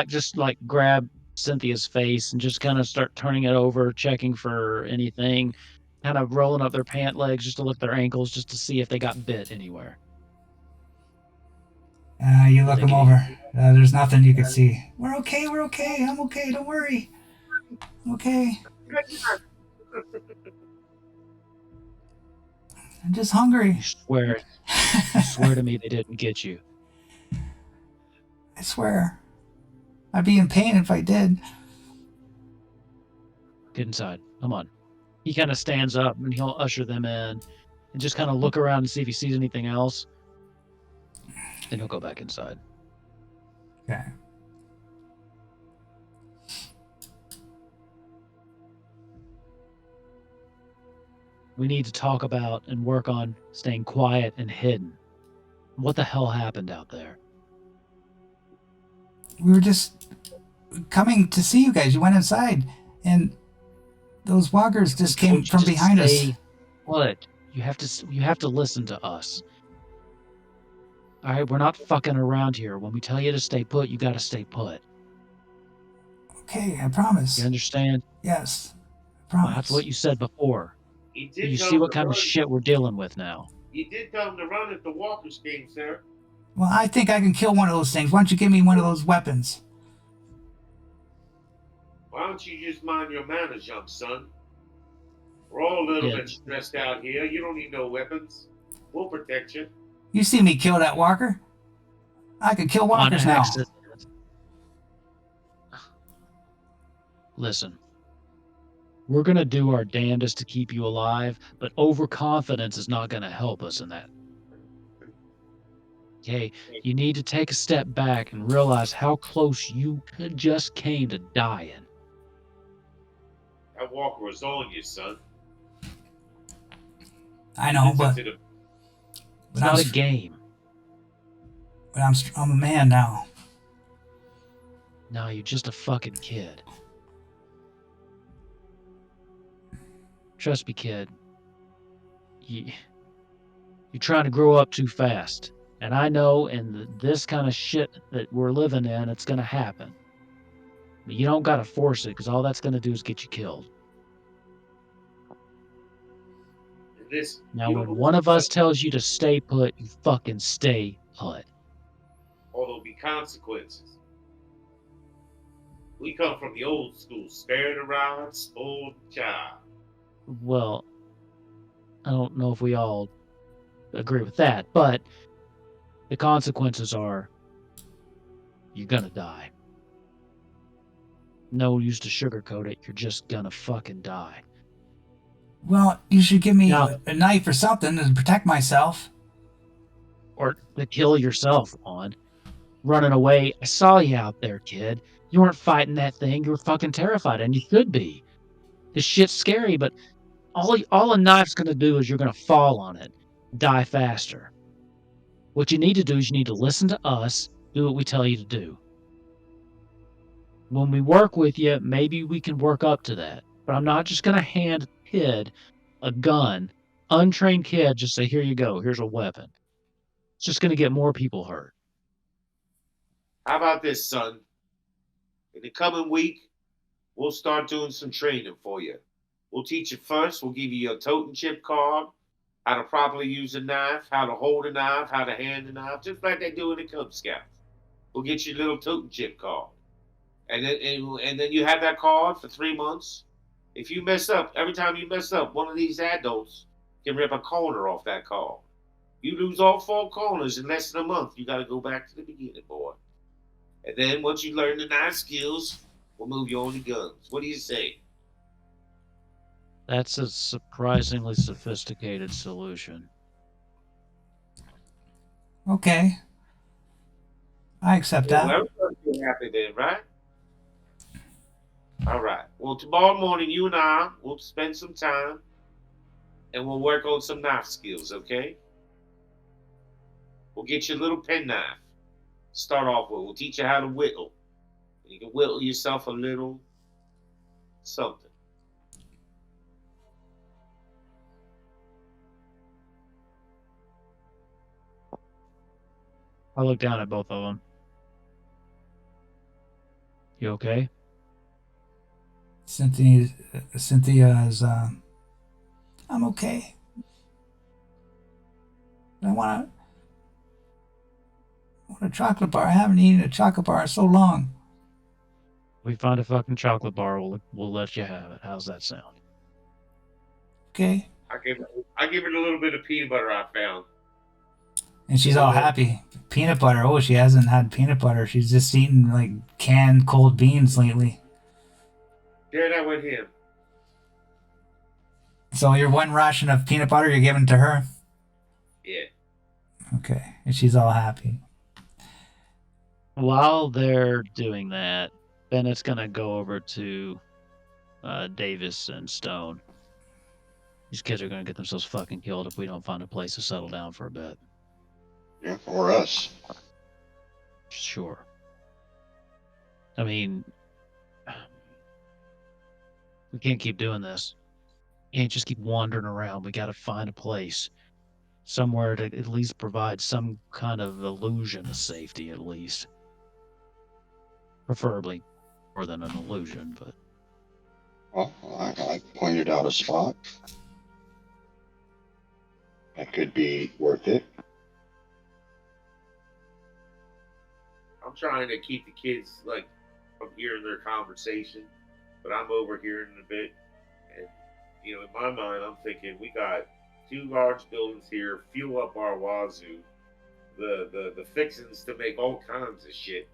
[SPEAKER 2] just grab Cynthia's face and just kind of start turning it over, checking for anything, kind of rolling up their pant legs just to look at their ankles just to see if they got bit anywhere.
[SPEAKER 1] You look them over. There's nothing you can see. We're okay. I'm okay. Don't worry. I'm okay. I'm just hungry.
[SPEAKER 2] You swear to me they didn't get you.
[SPEAKER 1] I swear. I'd be in pain if I did.
[SPEAKER 2] Get inside. Come on. He kind of stands up and he'll usher them in and just kind of look around and see if he sees anything else. Then he'll go back inside.
[SPEAKER 1] Okay.
[SPEAKER 2] We need to talk about and work on staying quiet and hidden. What the hell happened out there?
[SPEAKER 1] We were just coming to see you guys. You went inside, and those walkers just came from behind us.
[SPEAKER 2] What? You have to listen to us. All right, we're not fucking around here. When we tell you to stay put, you got to stay put.
[SPEAKER 1] Okay, I promise.
[SPEAKER 2] You understand?
[SPEAKER 1] Yes, I Promise.
[SPEAKER 2] That's what you said before.
[SPEAKER 6] You did
[SPEAKER 2] You
[SPEAKER 6] tell
[SPEAKER 2] see
[SPEAKER 6] him
[SPEAKER 2] what
[SPEAKER 6] to
[SPEAKER 2] kind of
[SPEAKER 6] run.
[SPEAKER 2] shit we're dealing with now.
[SPEAKER 6] You did tell him to run if the walkers came, sir.
[SPEAKER 1] Well, I think I can kill one of those things. Why don't you give me one of those weapons?
[SPEAKER 6] Why don't you just mind your manners, young son? We're all a little
[SPEAKER 2] Yeah.
[SPEAKER 6] bit stressed out here. You don't need no weapons. We'll protect you.
[SPEAKER 1] You see me kill that walker? I can kill
[SPEAKER 2] On
[SPEAKER 1] walkers now.
[SPEAKER 2] accident. Listen, we're going to do our damnedest to keep you alive, but overconfidence is not going to help us in that. Okay, you need to take a step back and realize how close you just came to dying.
[SPEAKER 6] That walker was on you, son.
[SPEAKER 1] I know, but
[SPEAKER 6] Listen to the
[SPEAKER 2] It's not a game.
[SPEAKER 1] But I'm a man now.
[SPEAKER 2] No, you're just a fucking kid. Trust me, kid. You're trying to grow up too fast. And I know in this kind of shit that we're living in, it's going to happen. But you don't got to force it, because all that's going to do is get you killed.
[SPEAKER 6] this.
[SPEAKER 2] Now, when one of us tells you to stay put, you fucking stay put.
[SPEAKER 6] Or there'll be consequences. We come from the old school, spared the rod, spoiled the child.
[SPEAKER 2] Well, I don't know if we all agree with that, but the consequences are you're gonna die. No use to sugarcoat it. You're just gonna fucking die.
[SPEAKER 1] Well, you should give me
[SPEAKER 2] Now-
[SPEAKER 1] a knife or something to protect myself.
[SPEAKER 2] Or to kill yourself on. Running away. I saw you out there, kid. You weren't fighting that thing. You were fucking terrified, and you should be. This shit's scary, but all a knife's gonna do is you're gonna fall on it, die faster. What you need to do is you need to listen to us, do what we tell you to do. When we work with you, maybe we can work up to that. But I'm not just gonna hand a kid a gun, untrained kid, just say, here you go, here's a weapon. It's just gonna get more people hurt.
[SPEAKER 6] How about this, son? In the coming week, we'll start doing some training for you. We'll teach you first. We'll give you your totem chip card, how to properly use a knife, how to hold a knife, how to hand a knife, just like they do in the Cub Scouts. We'll get you a little totem chip card. And then you have that card for 3 months. If you mess up, every time you mess up, one of these adults can rip a corner off that card. You lose all 4 corners in less than a month. You got to go back to the beginning, boy. And then once you learn the knife skills, we'll move you on to guns. What do you say?
[SPEAKER 2] That's a surprisingly sophisticated solution.
[SPEAKER 1] Okay. I accept that.
[SPEAKER 6] Well, everybody's happy then, right? All right. Well, tomorrow morning, you and I will spend some time and we'll work on some knife skills, okay? We'll get you a little penknife. Start off with. We'll teach you how to whittle. You can whittle yourself a little something.
[SPEAKER 2] I look down at both of them. You okay?
[SPEAKER 1] Cynthia is, I'm okay. I want a chocolate bar. I haven't eaten a chocolate bar in so long.
[SPEAKER 2] We find a fucking chocolate bar, we'll let you have it. How's that sound?
[SPEAKER 1] Okay.
[SPEAKER 6] I give it a little bit of peanut butter I found.
[SPEAKER 1] And she's all happy. Peanut butter. Oh, she hasn't had peanut butter. She's just eaten like canned cold beans lately.
[SPEAKER 6] Share that with him.
[SPEAKER 1] So your one ration of peanut butter you're giving to her?
[SPEAKER 6] Yeah.
[SPEAKER 1] Okay. And she's all happy.
[SPEAKER 2] While they're doing that, Bennett's gonna go over to Davis and Stone. These kids are gonna get themselves fucking killed if we don't find a place to settle down for a bit.
[SPEAKER 3] Yeah, or us.
[SPEAKER 2] Sure. I mean, we can't keep doing this. Can't just keep wandering around. We gotta find a place. Somewhere to at least provide some kind of illusion of safety, at least. Preferably more than an illusion, but
[SPEAKER 3] Well, I pointed out a spot that could be worth it.
[SPEAKER 6] I'm trying to keep the kids like from hearing their conversation, but I'm overhearing a bit. And in my mind, I'm thinking we got two large buildings here, fuel up our wazoo, the fixings to make all kinds of shit.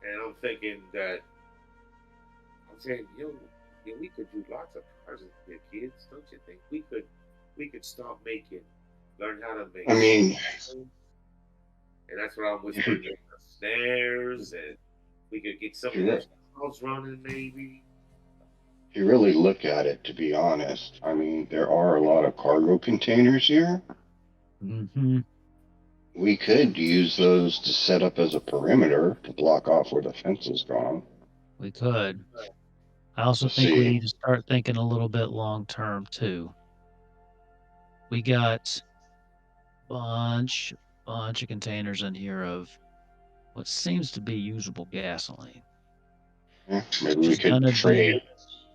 [SPEAKER 6] And I'm thinking that I'm saying, we could do lots of projects here, kids. Don't you think we could start making, learn how to make
[SPEAKER 3] I mean,
[SPEAKER 6] and that's what I'm
[SPEAKER 3] if you,
[SPEAKER 6] whispering upstairs, and we could get some
[SPEAKER 3] if
[SPEAKER 6] of
[SPEAKER 3] you,
[SPEAKER 6] those calls running, maybe.
[SPEAKER 3] if you really look at it, to be honest, I mean, there are a lot of cargo containers here.
[SPEAKER 2] Mm-hmm.
[SPEAKER 3] We could use those to set up as a perimeter to block off where the fence is gone.
[SPEAKER 2] We could. I also
[SPEAKER 3] Let's
[SPEAKER 2] think we
[SPEAKER 3] see.
[SPEAKER 2] need to start thinking a little bit long term too. We got bunch of containers in here of what seems to be usable gasoline.
[SPEAKER 3] Yeah, maybe
[SPEAKER 2] Which
[SPEAKER 3] we
[SPEAKER 2] is
[SPEAKER 3] could
[SPEAKER 2] gonna
[SPEAKER 3] trade.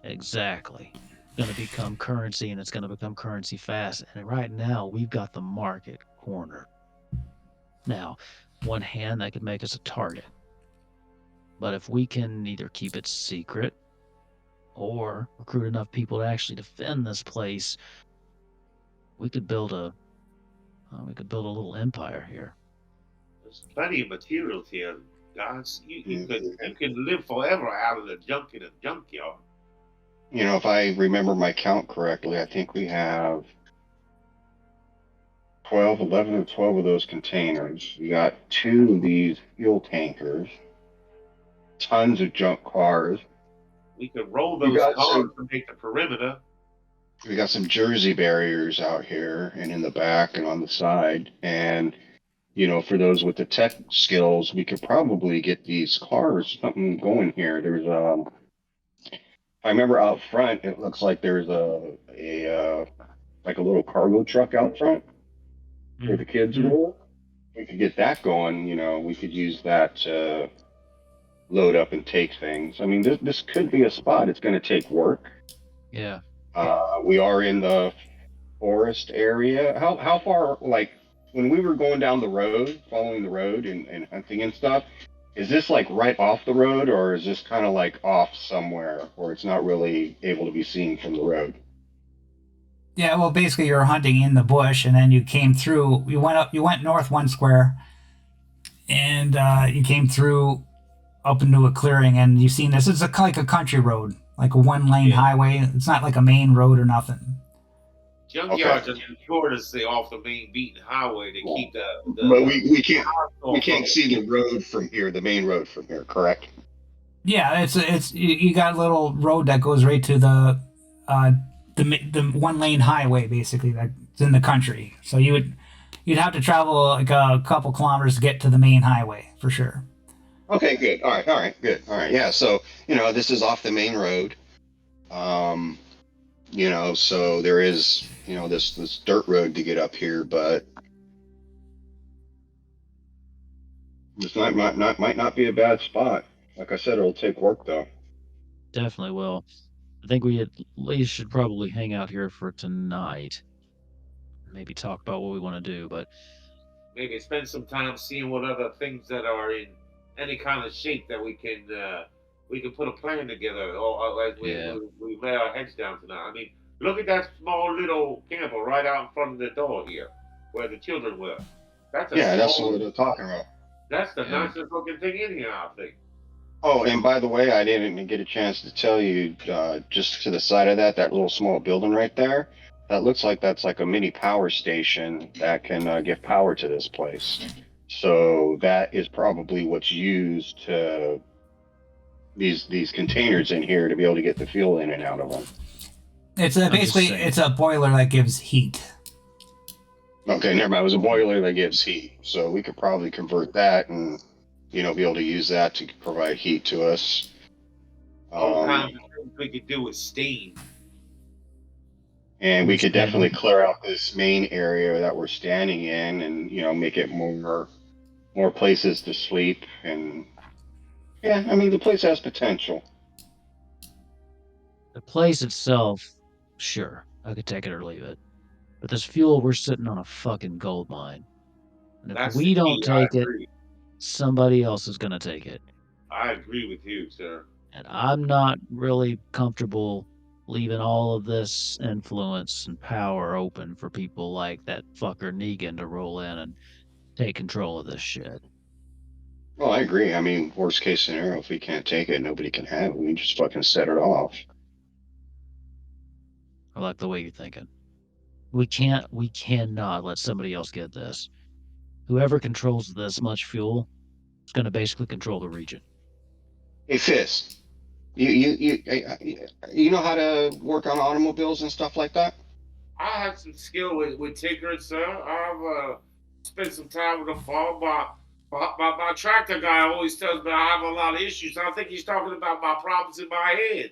[SPEAKER 2] be exactly gonna become currency, and it's gonna become currency fast. And right now we've got the market cornered. Now, one hand that could make us a target. But if we can either keep it secret or recruit enough people to actually defend this place, we could build a little empire here.
[SPEAKER 6] There's plenty of materials here, guys. You could
[SPEAKER 3] Mm,
[SPEAKER 6] you can live forever out of the junk in a junkyard.
[SPEAKER 3] If I remember my count correctly, I think we have 11 or 12 of those containers. We got 2 of these fuel tankers, tons of junk cars.
[SPEAKER 6] We could roll
[SPEAKER 3] We
[SPEAKER 6] those
[SPEAKER 3] got
[SPEAKER 6] cars
[SPEAKER 3] some.
[SPEAKER 6] to make the perimeter.
[SPEAKER 3] We got some Jersey barriers out here and in the back and on the side. And for those with the tech skills, we could probably get these cars something going here. I remember out front, it looks like there's like a little cargo truck out front where the kids
[SPEAKER 2] Mhm.
[SPEAKER 3] roll. We could get that going. We could use that to load up and take things. I mean, this could be a spot. It's going to take work.
[SPEAKER 2] Yeah.
[SPEAKER 3] We are in the forest area. How far, like, when we were going down the road, following the road and hunting and stuff, is this like right off the road, or is this kind of like off somewhere where it's not really able to be seen from the road?
[SPEAKER 1] Yeah, well, basically, you were hunting in the bush, and then you came through. You went up. You went north one square, and you came through up into a clearing, and you seen this. It's like a country road, like a one-lane
[SPEAKER 6] Yeah.
[SPEAKER 1] highway. It's not like a main road or nothing.
[SPEAKER 6] Junkyards are notoriously off the main beaten highway to keep
[SPEAKER 3] But we can't
[SPEAKER 6] the
[SPEAKER 3] we can't see the road from here, the main road from here, correct?
[SPEAKER 1] Yeah, it's you got a little road that goes right to uh, the one-lane highway, basically, that's in the country. So you'd have to travel like a couple kilometers to get to the main highway for sure.
[SPEAKER 3] Okay, good. All right, good. All right, yeah. So this is off the main road. Um, so there is this dirt road to get up here, but this might not be a bad spot. Like I said, it'll take work though.
[SPEAKER 2] Definitely will. I think we at least should probably hang out here for tonight. Maybe talk about what we want to do, but
[SPEAKER 6] maybe spend some time seeing what other things that are in any kind of shape that we can put a plan together, or as
[SPEAKER 2] yeah.
[SPEAKER 6] we lay our heads down tonight. I mean, look at that small little camper right out in front of the door here, where the children were. That's
[SPEAKER 3] That's what they're talking about.
[SPEAKER 6] That's the
[SPEAKER 2] Yeah.
[SPEAKER 6] nicest looking thing in here, I think.
[SPEAKER 3] Oh, and by the way, I didn't get a chance to tell you, just to the side of that little small building right there, that looks like that's like a mini power station that can give power to this place. So that is probably what's used to these containers in here to be able to get the fuel in and out of them.
[SPEAKER 1] It's
[SPEAKER 2] just
[SPEAKER 1] basically
[SPEAKER 2] saying.
[SPEAKER 1] it's a boiler that gives heat.
[SPEAKER 3] Okay, never mind. It was a boiler that gives heat, so we could probably convert that and be able to use that to provide heat to us.
[SPEAKER 6] All kinds of things we could do with steam.
[SPEAKER 3] And we could definitely clear out this main area that we're standing in, and make it more places to sleep. And yeah, I mean the place has potential.
[SPEAKER 2] The place itself, sure, I could take it or leave it. But this fuel, we're sitting on a fucking gold mine. And if
[SPEAKER 6] That's the
[SPEAKER 2] we don't
[SPEAKER 6] key. I
[SPEAKER 2] take it,
[SPEAKER 6] agree.
[SPEAKER 2] somebody else is going to take it.
[SPEAKER 6] I agree with you, sir.
[SPEAKER 2] And I'm not really comfortable leaving all of this influence and power open for people like that fucker Negan to roll in and take control of this shit.
[SPEAKER 3] Well, I agree. I mean, worst case scenario, if we can't take it, nobody can have it. We can just fucking set it off.
[SPEAKER 2] I like the way you're thinking. We cannot let somebody else get this. Whoever controls this much fuel is going to basically control the region.
[SPEAKER 3] Hey, Fist, you know how to work on automobiles and stuff like that?
[SPEAKER 6] I have some skill with tinkering, sir. I've spent some time with a farm. My tractor guy always tells me I have a lot of issues. I think he's talking about my problems in my head.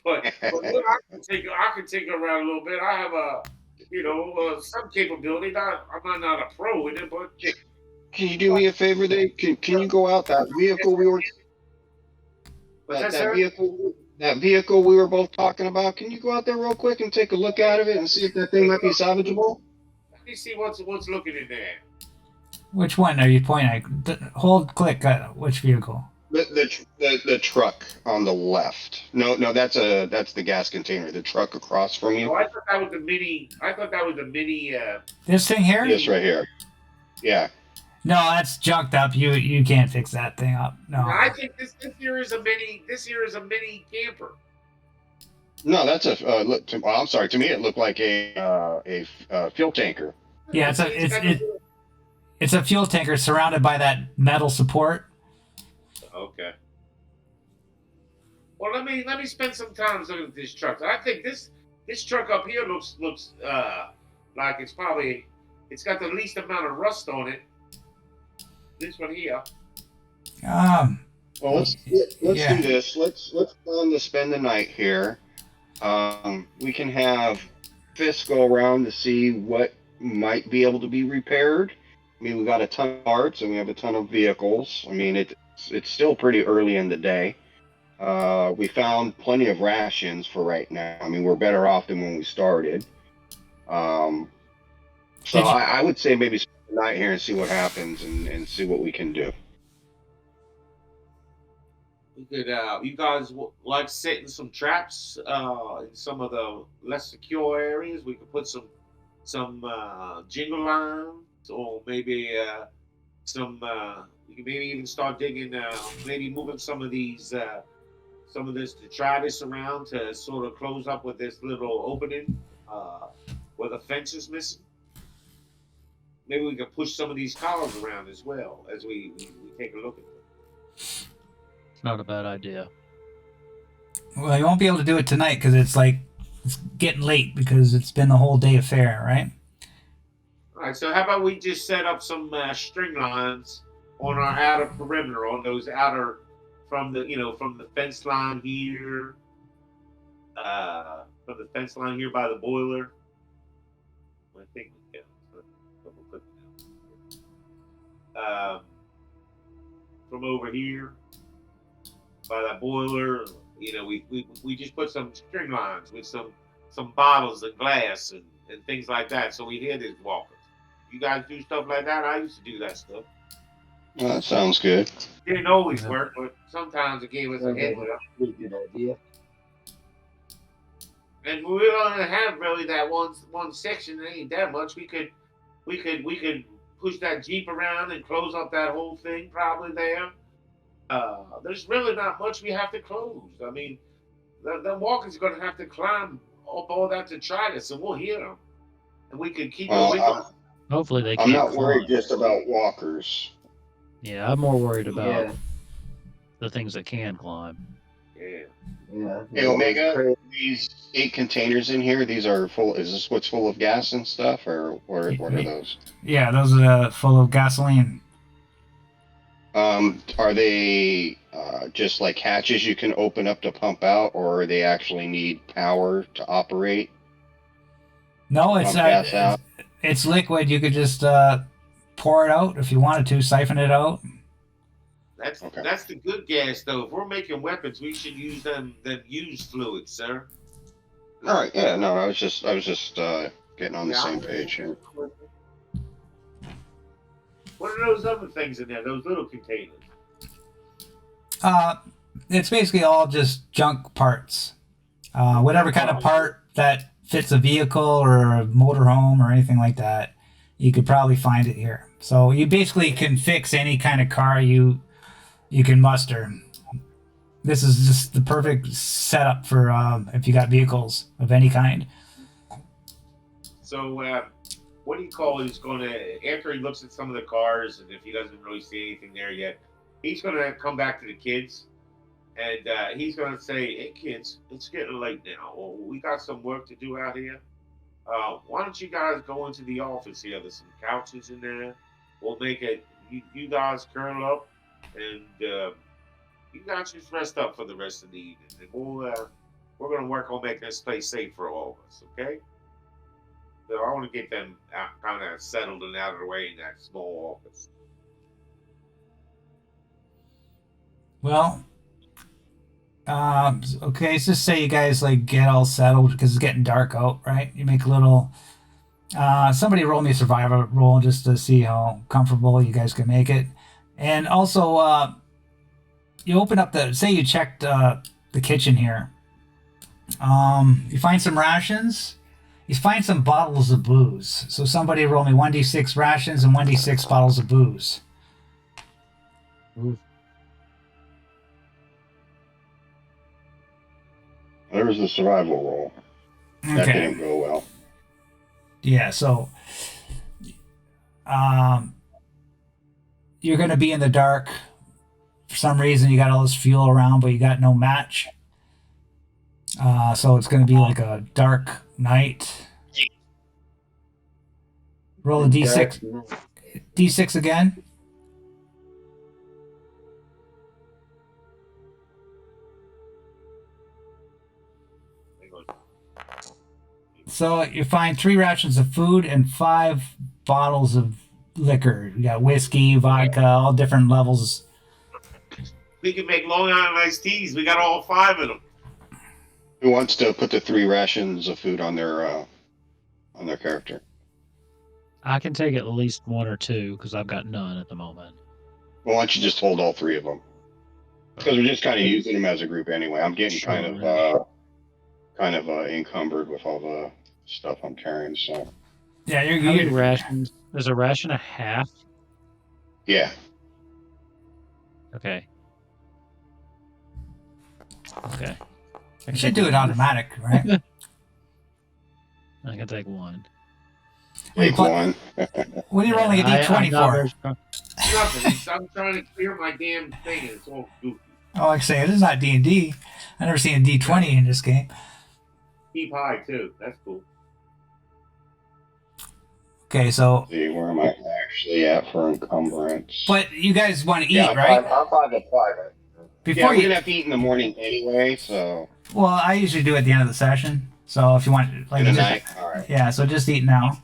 [SPEAKER 6] But look, I can tinker around a little bit. I have some capability. I'm not a pro in it, but
[SPEAKER 3] Can you do me a favor? There, can you go out that vehicle we were
[SPEAKER 6] what's that,
[SPEAKER 3] that
[SPEAKER 6] sir?
[SPEAKER 3] vehicle we were both talking about? Can you go out there real quick and take a look at it and see if that thing might be salvageable?
[SPEAKER 6] Let me see what's looking in there.
[SPEAKER 1] Which one are you pointing at? Hold click. Which vehicle?
[SPEAKER 3] The truck on the left. No, that's the gas container. The truck across from
[SPEAKER 6] Oh,
[SPEAKER 3] you.
[SPEAKER 6] I thought that was the mini. I thought that was the mini.
[SPEAKER 1] This thing here?
[SPEAKER 3] This right here. Yeah.
[SPEAKER 1] No, that's junked up. You can't fix that thing up. No.
[SPEAKER 6] I think this here is a mini. This here is a mini camper.
[SPEAKER 3] No, that's a well, I'm sorry. To me, it looked like a fuel tanker.
[SPEAKER 1] Yeah, it's a fuel tanker surrounded by that metal support.
[SPEAKER 6] Okay. Well, let me spend some time looking at this truck. I think this truck up here looks like it's got the least amount of rust on it. This one here.
[SPEAKER 3] Well, let's
[SPEAKER 1] yeah.
[SPEAKER 3] do this. Let's plan to spend the night here. We can have Fisk go around to see what might be able to be repaired. I mean, we got a ton of parts and we have a ton of vehicles. I mean, it's still pretty early in the day. We found plenty of rations for right now. I mean, we're better off than when we started. So I would say maybe spend the night here and see what happens and see what we can do.
[SPEAKER 6] We could, you guys like setting some traps in some of the less secure areas. We could put some jingle lines, or maybe we could maybe even start digging, maybe moving some of this detritus around to sort of close up with this little opening where the fence is missing. Maybe we could push some of these collars around as well as we take a look at them.
[SPEAKER 2] Not a bad idea.
[SPEAKER 1] Well, you won't be able to do it tonight because it's getting late because it's been the whole day affair, right?
[SPEAKER 6] All right. So how about we just set up some string lines on our outer perimeter, on those outer from the fence line here, from the fence line here by the boiler. I think we can. From over here by that boiler, we just put some string lines with some bottles and glass and things like that, so we hear these walkers. You guys do stuff like that? I used to do that stuff.
[SPEAKER 3] Well, that sounds good.
[SPEAKER 6] It didn't always work, but sometimes it gave us a head up.
[SPEAKER 4] Pretty good idea.
[SPEAKER 6] And we don't have really that one section. It ain't that much. We could push that Jeep around and close up that whole thing probably there. There's really not much we have to close. I mean, the walkers are going to have to climb up all that detritus, and we'll hear them. And we can keep
[SPEAKER 3] Well,
[SPEAKER 2] Hopefully they
[SPEAKER 3] I'm
[SPEAKER 2] can't
[SPEAKER 3] not worried
[SPEAKER 2] climb.
[SPEAKER 3] just about walkers.
[SPEAKER 2] Yeah, I'm more worried about
[SPEAKER 4] Yeah.
[SPEAKER 2] the things that can climb.
[SPEAKER 6] Yeah.
[SPEAKER 4] Yeah.
[SPEAKER 3] Hey, Omega, these 8 containers in here, these are full. Is this what's full of gas and stuff, or what are those?
[SPEAKER 1] Yeah, those are full of gasoline.
[SPEAKER 3] Are they just like hatches you can open up to pump out, or they actually need power to operate?
[SPEAKER 1] No,
[SPEAKER 3] Pump gas out?
[SPEAKER 1] it's liquid. You could just pour it out if you wanted to, siphon it out.
[SPEAKER 3] Okay.
[SPEAKER 5] That's the good gas, though. If we're making weapons, we should use them used fluids, sir.
[SPEAKER 3] All right. Yeah. No, I was just getting on the
[SPEAKER 5] Yeah.
[SPEAKER 3] same page here.
[SPEAKER 5] What are those other things in there? Those little containers.
[SPEAKER 1] It's basically all just junk parts. Whatever kind of part that fits a vehicle or a motorhome or anything like that, you could probably find it here. So you basically can fix any kind of car you can muster. This is just the perfect setup for if you got vehicles of any kind.
[SPEAKER 5] So, what do you call it? He's going to, after he looks at some of the cars, and if he doesn't really see anything there yet, he's going to come back to the kids, and he's going to say, "Hey, kids, it's getting late now. Well, we got some work to do out here. Why don't you guys go into the office here? There's some couches in there. We'll make it. You guys curl up, and you guys just rest up for the rest of the evening, and we're going to work on making this place safe for all of us. Okay?" So I want to get them kind of settled and out of the way in that small office.
[SPEAKER 1] Well, okay, so just say you guys like get all settled because it's getting dark out, right? You make a little. Somebody roll me a survivor roll just to see how comfortable you guys can make it, and also you open up the. Say you checked the kitchen here. You find some rations. You find some bottles of booze. So somebody roll me 1d6 rations and 1d6 bottles of booze.
[SPEAKER 2] Ooh.
[SPEAKER 3] There was the survival roll. That didn't go well.
[SPEAKER 1] Yeah, so you're going to be in the dark. For some reason, you got all this fuel around, but you got no match. So it's going to be like a dark night. Roll a d6. D6 again. So you find 3 rations of food and 5 bottles of liquor. You got whiskey, vodka, all different levels.
[SPEAKER 5] We can make Long Island iced teas. We got all 5 of them.
[SPEAKER 3] Who wants to put the 3 rations of food on their character?
[SPEAKER 2] I can take at least 1 or 2 because I've got none at the moment.
[SPEAKER 3] Well, why don't you just hold all 3 of them? Because we're just kind of using them as a group anyway. I'm getting
[SPEAKER 2] Sure.
[SPEAKER 3] kind of encumbered with all the stuff I'm carrying. So
[SPEAKER 1] Yeah,
[SPEAKER 2] How many
[SPEAKER 1] you're
[SPEAKER 2] rations? There's a ration a half.
[SPEAKER 3] yeah,
[SPEAKER 2] Okay. Okay. I
[SPEAKER 1] you
[SPEAKER 2] can
[SPEAKER 1] should
[SPEAKER 2] take
[SPEAKER 1] do it
[SPEAKER 2] one.
[SPEAKER 1] automatic, right?
[SPEAKER 2] I can take 1.
[SPEAKER 3] take one.
[SPEAKER 1] What are you rolling a
[SPEAKER 2] I'm
[SPEAKER 1] d20
[SPEAKER 2] not
[SPEAKER 1] for?
[SPEAKER 2] very strong.
[SPEAKER 5] Nothing. I'm trying to clear my damn thing, and it's all goofy.
[SPEAKER 1] Oh, like I say, this is not D&D. I've never seen a d20 in this game.
[SPEAKER 5] Keep high too. That's cool.
[SPEAKER 1] Okay, so
[SPEAKER 3] See, where am I actually at for encumbrance?
[SPEAKER 1] but you guys want to eat,
[SPEAKER 3] yeah, I'm
[SPEAKER 1] right?
[SPEAKER 3] I'm 5 at 5. Yeah,
[SPEAKER 1] Before
[SPEAKER 3] we're
[SPEAKER 1] you,
[SPEAKER 3] gonna have to eat in the morning anyway. So
[SPEAKER 1] well, I usually do it at the end of the session. So if you want, like,
[SPEAKER 3] in the
[SPEAKER 1] just-
[SPEAKER 3] night. All right.
[SPEAKER 1] yeah. So just eat now.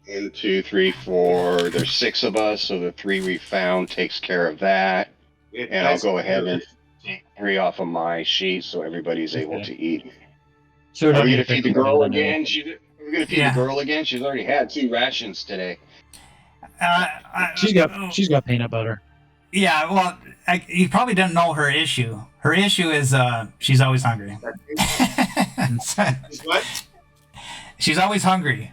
[SPEAKER 3] 1, 2, 3, 4. There's 6 of us, so the 3 we found takes care of that. And I'll go ahead and take 3 off of my sheet so everybody's able
[SPEAKER 2] Okay.
[SPEAKER 3] to eat.
[SPEAKER 2] So
[SPEAKER 3] Are
[SPEAKER 2] don't
[SPEAKER 3] we
[SPEAKER 2] need
[SPEAKER 3] gonna
[SPEAKER 2] to
[SPEAKER 3] feed the
[SPEAKER 2] pick one
[SPEAKER 3] girl
[SPEAKER 2] of them
[SPEAKER 3] again? Are we gonna feed
[SPEAKER 1] Yeah.
[SPEAKER 3] the girl again? She's already had 2 rations today.
[SPEAKER 2] She's got peanut butter.
[SPEAKER 1] Yeah, well, you probably don't know her issue. Her issue is she's always hungry.
[SPEAKER 5] What?
[SPEAKER 1] She's always hungry.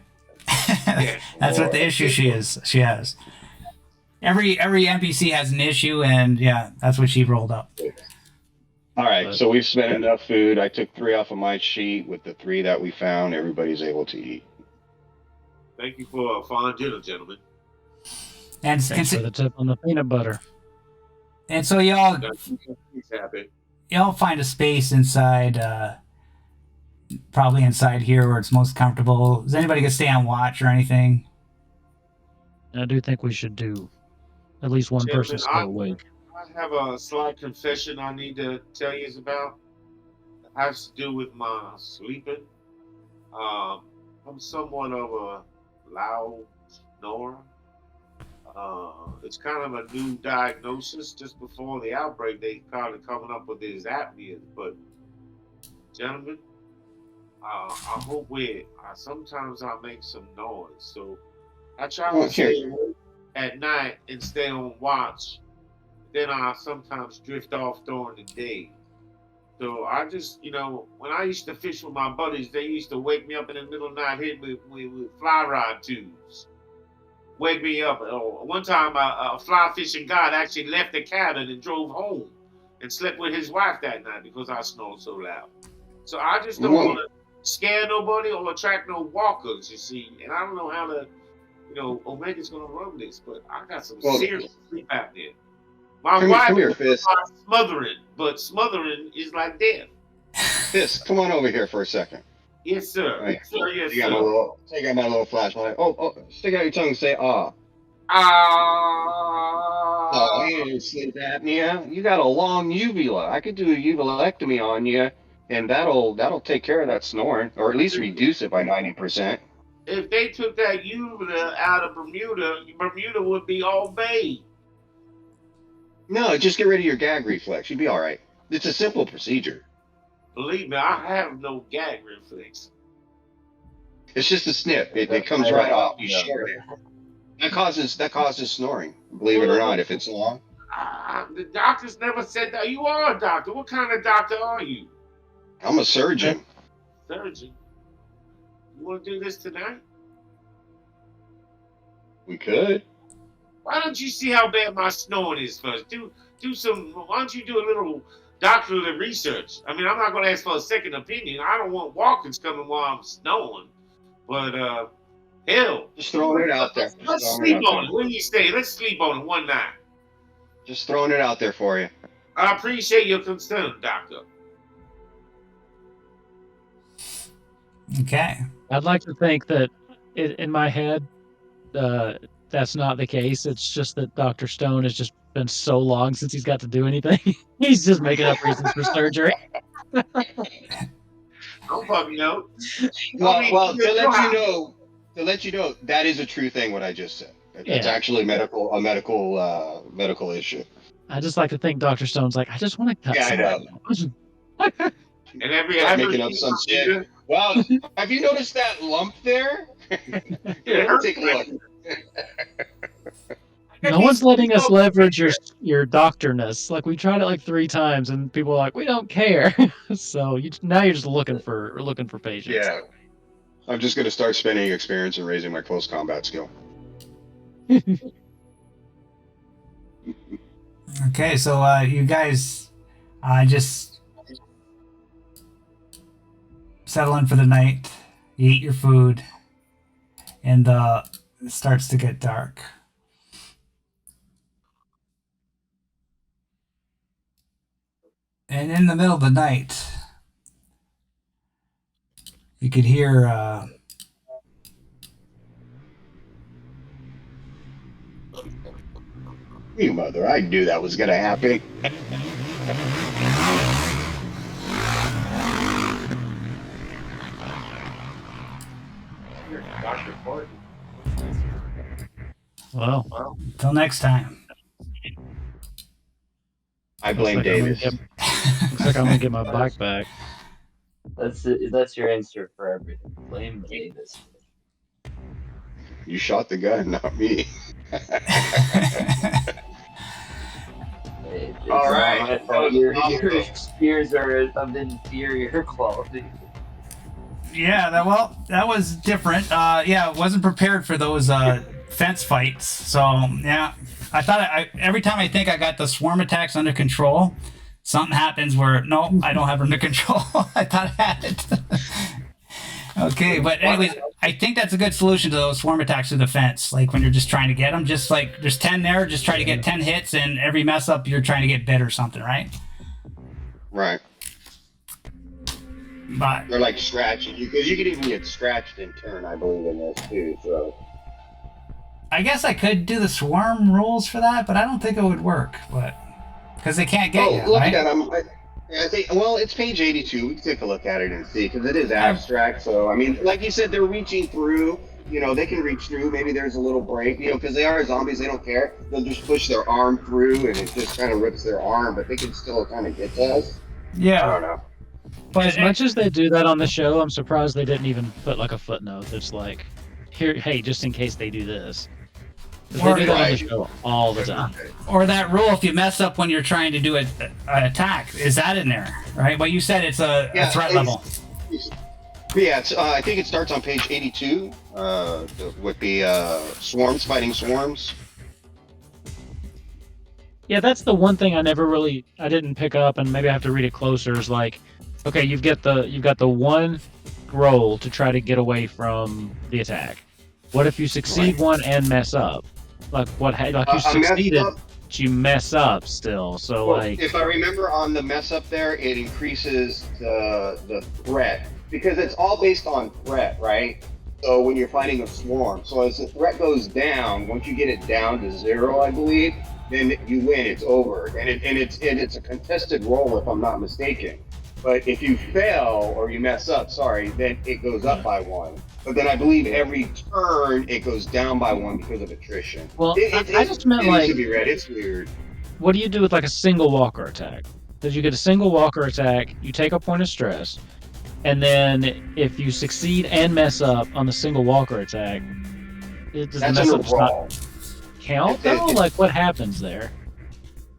[SPEAKER 1] That's what the issue she has. Every NPC has an issue, and yeah, that's what she rolled up.
[SPEAKER 3] All right, so we've spent enough food. I took 3 off of my sheet. With the 3 that we found, everybody's able to eat.
[SPEAKER 5] Thank you for a fine dinner, gentlemen.
[SPEAKER 1] And
[SPEAKER 2] Thanks for the tip on the peanut butter.
[SPEAKER 1] and so y'all
[SPEAKER 5] He's happy.
[SPEAKER 1] find a space inside, probably inside here where it's most comfortable. Is anybody gonna stay on watch or anything?
[SPEAKER 2] I do think we should do at least one person stay awake.
[SPEAKER 5] I have a slight confession I need to tell you about. It has to do with my sleeping. I'm somewhat of a loud snorer.
[SPEAKER 6] it's kind of a new diagnosis. Just before the outbreak, they started coming up with these apneas. But gentlemen, I hope sometimes I make some noise. So I try
[SPEAKER 3] Well,
[SPEAKER 6] to
[SPEAKER 3] here.
[SPEAKER 6] stay awake at night and stay on watch. Then I sometimes drift off during the day. So I just, when I used to fish with my buddies, they used to wake me up in the middle of the night, hit me with fly rod tubes. Wake me up. Oh, one time, a fly fishing guide actually left the cabin and drove home and slept with his wife that night because I snored so loud. So I just don't want to scare nobody or attract no walkers, you see. And I don't know how to, Omega's going to run this, but I got some serious sleep apnea. My wife
[SPEAKER 3] come here, Fist.
[SPEAKER 6] Smothering, but smothering is like death.
[SPEAKER 3] Fist, come on over here for a second.
[SPEAKER 6] Yes, sir.
[SPEAKER 3] Right.
[SPEAKER 6] Yes, sir. Yes,
[SPEAKER 3] Take
[SPEAKER 6] sir.
[SPEAKER 3] out my little flashlight. Oh, stick out your tongue and say ah.
[SPEAKER 6] Ah.
[SPEAKER 3] Oh, you ain't sleep apnea. You got a long uvula. I could do a uvulectomy on you, and that'll take care of that snoring, or at least reduce it by 90%.
[SPEAKER 6] If they took that uvula out of Bermuda, Bermuda would be all bay.
[SPEAKER 3] No, just get rid of your gag reflex. You'd be all right. It's a simple procedure.
[SPEAKER 6] Believe me, I have no gag reflex.
[SPEAKER 3] It's just a snip. It comes right off. You short it. That causes snoring. Believe it or not, if it's long.
[SPEAKER 6] The doctors never said that. You are a doctor. What kind of doctor are you?
[SPEAKER 3] I'm a surgeon.
[SPEAKER 6] Surgeon. You want to do this tonight?
[SPEAKER 3] We could.
[SPEAKER 6] Why don't you see how bad my snoring is first? Why don't you do a little doctoral research? I mean, I'm not going to ask for a second opinion. I don't want walkers coming while I'm snoring. But, hell.
[SPEAKER 3] Just throwing it out there.
[SPEAKER 6] Let's sleep on it. Where do you stay? Let's sleep on it one night.
[SPEAKER 3] Just throwing it out there for you.
[SPEAKER 6] I appreciate your concern, doctor.
[SPEAKER 1] Okay.
[SPEAKER 2] I'd like to think that in my head, that's not the case. It's just that Dr. Stone has just been so long since he's got to do anything. He's just making up reasons for surgery.
[SPEAKER 6] Don't fucking know.
[SPEAKER 3] Well, to let you know, that is a true thing. What I just said. It's actually a medical issue.
[SPEAKER 2] I just like to think Dr. Stone's like, I just want to cut.
[SPEAKER 3] Yeah, I know.
[SPEAKER 6] And every
[SPEAKER 3] making up some shit. Well, have you noticed that lump there? Take a look.
[SPEAKER 2] No one's letting us leverage your doctorness. Like, we tried it like 3 times, and people are like, we don't care. So now you're just looking for patients.
[SPEAKER 3] Yeah. I'm just gonna start spending experience and raising my close combat skill.
[SPEAKER 1] Okay, so you guys just settle in for the night. You eat your food, and it starts to get dark. And in the middle of the night, you could hear
[SPEAKER 3] You mother, I knew that was gonna happen.
[SPEAKER 6] Dr. Ford.
[SPEAKER 2] Well,
[SPEAKER 1] until next time.
[SPEAKER 3] I blame Davis.
[SPEAKER 2] Looks like I'm gonna get my bike back.
[SPEAKER 4] That's your answer for everything. Blame Davis.
[SPEAKER 3] You shot the gun, not me. All right.
[SPEAKER 4] Your spears are of inferior quality.
[SPEAKER 1] Yeah, that was different. Yeah, wasn't prepared for those fence fights. So yeah, I thought every time I think I got the swarm attacks under control, something happens where no, I don't have it under control. I thought I had it. Okay, but anyways, I think that's a good solution to those swarm attacks through the fence. Like when you're just trying to get them, just like there's 10 there, just try to get 10 hits, and every mess up you're trying to get bit or something, right?
[SPEAKER 3] Right.
[SPEAKER 1] But
[SPEAKER 3] they're like scratching you, because you can even get scratched in turn, I believe, in this too. So
[SPEAKER 1] I guess I could do the swarm rules for that, but I don't think it would work. But because they can't get you,
[SPEAKER 3] look
[SPEAKER 1] right?
[SPEAKER 3] at that. I think, well, it's page 82. We can take a look at it and see, because it is abstract. So, I mean, like you said, they're reaching through. they can reach through. Maybe there's a little break, because they are zombies. They don't care. They'll just push their arm through, and it just kind of rips their arm. But they can still kind of get to us. I don't
[SPEAKER 1] Yeah,
[SPEAKER 3] know.
[SPEAKER 1] but
[SPEAKER 2] As much as they do that on the show, I'm surprised they didn't even put like a footnote that's like, here, hey, just in case they do this. 'Cause they do that on the
[SPEAKER 3] Right.
[SPEAKER 2] show all the time.
[SPEAKER 1] or that rule, if you mess up when you're trying to do an attack, is that in there? Right? But you said it's a threat level.
[SPEAKER 3] Yeah, I think it starts on page 82 with the swarms fighting swarms.
[SPEAKER 2] Yeah, that's the one thing I didn't pick up, and maybe I have to read it closer. Is like, okay, you've got the one roll to try to get away from the attack. What if you succeed one and mess up? Like you succeeded, but you mess up still. So
[SPEAKER 3] Well,
[SPEAKER 2] like,
[SPEAKER 3] if I remember on the mess up there, it increases the threat because it's all based on threat, right? So when you're fighting a swarm, so as the threat goes down, once you get it down to 0, I believe, then you win. It's over, and it's a contested roll if I'm not mistaken. But if you fail or you mess up, then it goes up by 1. But then I believe every turn it goes down by 1 because of attrition.
[SPEAKER 2] well, I just meant
[SPEAKER 3] it
[SPEAKER 2] like,
[SPEAKER 3] needs to be read. It's weird.
[SPEAKER 2] what do you do with like a single walker attack? Because you get a single walker attack, you take a point of stress, and then if you succeed and mess up on the single walker attack, does the
[SPEAKER 3] That's
[SPEAKER 2] mess
[SPEAKER 3] in a
[SPEAKER 2] up just not
[SPEAKER 3] brawl.
[SPEAKER 2] count though? Like, what happens there?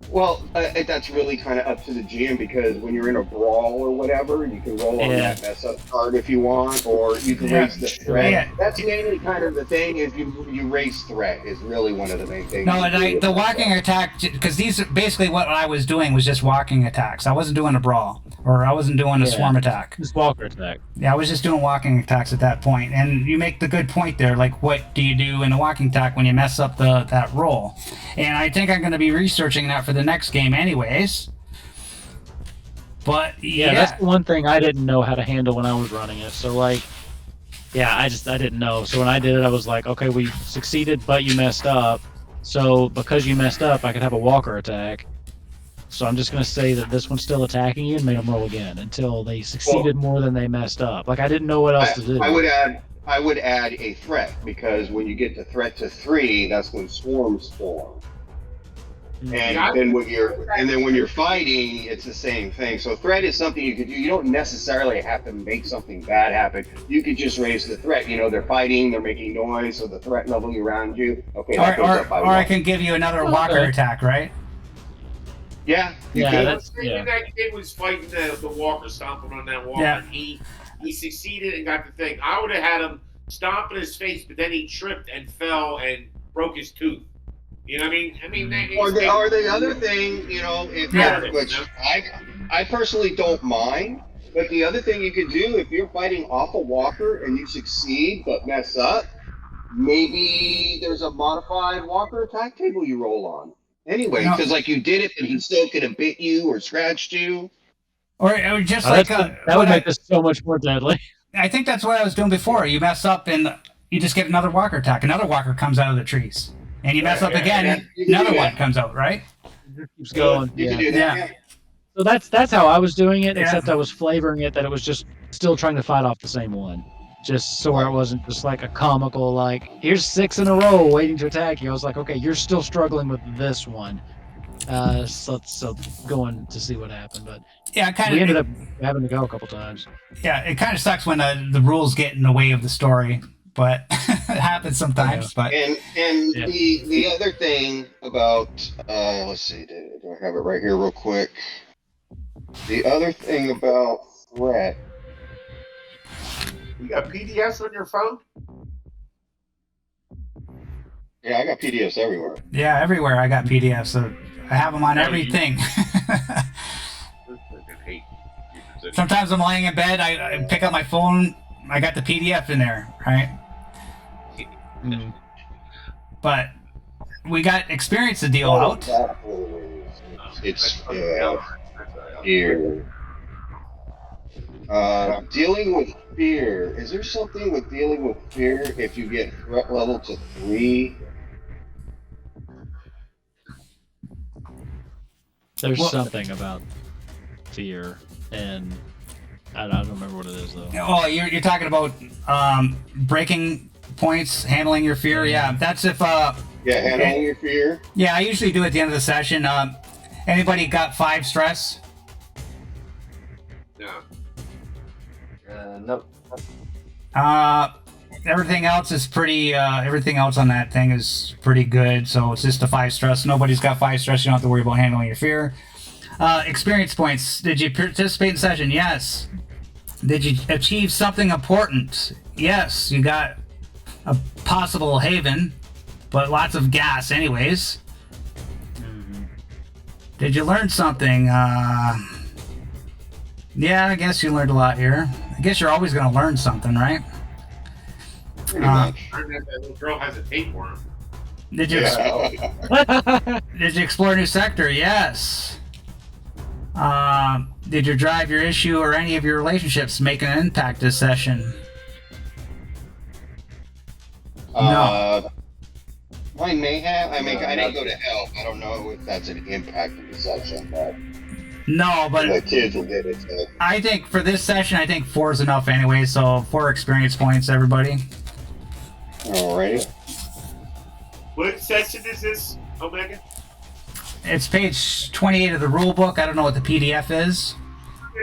[SPEAKER 3] Well, that's really kind of up to the GM because when you're in a brawl or whatever, you can roll on that mess up card if you want, or you can raise the threat.
[SPEAKER 1] Yeah.
[SPEAKER 3] That's mainly kind of the thing is you raise threat is really one of the main things.
[SPEAKER 1] No,
[SPEAKER 3] you do
[SPEAKER 1] and
[SPEAKER 3] with
[SPEAKER 1] the
[SPEAKER 3] that.
[SPEAKER 1] walking attack, because these basically what I was doing was just walking attacks. I wasn't doing a brawl, or I wasn't doing a swarm attack.
[SPEAKER 2] This walker attack.
[SPEAKER 1] Yeah, I was just doing walking attacks at that point. And you make the good point there, like what do you do in a walking attack when you mess up that roll? And I think I'm going to be researching that for the next game anyways. But
[SPEAKER 2] Yeah, that's the one thing I didn't know how to handle when I was running it. So like, yeah, I didn't know. So when I did it, I was like, okay, we succeeded, but you messed up. So because you messed up, I could have a walker attack. So I'm just going to say that this one's still attacking you and make them roll again until they succeeded more than they messed up. Like, I didn't know what else to do.
[SPEAKER 3] I would add a threat because when you get the threat to 3, that's when swarms form. And then when you're fighting, it's the same thing. So threat is something you could do. You don't necessarily have to make something bad happen. You could just raise the threat. They're fighting, they're making noise, so the threat level around you. Okay, that goes up by 1.
[SPEAKER 1] I can give you another walker attack, right?
[SPEAKER 3] Yeah, you
[SPEAKER 2] Yeah,
[SPEAKER 3] could.
[SPEAKER 2] that's yeah.
[SPEAKER 6] That kid was fighting the walker, stomping on that walker.
[SPEAKER 1] Yeah.
[SPEAKER 6] He succeeded and got the thing. I would have had him stomp in his face, but then he tripped and fell and broke his tooth. You know what I mean?
[SPEAKER 3] Or the other thing, which I personally don't mind. But the other thing you could do if you're fighting off a walker and you succeed but mess up, maybe there's a modified walker attack table you roll on. Anyway, because like you did it, but he still could have bit you or scratched you.
[SPEAKER 1] Or just like
[SPEAKER 2] that would make this so much more deadly.
[SPEAKER 1] I think that's what I was doing before. You mess up and you just get another walker attack. Another walker comes out of the trees, and you mess up again. Another one comes out, right?
[SPEAKER 2] It just keeps going.
[SPEAKER 3] You can do that.
[SPEAKER 2] So that's how I was doing it, except I was flavoring it that it was just still trying to fight off the same one. Just so it wasn't just like a comical, like, here's 6 in a row waiting to attack you. I was like, okay, you're still struggling with this one. So going to see what happened. But
[SPEAKER 1] Yeah,
[SPEAKER 2] we ended up having to go a couple times.
[SPEAKER 1] Yeah, it kind of sucks when the rules get in the way of the story, but it happens sometimes. But
[SPEAKER 3] And the other thing about let's see, do I have it right here real quick? The other thing about threat.
[SPEAKER 6] You got PDFs on your phone?
[SPEAKER 3] Yeah, I got PDFs everywhere.
[SPEAKER 1] yeah, everywhere I got PDFs, so I have them on everything. Sometimes I'm lying in bed, I pick up my phone, I got the PDF in there, right? But we got experience to deal out.
[SPEAKER 3] It's here. Dealing with fear. Is there something with dealing with fear if you get threat level to 3?
[SPEAKER 2] There's something about fear, and I don't remember what it is though.
[SPEAKER 1] Oh, you're talking about breaking points, handling your fear. Yeah, that's if
[SPEAKER 3] handling your fear.
[SPEAKER 1] yeah, I usually do at the end of the session. Anybody got 5 stress?
[SPEAKER 5] No.
[SPEAKER 4] Nope.
[SPEAKER 1] Everything else is pretty. Everything else on that thing is pretty good. So it's just a 5 stress. Nobody's got 5 stress. You don't have to worry about handling your fear. Experience points. Did you participate in session? Yes. Did you achieve something important? Yes. You got a possible haven, but lots of gas anyways. Did you learn something? Yeah, I guess you learned a lot here. I guess you're always going to learn something, right?
[SPEAKER 3] Pretty much.
[SPEAKER 5] Learned that little girl has a tapeworm.
[SPEAKER 1] Did you did you explore a new sector? Yes. Did you drive your issue or any of your relationships make an impact this session? No.
[SPEAKER 3] Mine may have. I mean, I didn't go to hell. I don't know if that's an impact of the session, but
[SPEAKER 1] No, but
[SPEAKER 3] the kids will get it. So.
[SPEAKER 1] I think for this session, I think 4 is enough anyway. So 4 experience points, everybody.
[SPEAKER 3] Alright.
[SPEAKER 5] What session is this, Omega?
[SPEAKER 1] It's page 28 of the rule book. I don't know what the PDF is.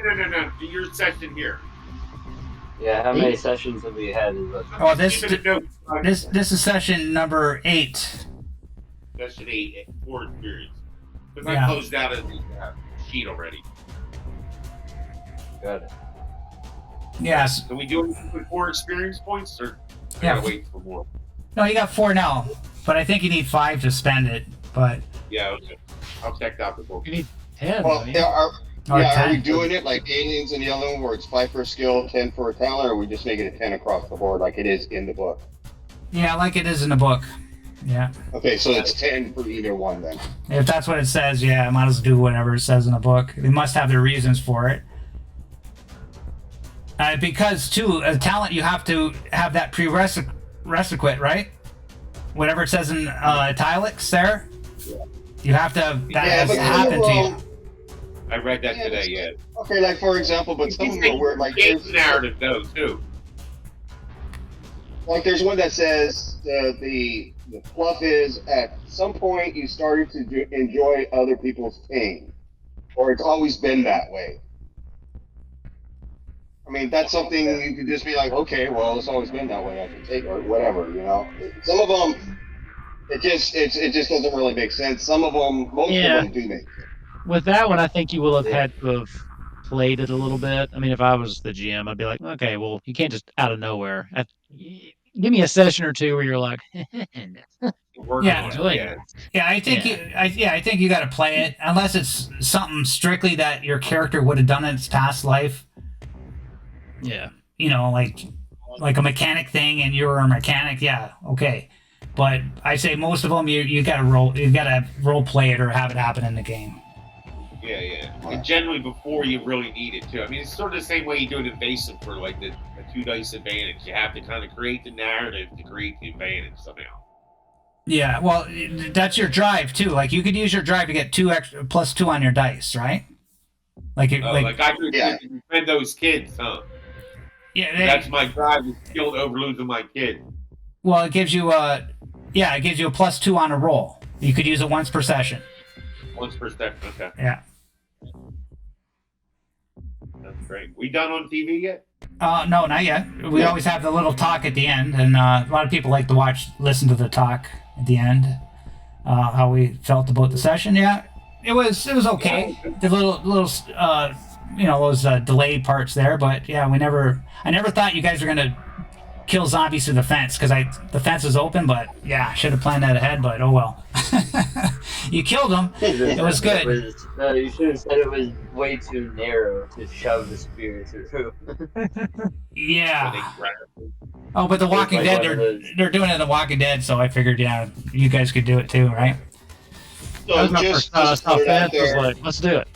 [SPEAKER 5] No. Your session here.
[SPEAKER 4] Yeah, how many sessions have we had?
[SPEAKER 1] Oh, this
[SPEAKER 5] Give it a note.
[SPEAKER 1] this is session number 8.
[SPEAKER 5] Session 8, 4 experience. Because
[SPEAKER 1] Yeah.
[SPEAKER 5] I closed out of the sheet already.
[SPEAKER 4] Got it.
[SPEAKER 1] Yes.
[SPEAKER 5] So we doing it with 4 experience points, or I
[SPEAKER 1] Yeah.
[SPEAKER 5] gotta wait for more?
[SPEAKER 1] No, you got 4 now, but I think you need 5 to spend it. But
[SPEAKER 5] Yeah, okay. I'll check out the book.
[SPEAKER 2] You need 10.
[SPEAKER 3] Well,
[SPEAKER 2] don't you?
[SPEAKER 3] are
[SPEAKER 1] or
[SPEAKER 3] we
[SPEAKER 1] 10.
[SPEAKER 3] doing it like aliens in the other one where it's 5 for a skill, 10 for a talent, or are we just making it 10 across the board like it is in the book?
[SPEAKER 1] Yeah, like it is in the book. Yeah.
[SPEAKER 3] Okay, so it's 10 for either one then.
[SPEAKER 1] If that's what it says, yeah, I might as well do whatever it says in the book. They must have their reasons for it. Because, too, a talent, you have to have that prerequisite, right? Whatever it says in italics there. You have to have that
[SPEAKER 3] Yeah,
[SPEAKER 1] has
[SPEAKER 3] but
[SPEAKER 1] happened to you.
[SPEAKER 5] I read that
[SPEAKER 3] Yeah,
[SPEAKER 5] today,
[SPEAKER 3] that's-
[SPEAKER 5] yeah.
[SPEAKER 3] Okay, like for example, but some of them are where like
[SPEAKER 5] It's
[SPEAKER 3] there's,
[SPEAKER 5] narrative, though, too.
[SPEAKER 3] like there's one that says the fluff is at some point you started to enjoy other people's pain, or it's always been that way. I mean, that's something you could just be like, okay, well, it's always been that way. I can take it, or whatever, you know. Some of them, it just doesn't really make sense. Some of them, most
[SPEAKER 2] Yeah.
[SPEAKER 3] of them do make sense.
[SPEAKER 2] With that one, I think you will have had to have played it a little bit. I mean, if I was the GM, I'd be like, okay, well, you can't just out of nowhere. Give me a session or two where you're like,
[SPEAKER 5] Working
[SPEAKER 1] Yeah.
[SPEAKER 5] on it,
[SPEAKER 2] enjoying
[SPEAKER 5] yeah.
[SPEAKER 2] it.
[SPEAKER 1] Yeah, I think
[SPEAKER 2] Yeah.
[SPEAKER 1] I think you got to play it unless it's something strictly that your character would have done in its past life.
[SPEAKER 2] Yeah.
[SPEAKER 1] You know, like a mechanic thing, and you're a mechanic. Yeah, okay. But I say most of them, you got to role play it or have it happen in the game.
[SPEAKER 5] Yeah. And generally before you really need it, too. I mean, it's sort of the same way you do an invasive for, like, the 2 dice advantage. You have to kind of create the narrative to create the advantage somehow.
[SPEAKER 1] Yeah, well, that's your drive too. Like you could use your drive to get 2 extra plus 2 on your dice, right? Like
[SPEAKER 5] Oh, like I could defend those kids, huh?
[SPEAKER 1] yeah,
[SPEAKER 5] That's my drive, is killed over losing my kid.
[SPEAKER 1] well, it gives you a plus 2 on a roll. You could use it once per session.
[SPEAKER 5] Once per step, okay.
[SPEAKER 1] Yeah.
[SPEAKER 5] That's great. We done on TV yet?
[SPEAKER 1] No, not yet. We always have the little talk at the end, and a lot of people like to listen to the talk at the end. How we felt about the session. Yeah, it was okay. The little those delayed parts there, but yeah, I never thought you guys were gonna kill zombies through the fence because the fence was open, but yeah, should have planned that ahead. But oh well, you killed them. It was good.
[SPEAKER 4] No, you should have said it was way too narrow to shove the spear through.
[SPEAKER 1] Yeah. Oh, but The Walking
[SPEAKER 4] like
[SPEAKER 1] Dead,
[SPEAKER 4] one of those-
[SPEAKER 1] they're doing it in The Walking Dead, so I figured, yeah, you guys could do it too, right?
[SPEAKER 3] So
[SPEAKER 2] That was my
[SPEAKER 3] just
[SPEAKER 2] first
[SPEAKER 3] put it out
[SPEAKER 2] offense. I was
[SPEAKER 3] there.
[SPEAKER 2] like, let's do it.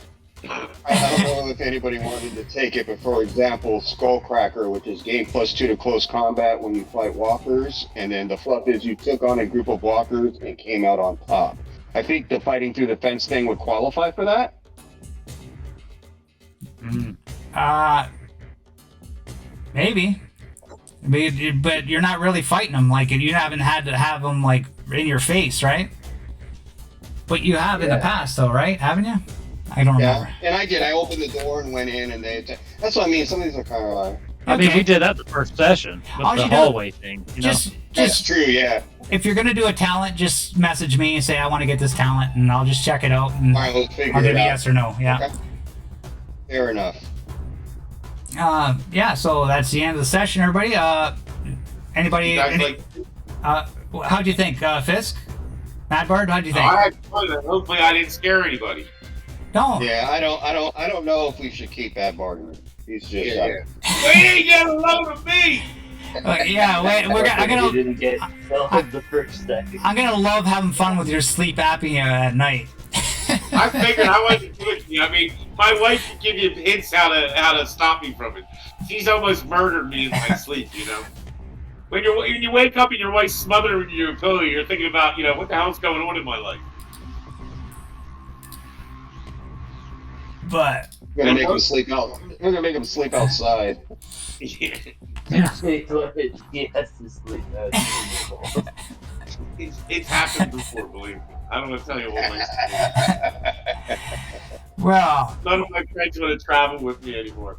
[SPEAKER 3] I don't know if anybody wanted to take it, but for example, Skullcracker, which is gain +2 to close combat when you fight walkers, and then the fluff is you took on a group of walkers and came out on top. I think the fighting through the fence thing would qualify for that.
[SPEAKER 1] Maybe. But you're not really fighting them. Like, you haven't had to have them like in your face, right? But you have in the past, though, right? Haven't you? I don't remember.
[SPEAKER 3] Yeah, and I did. I opened the door and went in, and that's what I mean. Some of these are kind of like.
[SPEAKER 2] I mean, we did that the first session with
[SPEAKER 1] All
[SPEAKER 2] the
[SPEAKER 1] you do-
[SPEAKER 2] hallway thing. You know?
[SPEAKER 3] That's
[SPEAKER 1] Just
[SPEAKER 3] true. Yeah.
[SPEAKER 1] if you're gonna do a talent, just message me and say I want to get this talent, and I'll just check it out, and
[SPEAKER 3] All right, we'll figure
[SPEAKER 1] I'll give
[SPEAKER 3] it
[SPEAKER 1] you
[SPEAKER 3] out.
[SPEAKER 1] yes or no. Yeah.
[SPEAKER 3] Okay. Fair enough.
[SPEAKER 1] Yeah. So that's the end of the session, everybody. Anybody?
[SPEAKER 6] You guys like?
[SPEAKER 1] How'd you think, Fisk? Madbard, how'd you think?
[SPEAKER 6] I had fun. Hopefully, I didn't scare anybody.
[SPEAKER 1] No.
[SPEAKER 3] Yeah, I don't know if we should keep that bargain. He's just.
[SPEAKER 6] He ain't got a load of me.
[SPEAKER 1] Yeah. Wait, I'm
[SPEAKER 4] You
[SPEAKER 1] gonna.
[SPEAKER 4] didn't get killed the first second.
[SPEAKER 1] I'm gonna love having fun with your sleep apnea at night.
[SPEAKER 6] I figured I wasn't with you. I mean, my wife can give you hints how to stop me from it. She's almost murdered me in my sleep. You know, when you wake up and your wife's smothered in your pillow, you're thinking about what the hell's going on in my life.
[SPEAKER 1] But
[SPEAKER 3] We're gonna make him sleep out. We're gonna make him sleep outside.
[SPEAKER 6] Yeah.
[SPEAKER 4] He has to sleep.
[SPEAKER 6] It's happened before, believe me. I don't want to tell you what my
[SPEAKER 1] well,
[SPEAKER 6] none of my friends want to travel with me anymore.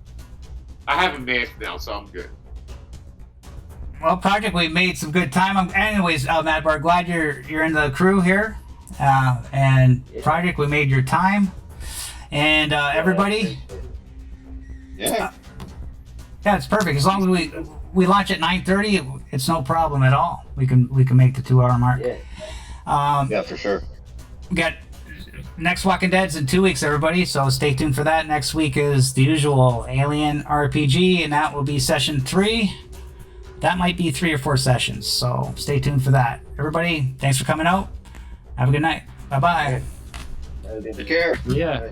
[SPEAKER 6] I have a mask now, so I'm good.
[SPEAKER 1] Project, we made some good time. Anyways, Madbar, glad you're in the crew here. And Project, we made your time. And everybody,
[SPEAKER 3] Yeah.
[SPEAKER 1] yeah, it's perfect. As long as we launch at 9:30, it's no problem at all. We can make the 2-hour mark.
[SPEAKER 4] Yeah.
[SPEAKER 3] Yeah, for sure.
[SPEAKER 1] We got next Walking Dead's in 2 weeks, everybody. So stay tuned for that. Next week is the usual Alien RPG, and that will be session 3. That might be 3 or 4 sessions. So stay tuned for that. Everybody, thanks for coming out. Have a good night. Bye bye.
[SPEAKER 3] Take care.
[SPEAKER 2] Yeah.